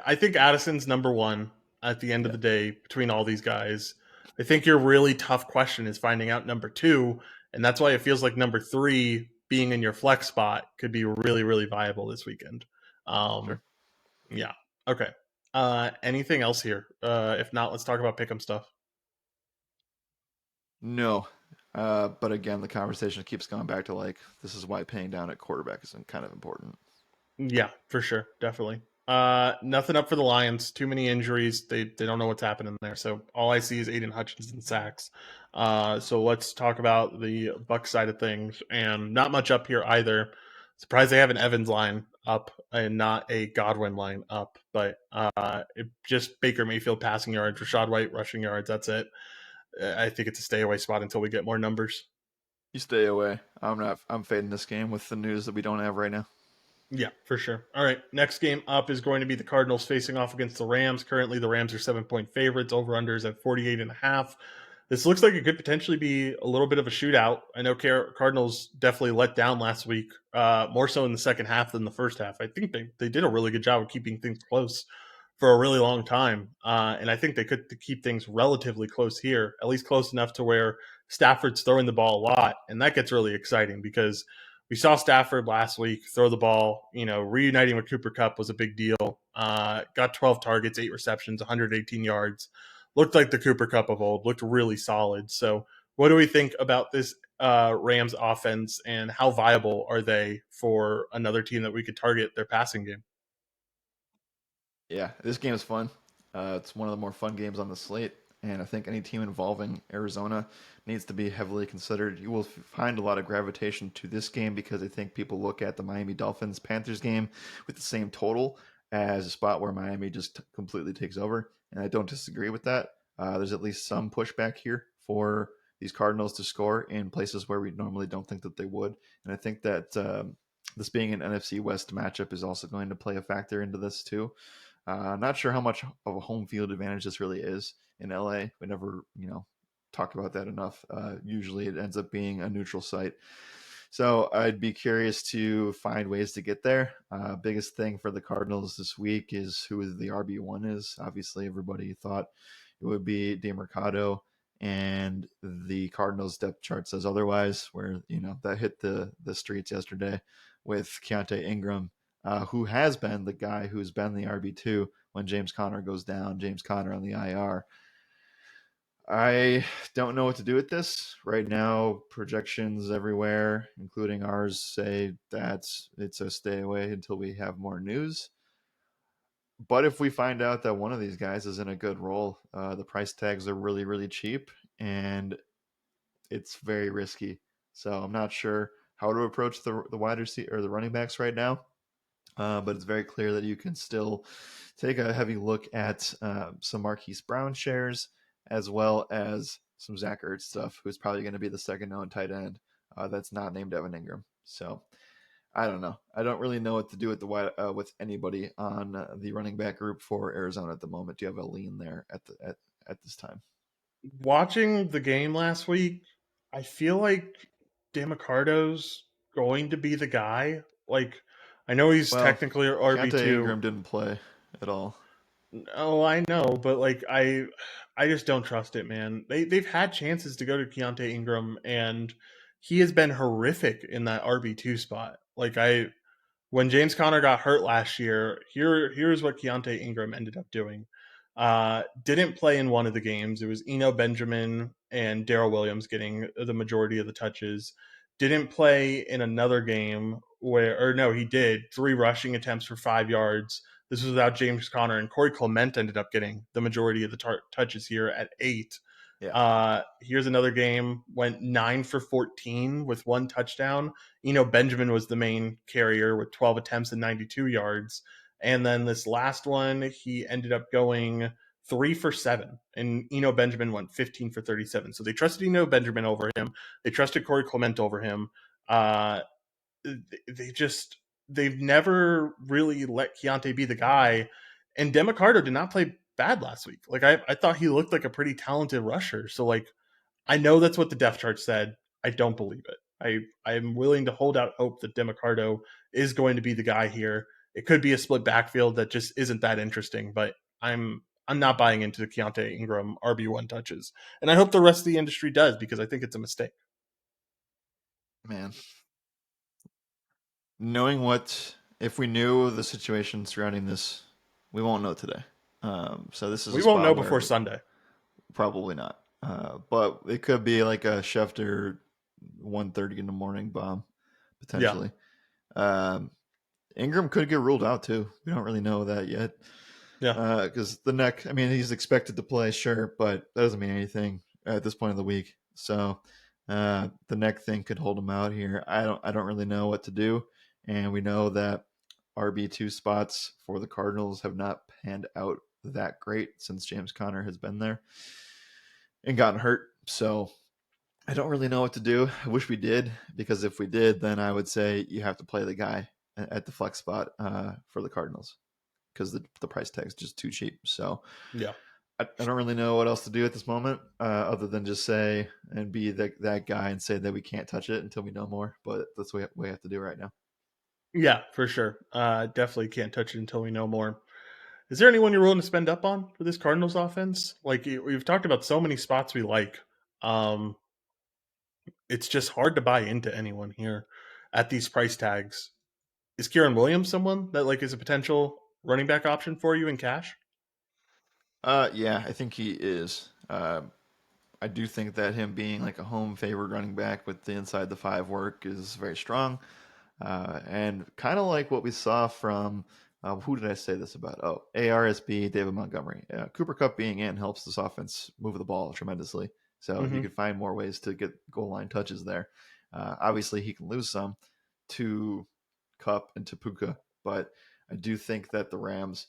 I think Addison's number one at the end of
Yeah,
the day between all these guys. I think your really tough question is finding out number two, and that's why it feels like number three being in your flex spot could be really, really viable this weekend. Um,
sure.
yeah. Okay. Anything else here? If not, let's talk about pick'em stuff.
No. But again, the conversation keeps going back to like, this is why paying down at quarterback is kind of important.
Yeah, for sure, definitely. Nothing up for the Lions. Too many injuries. They don't know what's happening there. So all I see is Aiden Hutchinson sacks. So let's talk about the Buck side of things, and not much up here either. Surprised they have an Evans line up and not a Godwin line up, but just Baker Mayfield passing yards, Rashad White rushing yards. That's it. I think it's a stay away spot until we get more numbers.
You stay away. I'm not. I'm fading this game with the news that we don't have right now.
Yeah, for sure. All right. Next game up is going to be the Cardinals facing off against the Rams. Currently, the Rams are 7-point favorites. Over-unders at 48.5. This looks like it could potentially be a little bit of a shootout. I know Cardinals definitely let down last week, more so in the second half than the first half. I think they did a really good job of keeping things close for a really long time. And I think they could keep things relatively close here, at least close enough to where Stafford's throwing the ball a lot. And that gets really exciting because we saw Stafford last week throw the ball. Reuniting with Cooper Kupp was a big deal. Got 12 targets, 8 receptions, 118 yards. Looked like the Cooper Kupp of old. Looked really solid. So, what do we think about this Rams offense, and how viable are they for another team that we could target their passing game?
Yeah, this game is fun. It's one of the more fun games on the slate, and I think any team involving Arizona needs to be heavily considered. You will find a lot of gravitation to this game because I think people look at the Miami Dolphins Panthers game with the same total as a spot where Miami just completely takes over, and I don't disagree with that. There's at least some pushback here for these Cardinals to score in places where we normally don't think that they would, and I think that this being an NFC West matchup is also going to play a factor into this too. Not sure how much of a home field advantage this really is in LA. We never, talk about that enough. Usually it ends up being a neutral site. So I'd be curious to find ways to get there. Biggest thing for the Cardinals this week is who the RB1 is. Obviously, everybody thought it would be DeMarcado, and the Cardinals depth chart says otherwise, where, that hit the streets yesterday with Keontae Ingram, who has been the guy who's been the RB2 when James Conner goes down, James Conner on the IR. I don't know what to do with this. Right now, projections everywhere, including ours, say that it's a stay away until we have more news. But if we find out that one of these guys is in a good role, the price tags are really, really cheap, and it's very risky. So I'm not sure how to approach the wide receiver or the running backs right now. But it's very clear that you can still take a heavy look at some Marquise Brown shares, as well as some Zach Ertz stuff, who's probably going to be the second known tight end that's not named Evan Ingram. So I don't know. I don't really know what to do with with anybody on the running back group for Arizona at the moment. Do you have a lean there at this time?
Watching the game last week, I feel like DeMarcado's going to be the guy. Like, I know he's
Well,
technically RB
Keontae
two.
Ingram didn't play at all.
Oh, I know, but like I just don't trust it, man. They've had chances to go to Keontae Ingram, and he has been horrific in that RB2 spot. Like, when James Conner got hurt last year, here's what Keontae Ingram ended up doing. Didn't play in one of the games. It was Eno Benjamin and Daryl Williams getting the majority of the touches. Didn't play in another game or no, he did 3 rushing attempts for 5 yards. This was without James Conner, and Corey Clement ended up getting the majority of the touches here at 8.
Yeah.
Here's another game, went 9 for 14 with 1 touchdown. Benjamin was the main carrier with 12 attempts and 92 yards. And then this last one, he ended up going 3 for 7. And Benjamin went 15 for 37. So they trusted Benjamin over him. They trusted Corey Clement over him. Uh, they've never really let Keontae be the guy. And Demicardo did not play bad last week. Like, I thought he looked like a pretty talented rusher. So, like, I know that's what the depth chart said. I don't believe it. I'm willing to hold out hope that Demicardo is going to be the guy here. It could be a split backfield that just isn't that interesting, but I'm not buying into the Keontae Ingram RB1 touches. And I hope the rest of the industry does, because I think it's a mistake.
Man, knowing what if we knew the situation surrounding this, we won't know today. So this is a
We won't know
spot
before
where
Sunday.
probably not. But it could be like a Schefter 1:30 in the morning bomb
Yeah.
potentially. Um, Ingram could get ruled out too. We don't really know that yet.
Yeah.
Because the neck, I mean, he's expected to play, sure, but that doesn't mean anything at this point of the week. So the neck thing could hold him out here. I don't really know what to do, and we know that RB2 spots for the Cardinals have not panned out that great since James Conner has been there and gotten hurt. So I don't really know what to do. I wish we did, because if we did, then I would say you have to play the guy at the flex spot for the Cardinals, because the price tag is just too cheap. So
Yeah.
I don't really know what else to do at this moment, other than just say and be that guy and say that we can't touch it until we know more. But that's what we have to do right now.
Yeah, for sure. Definitely can't touch it until we know more. Is there anyone you're willing to spend up on for this Cardinals offense? Like we've talked about so many spots we like. Um, it's just hard to buy into anyone here at these price tags. Is Kieran Williams someone that like is a potential running back option for you in cash?
Yeah, I think he is. I do think that him being like a home favored running back with the inside the five work is very strong. And kind of like what we saw from who did I say this about? Oh, ARSB, David Montgomery. Cooper Cup being in helps this offense move the ball tremendously. So if you
Mm-hmm.
could find more ways to get goal line touches there, obviously he can lose some to Cup and to Puka, but I do think that the Rams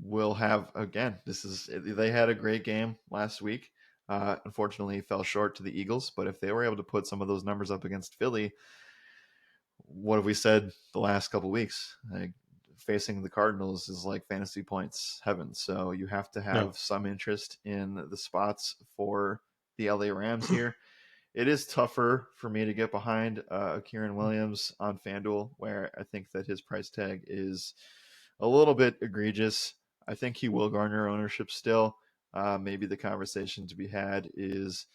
will have, again. They had a great game last week. Unfortunately, fell short to the Eagles, but if they were able to put some of those numbers up against Philly, what have we said the last couple weeks? Like, facing the Cardinals is like fantasy points heaven. So you have to
No.
have some interest in the spots for the LA Rams here. It is tougher for me to get behind Kieran Williams on FanDuel, where I think that his price tag is a little bit egregious. I think he will garner ownership still. Maybe the conversation to be had is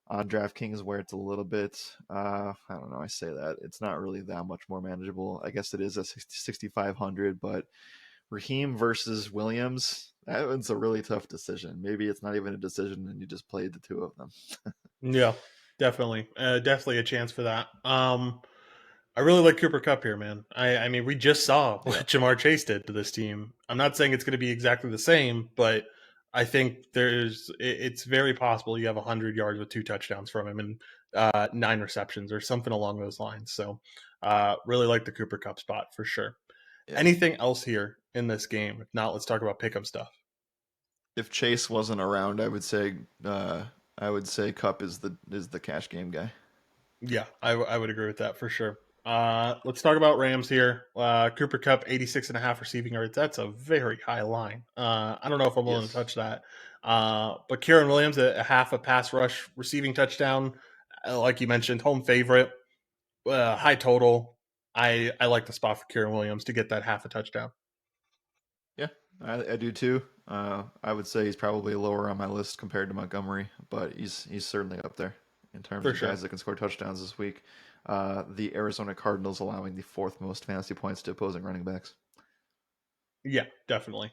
on DraftKings, where it's a little bit, I don't know, I say that. It's not really that much more manageable. I guess it is at 6,500, but Raheem versus Williams, that one's a really tough decision. Maybe it's not even a decision and you just played the two of them.
Yeah, definitely. Definitely a chance for that. I really like Cooper Cup here, man. I mean, we just saw
Yeah.
what Jamar Chase did to this team. I'm not saying it's going to be exactly the same, but I think it's very possible you have 100 yards with 2 touchdowns from him and 9 receptions or something along those lines. So, really like the Cooper Cup spot for sure.
Yeah.
Anything else here in this game? If not, let's talk about pick'em stuff.
If Chase wasn't around, I would say Cup is the cash game guy.
Yeah, I would agree with that for sure. Let's talk about Rams here. Cooper Cup, 86.5 receiving yards. That's a very high line. I don't know if I'm willing to
Yes.
touch that. But Kieran Williams, a half a pass rush receiving touchdown. Like you mentioned, home favorite, high total. I like the spot for Kieran Williams to get that half a touchdown.
Yeah, I do too. I would say he's probably lower on my list compared to Montgomery, but he's certainly up there in terms
For
of
sure.
guys that can score touchdowns this week. The Arizona Cardinals allowing the fourth most fantasy points to opposing running backs.
Yeah, definitely.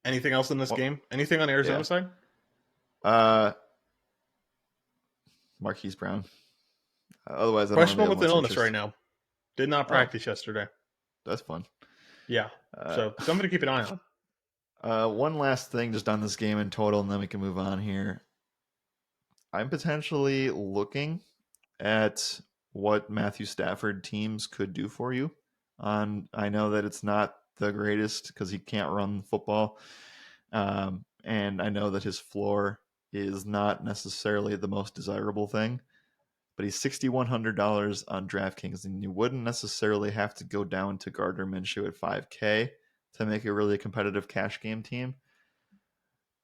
Anything else in this
Well,
game? Anything on Arizona
yeah.
side?
Uh, Marquise Brown. Otherwise, I don't really
Questionable
have
with an
much
illness right
interest.
now. Did not
Oh,
practice yesterday.
that's fun.
Yeah.
Uh,
So something to keep an eye on.
one last thing just on this game in total, and then we can move on here. I'm potentially looking at what Matthew Stafford teams could do for you. I know that it's not the greatest because he can't run football, and I know that his floor is not necessarily the most desirable thing. But he's $6,100 on DraftKings, and you wouldn't necessarily have to go down to Gardner Minshew at 5K to make a really competitive cash game team.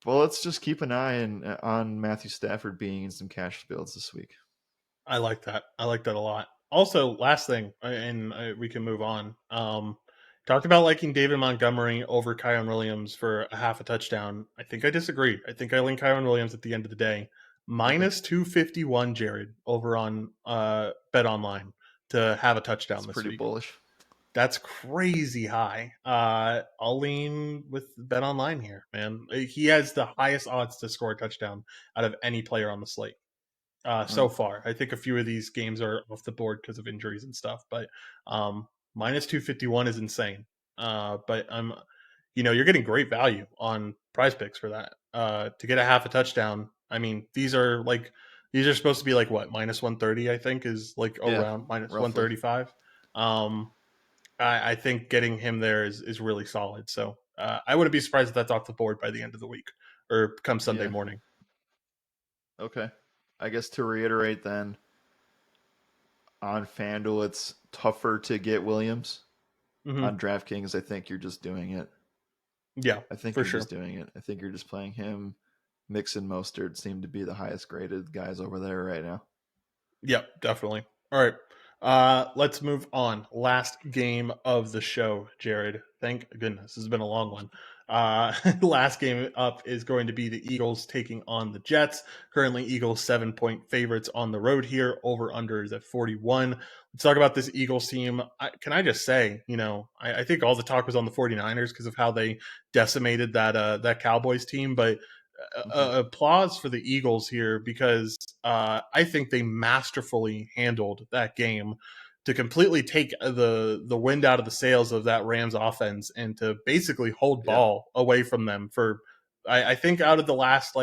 Well, let's just keep an eye on Matthew Stafford being in some cash builds this week.
I like that. I like that a lot. Also, last thing, and we can move on. Talked about liking David Montgomery over Kyron Williams for a half a touchdown. I think I disagree. I think I link Kyron Williams at the end of the day.
Okay.
Minus 251, Jared, over on Bet Online to have a touchdown
That's
this
pretty
week.
bullish.
That's crazy high. I'll lean with Bet Online here, man. He has the highest odds to score a touchdown out of any player on the slate
All right.
so far. I think a few of these games are off the board because of injuries and stuff, but minus 251 is insane. But you're getting great value on prize picks for that. To get a half a touchdown, I mean, these are supposed to be like what, minus 130, I think, is like
Yeah,
around minus
roughly.
135. Um, I think getting him there is really solid. So I wouldn't be surprised if that's off the board by the end of the week or come Sunday
Yeah.
morning.
Okay. I guess to reiterate then, on FanDuel, it's tougher to get Williams.
Hmm.
On DraftKings, I think you're just doing it.
Yeah,
I think
for
you're just
sure.
doing it. I think you're just playing him. Mix and Mostert seem to be the highest graded guys over there right now.
Yep, definitely. All right. Let's move on. Last game of the show, Jared. Thank goodness. This has been a long one. Last game up is going to be the Eagles taking on the Jets. Currently, Eagles 7-point favorites on the road here. Over under is at 41. Let's talk about this Eagles team. Can I just say, I think all the talk was on the 49ers because of how they decimated that Cowboys team, but
Mm-hmm.
applause for the Eagles here because I think they masterfully handled that game to completely take the wind out of the sails of that Rams offense and to basically hold
Yeah.
ball away from them for I think out of the last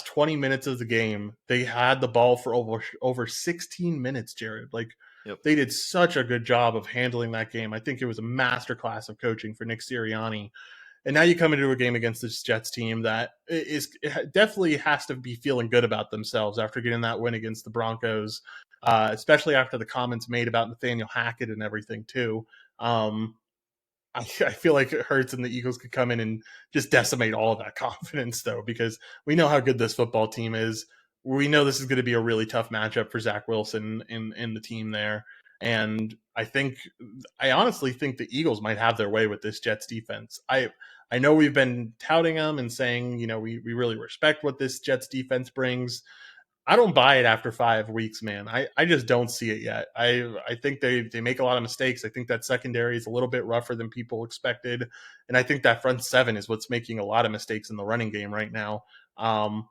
20 minutes of the game, they had the ball for over 16 minutes, Jared. Like
Yep.
they did such a good job of handling that game. I think it was a masterclass of coaching for Nick Sirianni, and now you come into a game against this Jets team that definitely has to be feeling good about themselves after getting that win against the Broncos, especially after the comments made about Nathaniel Hackett and everything too. Um, I feel like it hurts and the Eagles could come in and just decimate all of that confidence, though, because we know how good this football team is. We know this is going to be a really tough matchup for Zach Wilson in the team there. And I honestly think the Eagles might have their way with this Jets defense. I know we've been touting them and saying, we really respect what this Jets defense brings. I don't buy it after 5 weeks, man. I just don't see it yet. I think they make a lot of mistakes. I think that secondary is a little bit rougher than people expected, and I think that front seven is what's making a lot of mistakes in the running game right now. Um,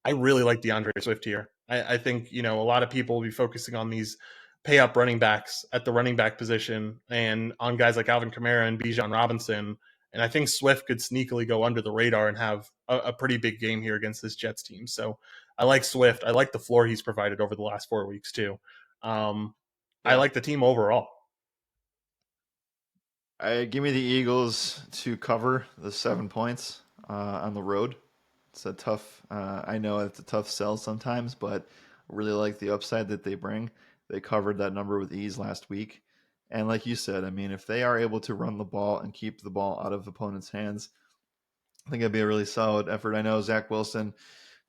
I really like DeAndre Swift here. I think a lot of people will be focusing on these pay up running backs at the running back position and on guys like Alvin Kamara and Bijan Robinson. And I think Swift could sneakily go under the radar and have a pretty big game here against this Jets team. So I like Swift. I like the floor he's provided over the last 4 weeks too. Um, I
Yeah.
like the team overall.
I give me the Eagles to cover the 7 points on the road. It's a tough. I know it's a tough sell sometimes, but I really like the upside that they bring. They covered that number with ease last week, and like you said, I mean, if they are able to run the ball and keep the ball out of opponents' hands, I think it'd be a really solid effort. I know Zach Wilson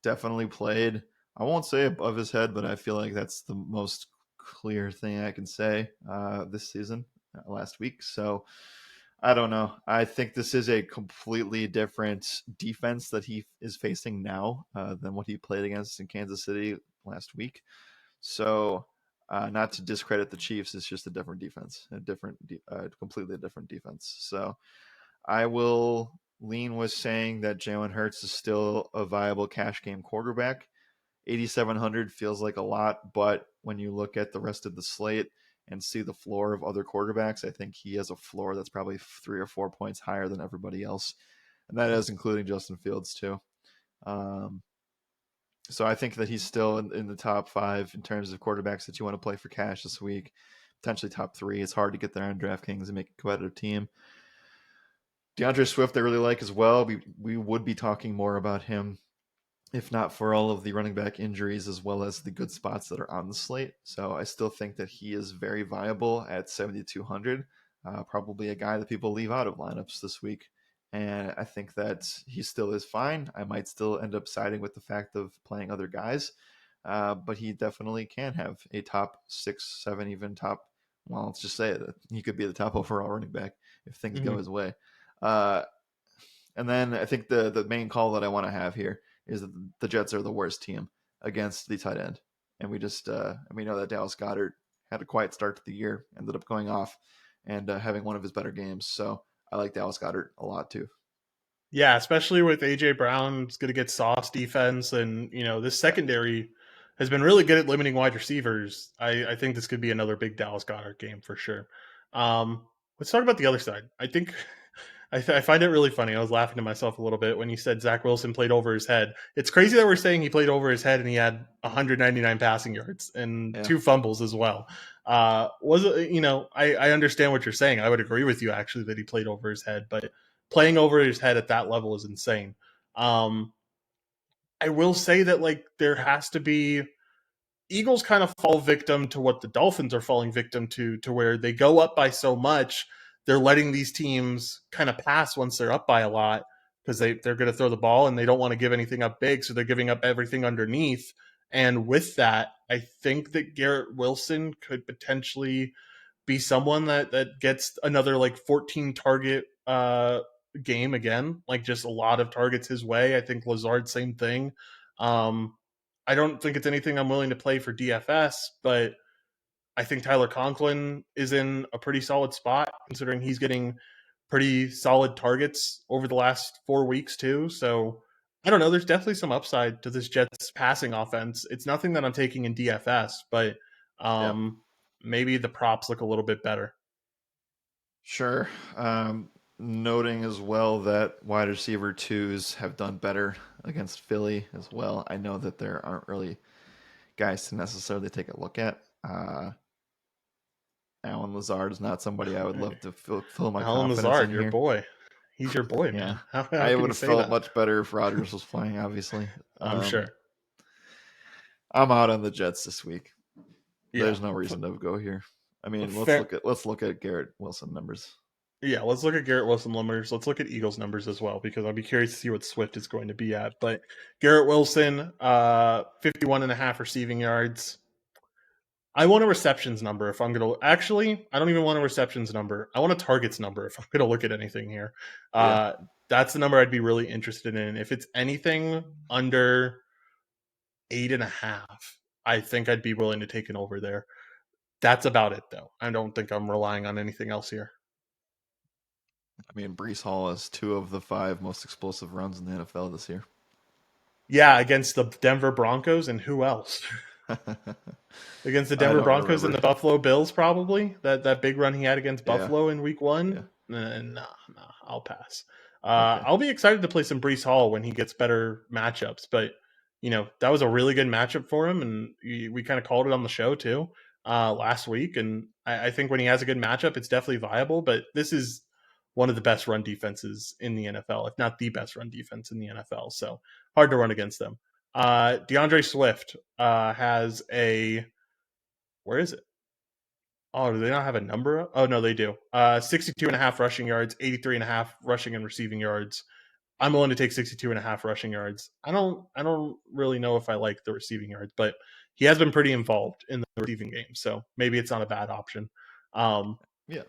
definitely played. I won't say above his head, but I feel like that's the most clear thing I can say this season, last week. So I don't know. I think this is a completely different defense that he is facing now than what he played against in Kansas City last week. So, not to discredit the Chiefs, it's just a different defense, completely different defense. So, I will lean with saying that Jalen Hurts is still a viable cash game quarterback. 8,700 feels like a lot, but when you look at the rest of the slate and see the floor of other quarterbacks, I think he has a floor that's probably 3 or 4 points higher than everybody else, and that is including Justin Fields too. Um, so I think that he's still in the top five in terms of quarterbacks that you want to play for cash this week. Potentially top three. It's hard to get there on DraftKings and make a competitive team. DeAndre Swift, I really like as well. We would be talking more about him if not for all of the running back injuries as well as the good spots that are on the slate. So I still think that he is very viable at 7,200. Probably a guy that people leave out of lineups this week. And I think that he still is fine. I might still end up siding with the fact of playing other guys, but he definitely can have a top 6, 7, even top. Well, let's just say it. He could be the top overall running back if things go
Mm-hmm.
his way. Uh, and then I think the main call that I want to have here is that the Jets are the worst team against the tight end, and we know that Dallas Goedert had a quiet start to the year, ended up going off and having one of his better games. So I like Dallas Goedert a lot too.
Yeah, especially with AJ Brown's going to get sauce defense, and this
Yeah,
secondary. has been really good at limiting wide receivers. I think this could be another big Dallas Goedert game for sure. Um, let's talk about the other side. I think I find it really funny. I was laughing to myself a little bit when you said Zach Wilson played over his head. It's crazy that we're saying he played over his head and he had 199 passing yards and
Yeah.
2 fumbles as well. Was it, I understand what you're saying. I would agree with you actually that he played over his head, but playing over his head at that level is insane. Um, I will say that like there has to be Eagles kind of fall victim to what the Dolphins are falling victim to where they go up by so much, they're letting these teams kind of pass once they're up by a lot because they're going to throw the ball and they don't want to give anything up big, so they're giving up everything underneath. And with that, I think that Garrett Wilson could potentially be someone that gets another like 14 target game again, like just a lot of targets his way. I think Lazard, same thing. Um, I don't think it's anything I'm willing to play for DFS, but I think Tyler Conklin is in a pretty solid spot considering he's getting pretty solid targets over the last 4 weeks too. So I don't know. There's definitely some upside to this Jets passing offense. It's nothing that I'm taking in DFS, but
Yeah.
maybe the props look a little bit better.
Sure. Noting as well that wide receiver twos have done better against Philly as well. I know that there aren't really guys to necessarily take a look at. Alan Lazard is not somebody I would love to fill my
Alan
confidence in
Lazard, your
here.
boy. He's your boy,
Yeah.
man. How
I
can
would
you
have
say
felt
that?
much better if Rodgers was playing, obviously.
I'm sure.
I'm out on the Jets this week.
Yeah.
There's no reason to go here. I mean,
Fair.
let's look at Garrett Wilson numbers.
Yeah, let's look at Garrett Wilson numbers. Let's look at Eagles numbers as well because I'll be curious to see what Swift is going to be at. But Garrett Wilson, 51 and a half receiving yards. I want a receptions number if I'm going to actually, I don't even want a receptions number. I want a targets number if I'm going to look at anything here.
Yeah.
Uh, that's the number I'd be really interested in. If it's anything under 8.5, I think I'd be willing to take an over there. That's about it though. I don't think I'm relying on anything else here.
I mean, Brees Hall has 2 of the 5 most explosive runs in the NFL this year.
Yeah, against the Denver Broncos and who else? Against the
I
Denver
don't
Broncos and
remember.
the Buffalo Bills, probably that big run he had against
Yeah.
Buffalo in Week
Yeah.
One. Nah, I'll pass.
Okay.
I'll be excited to play some Brees Hall when he gets better matchups, but that was a really good matchup for him, and we kind of called it on the show too last week. And I think when he has a good matchup, it's definitely viable. But this is one of the best run defenses in the NFL, if not the best run defense in the NFL. So hard to run against them. DeAndre Swift has a where is it? Oh, do they not have a number? Oh, no, they do. 62 and a half rushing yards, 83 and a half rushing and receiving yards. I'm willing to take 62 and a half rushing yards. I don't really know if I like the receiving yards, but he has been pretty involved in the receiving game, so maybe it's not a bad option. Um,
Yeah.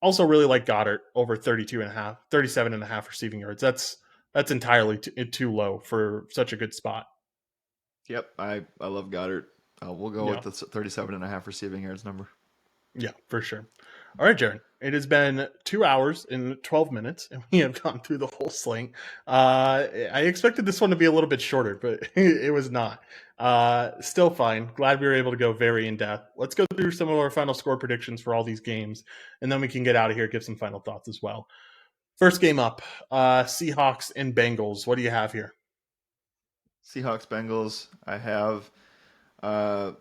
also really like Goddard over 32 and a half, 37 and a half receiving yards. That's entirely too low for such a good spot.
Yep. I love Goddard. We'll go with
Yeah.
the 37.5 receiving yards number.
Yeah, for sure. All right, Jared. It has been 2 hours and 12 minutes, and we have gone through the whole slate. I expected this one to be a little bit shorter, but it was not. Still fine. Glad we were able to go very in depth. Let's go through some of our final score predictions for all these games, and then we can get out of here, give some final thoughts as well. First game up, Seahawks and Bengals. What do you have here?
Seahawks Bengals. Uh,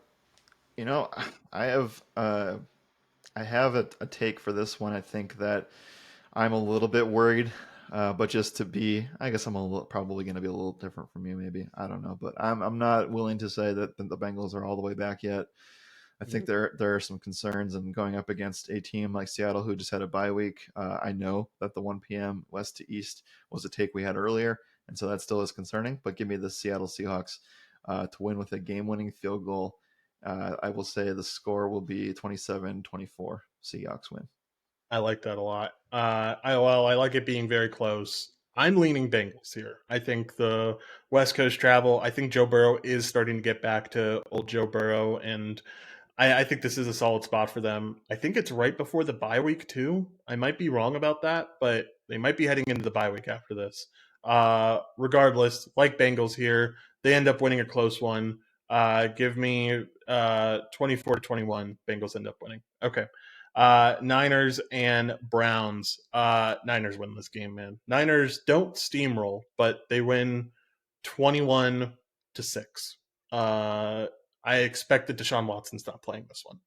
you know, I have I have a take for this one. I think that I'm a little bit worried, but just to be, I guess probably going to be a little different from you, maybe. I don't know, but I'm not willing to say that the Bengals are all the way back yet. I think there are some concerns, and going up against a team like Seattle who just had a bye week. I know that the 1 p.m. West to East was a take we had earlier, and so that still is concerning. But give me the Seattle Seahawks to win with a game-winning field goal. I will say the score will be 27-24. Seahawks win.
I like that a lot. I like it being very close. I'm leaning Bengals here. I think the West Coast travel. I think Joe Burrow is starting to get back to old Joe Burrow, and I think this is a solid spot for them. I think it's right before the bye week too. I might be wrong about that, but they might be heading into the bye week after this. Regardless, like Bengals here, they end up winning a close one. Give me 24-21. Bengals end up winning. Okay. Niners and Browns. Niners win this game, man. Niners don't steamroll, but they win 21-6. Uh, I expect that Deshaun Watson's not playing this one.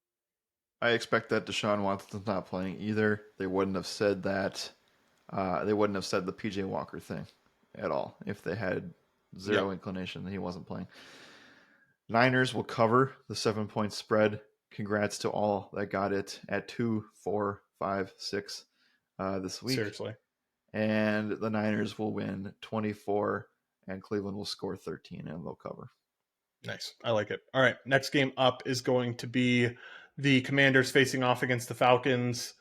I expect that Deshaun Watson's not playing either. They wouldn't have said that. They wouldn't have said the PJ Walker thing at all if they had zero
Yep.
inclination that he wasn't playing. Niners will cover the 7 point spread. Congrats to all that got it at 2, 4, 5, 6 this week.
Seriously.
And the Niners will win 24, and Cleveland will score 13, and they'll cover.
Nice. I like it. All right. Next game up is going to be the Commanders facing off against the Falcons.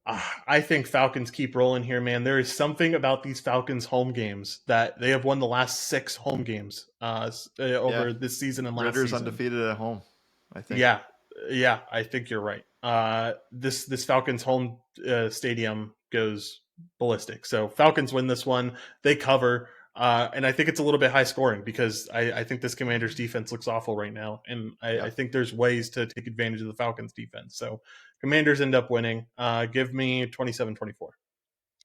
I think Falcons keep rolling here, man. There is something about these Falcons home games that they have won the last 6 home games
Yeah,
over this season and last
Ritter's
season.
undefeated at home, I think.
Yeah, yeah, I think you're right. This Falcons home stadium goes ballistic. So Falcons win this one. They cover. And I think it's a little bit high scoring because I think this Commanders defense looks awful right now. And I
Yeah.
think there's ways to take advantage of the Falcons defense. So Commanders end up winning. Give me 27-24.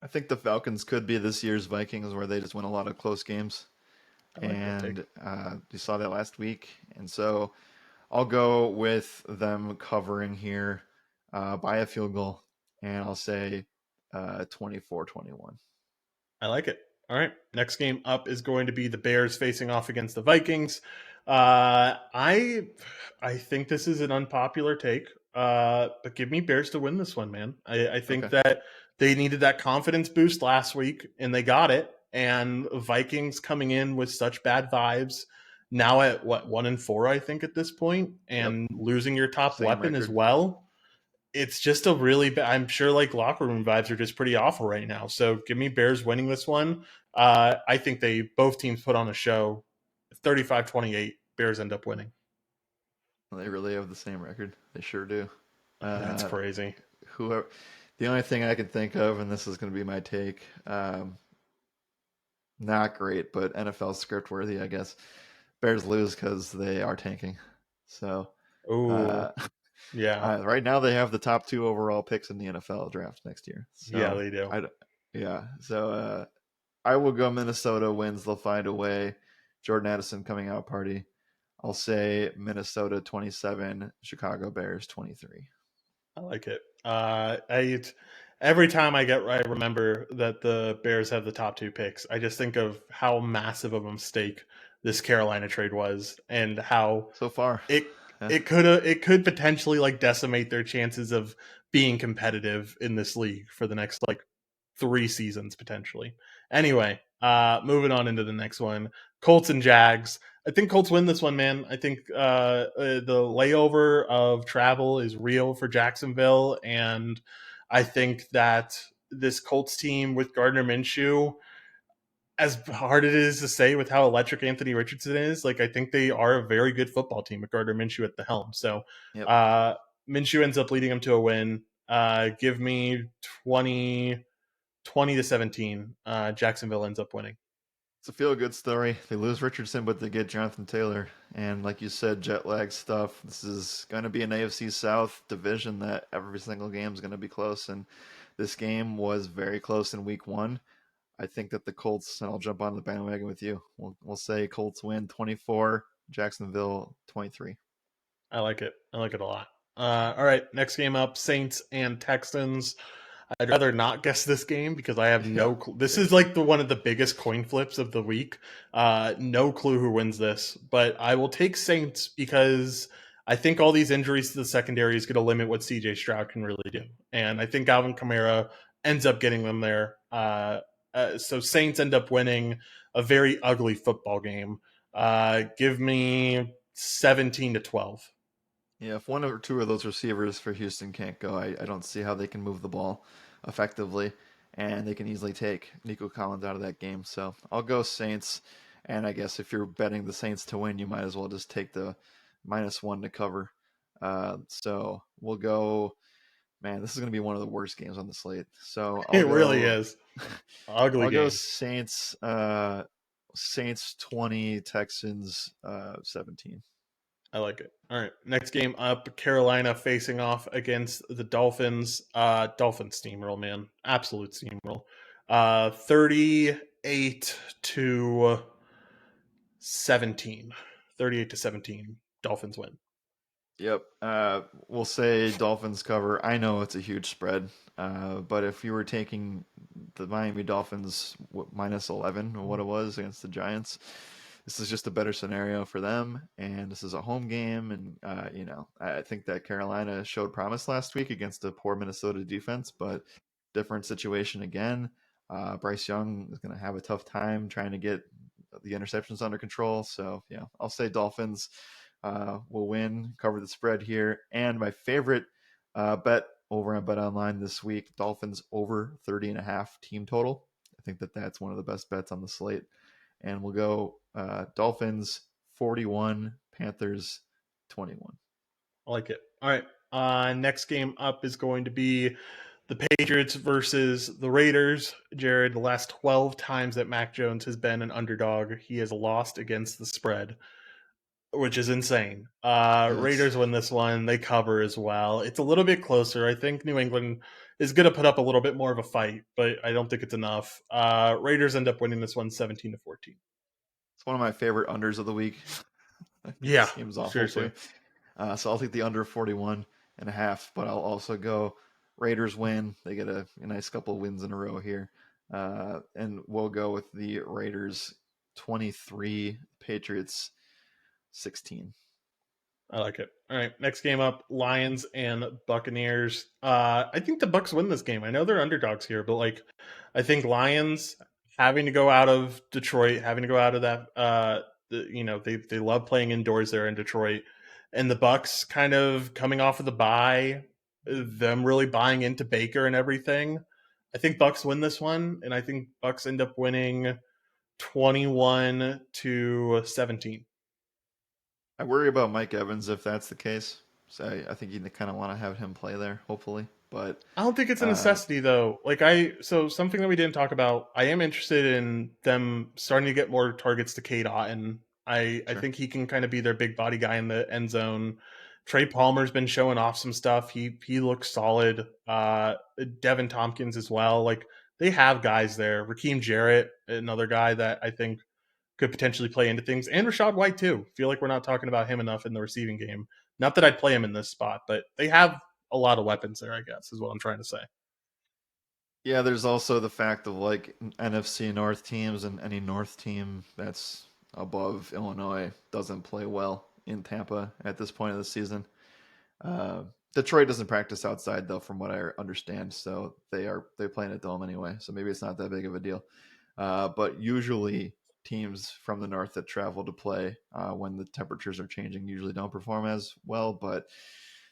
I think the Falcons could be this year's Vikings, where they just win a lot of close games.
I like that take.
And you saw that last week. And so I'll go with them covering here by a field goal, and I'll say 24-21.
I like it. All right. Next game up is going to be the Bears facing off against the Vikings. I think this is an unpopular take, but give me Bears to win this one, man. I think
Okay.
that they needed that confidence boost last week, and they got it. And Vikings coming in with such bad vibes now at what 1-4, I think at this point,
Yep.
and losing your top
Same
weapon as
record.
well, it's just a really bad. I'm sure like locker room vibes are just pretty awful right now. So give me Bears winning this one. I think they both teams put on a show. 35-28. Bears end up winning.
They really have the same record. They sure do.
That's
Uh,
crazy.
whoever. The only thing I can think of, and this is going to be my take, not great, but NFL script worthy, I guess. Bears lose because they are tanking. So
Ooh,
uh,
yeah,
right now they have the top 2 overall picks in the NFL draft next year.
yeah,
So
they do.
yeah. So I will go Minnesota wins. They'll find a way. Jordan Addison coming out party. I'll say Minnesota 27, Chicago Bears 23.
I like it. Every time I remember that the Bears have the top 2 picks. I just think of how massive of a mistake this Carolina trade was, and how
So far,
it
yeah.
it could potentially like decimate their chances of being competitive in this league for the next like 3 seasons potentially. Anyway, moving on into the next one, Colts and Jags. I think Colts win this one, man. I think the layover of travel is real for Jacksonville, and I think that this Colts team with Gardner Minshew, as hard it is to say with how electric Anthony Richardson is, like I think they are a very good football team with Gardner Minshew at the helm. So
Yep.
uh, Minshew ends up leading them to a win. Give me 20-17. Jacksonville ends up winning.
It's a feel good story. They lose Richardson, but they get Jonathan Taylor. And like you said, jet lag stuff. This is going to be an AFC South division that every single game is going to be close. And this game was very close in week 1. I think that the Colts, and I'll jump on the bandwagon with you. We'll say Colts win 24, Jacksonville 23.
I like it. I like it a lot. All right, next game up: Saints and Texans. I'd rather not guess this game because I have
Yeah,
no clue. This
same.
is like the one of the biggest coin flips of the week. No clue who wins this, but I will take Saints because I think all these injuries to the secondary is going to limit what CJ Stroud can really do, and I think Alvin Kamara ends up getting them there. So Saints end up winning a very ugly football game. Give me 17-12.
Yeah, if one or two of those receivers for Houston can't go, I don't see how they can move the ball effectively, and they can easily take Nico Collins out of that game. So I'll go Saints, and I guess if you're betting the Saints to win, you might as well just take the -1 to cover. So we'll go. Man, this is going to be one of the worst games on the slate. So I'll
It really
go.
is. Ugly
I'll go
game.
Saints. Saints 20, Texans 17.
I like it. All right. Next game up, Carolina facing off against the Dolphins. Dolphins steamroll, man. Absolute steamroll. 38 to 17. 38 to 17. Dolphins win.
Yep. We'll say Dolphins cover. I know it's a huge spread, but if you were taking the Miami Dolphins minus 11 or what it was against the Giants, this is just a better scenario for them. And this is a home game. And, I think that Carolina showed promise last week against a poor Minnesota defense, but different situation again. Bryce Young is going to have a tough time trying to get the interceptions under control. So, yeah, I'll say Dolphins will win, cover the spread here. And my favorite bet over on Bet Online this week, Dolphins over 30.5 team total. I think that that's one of the best bets on the slate. And we'll go Dolphins 41, Panthers 21.
I like it. All right. Next game up is going to be the Patriots versus the Raiders. Jared, the last 12 times that Mac Jones has been an underdog, he has lost against the spread, which is insane.
Yes.
Raiders win this one. They cover as well. It's a little bit closer. I think New England is going to put up a little bit more of a fight, but I don't think it's enough. Raiders end up winning this one 17 to 14.
It's one of my favorite unders of the week. I think
Yeah,
this game's awful
seriously.
too. So I'll take the under 41.5, but I'll also go Raiders win. They get a nice couple of wins in a row here. And we'll go with the Raiders 23, Patriots 16.
I like it. All right, next game up: Lions and Buccaneers. I think the Bucks win this game. I know they're underdogs here, but I think Lions having to go out of Detroit, having to go out of that. They love playing indoors there in Detroit, and the Bucks kind of coming off of the bye, them really buying into Baker and everything. I think Bucks win this one, and I think Bucks end up winning 21 to 17.
I worry about Mike Evans if that's the case. So I think you kind of want to have him play there, hopefully. But
I don't think it's a
uh,
necessity though. So something that we didn't talk about. I am interested in them starting to get more targets to Kate Otten. I
sure.
think he can kind of be their big body guy in the end zone. Trey Palmer's been showing off some stuff. He looks solid. Devin Tompkins as well. Like they have guys there. Raheem Jarrett, another guy that I think could potentially play into things, and Rashad White too. Feel like we're not talking about him enough in the receiving game. Not that I'd play him in this spot, but they have a lot of weapons there. I guess is what I'm trying to say.
Yeah, there's also the fact of like NFC North teams and any North team that's above Illinois doesn't play well in Tampa at this point of the season. Uh, Detroit doesn't practice outside though, from what I understand. So they play in a dome anyway. So maybe it's not that big of a deal. But usually teams from the north that travel to play when the temperatures are changing usually don't perform as well. But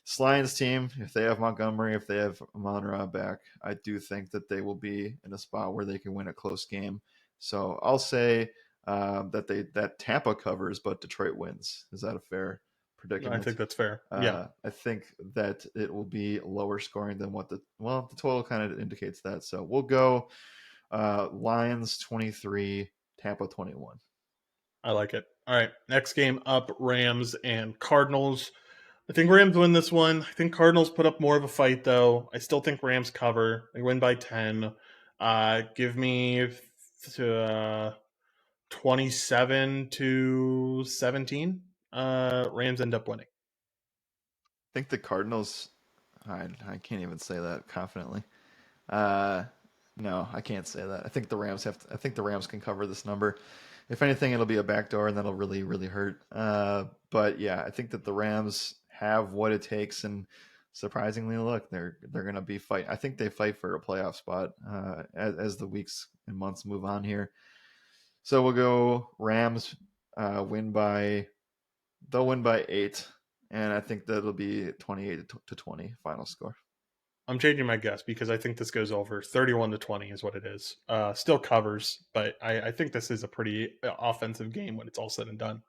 this Lions team, if they have Montgomery, if they have Amon-Ra back, I do think that they will be in a spot where they can win a close game. So I'll say that Tampa covers, but Detroit wins. Is that a fair
I
predicament?
think that's fair. Yeah,
I think that it will be lower scoring than what the total kind of indicates that. So we'll go Lions 23, Tampa 21.
I like it. All right, next game up: Rams and Cardinals. I think Rams win this one. I think Cardinals put up more of a fight though. I still think Rams cover. They win by 10. Give me to 27 to 17. Rams end up winning.
I think the Cardinals. I can't even say that confidently. Uh, no, I can't say that. I think the Rams have. I think the Rams can cover this number. If anything, it'll be a backdoor, and that'll really, really hurt. But yeah, I think that the Rams have what it takes, and surprisingly, look, they're going to be fight. I think they fight for a playoff spot as the weeks and months move on here. So we'll go Rams. Win by They'll win by 8, and I think that'll be 28 to 20 final score.
I'm changing my guess because I think this goes over 31 to 20 is what it is. Still covers, but I think this is a pretty offensive game when it's all said and done.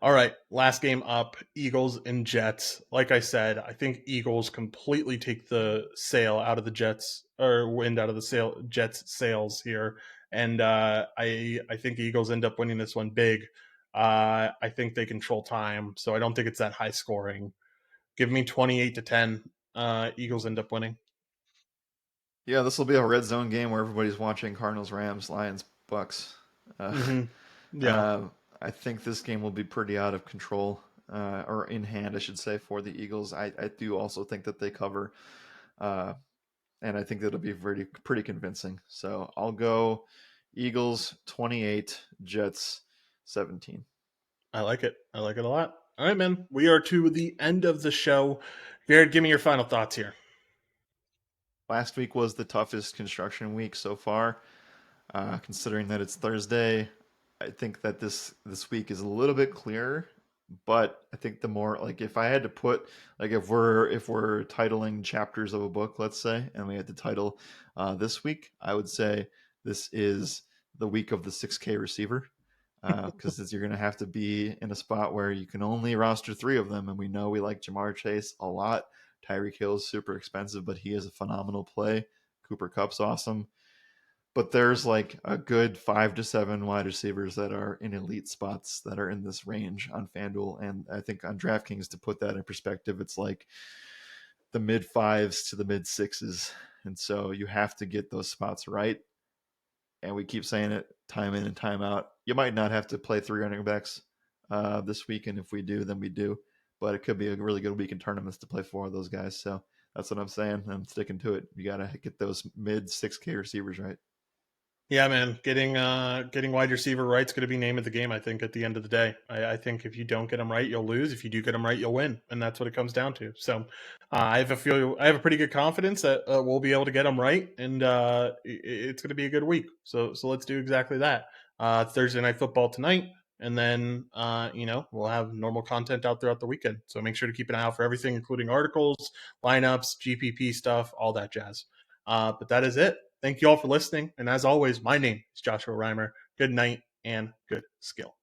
All right, last game up: Eagles and Jets. Like I said, I think Eagles completely take the sail out of the Jets, or wind out of the Jets sails here, and I think Eagles end up winning this one big. I think they control time, so I don't think it's that high scoring. Give me 28-10. Eagles end up winning.
Yeah, this will be a red zone game where everybody's watching Cardinals, Rams, Lions, Bucks. Uh,
Mm-hmm. Yeah,
uh, I think this game will be pretty out of control, or in hand, I should say, for the Eagles. I do also think that they cover, uh, and I think that'll be pretty convincing. So I'll go Eagles 28, Jets 17.
I like it. I like it a lot. All right, man. We are to the end of the show. Jared, give me your final thoughts here.
Last week was the toughest construction week so far. Considering that it's Thursday, I think that this week is a little bit clearer. But I think the more like if I had to put like if we're titling chapters of a book, let's say, and we had to title this week, I would say this is the week of the 6K receiver because you're going to have to be in a spot where you can only roster three of them, and we know we like Jamar Chase a lot. Tyreek Hill is super expensive, but he is a phenomenal play. Cooper Cup's awesome. But there's like a good 5 to 7 wide receivers that are in elite spots that are in this range on FanDuel. And I think on DraftKings, to put that in perspective, it's like the mid fives to the mid sixes. And so you have to get those spots right. And we keep saying it time in and time out. You might not have to play three running backs this week. And if we do, then we do. But it could be a really good week in tournaments to play four of those guys. So that's what I'm saying. I'm sticking to it. You got to get those mid 6K receivers right.
Yeah, man, getting wide receiver right is going to be name of the game. I think at the end of the day, I think if you don't get them right, you'll lose. If you do get them right, you'll win, and that's what it comes down to. So, I have a pretty good confidence that we'll be able to get them right, and it's going to be a good week. So let's do exactly that. Thursday night football tonight, and then we'll have normal content out throughout the weekend. So make sure to keep an eye out for everything, including articles, lineups, GPP stuff, all that jazz. But that is it. Thank you all for listening. And as always, my name is Joshua Riemer. Good night and good skill.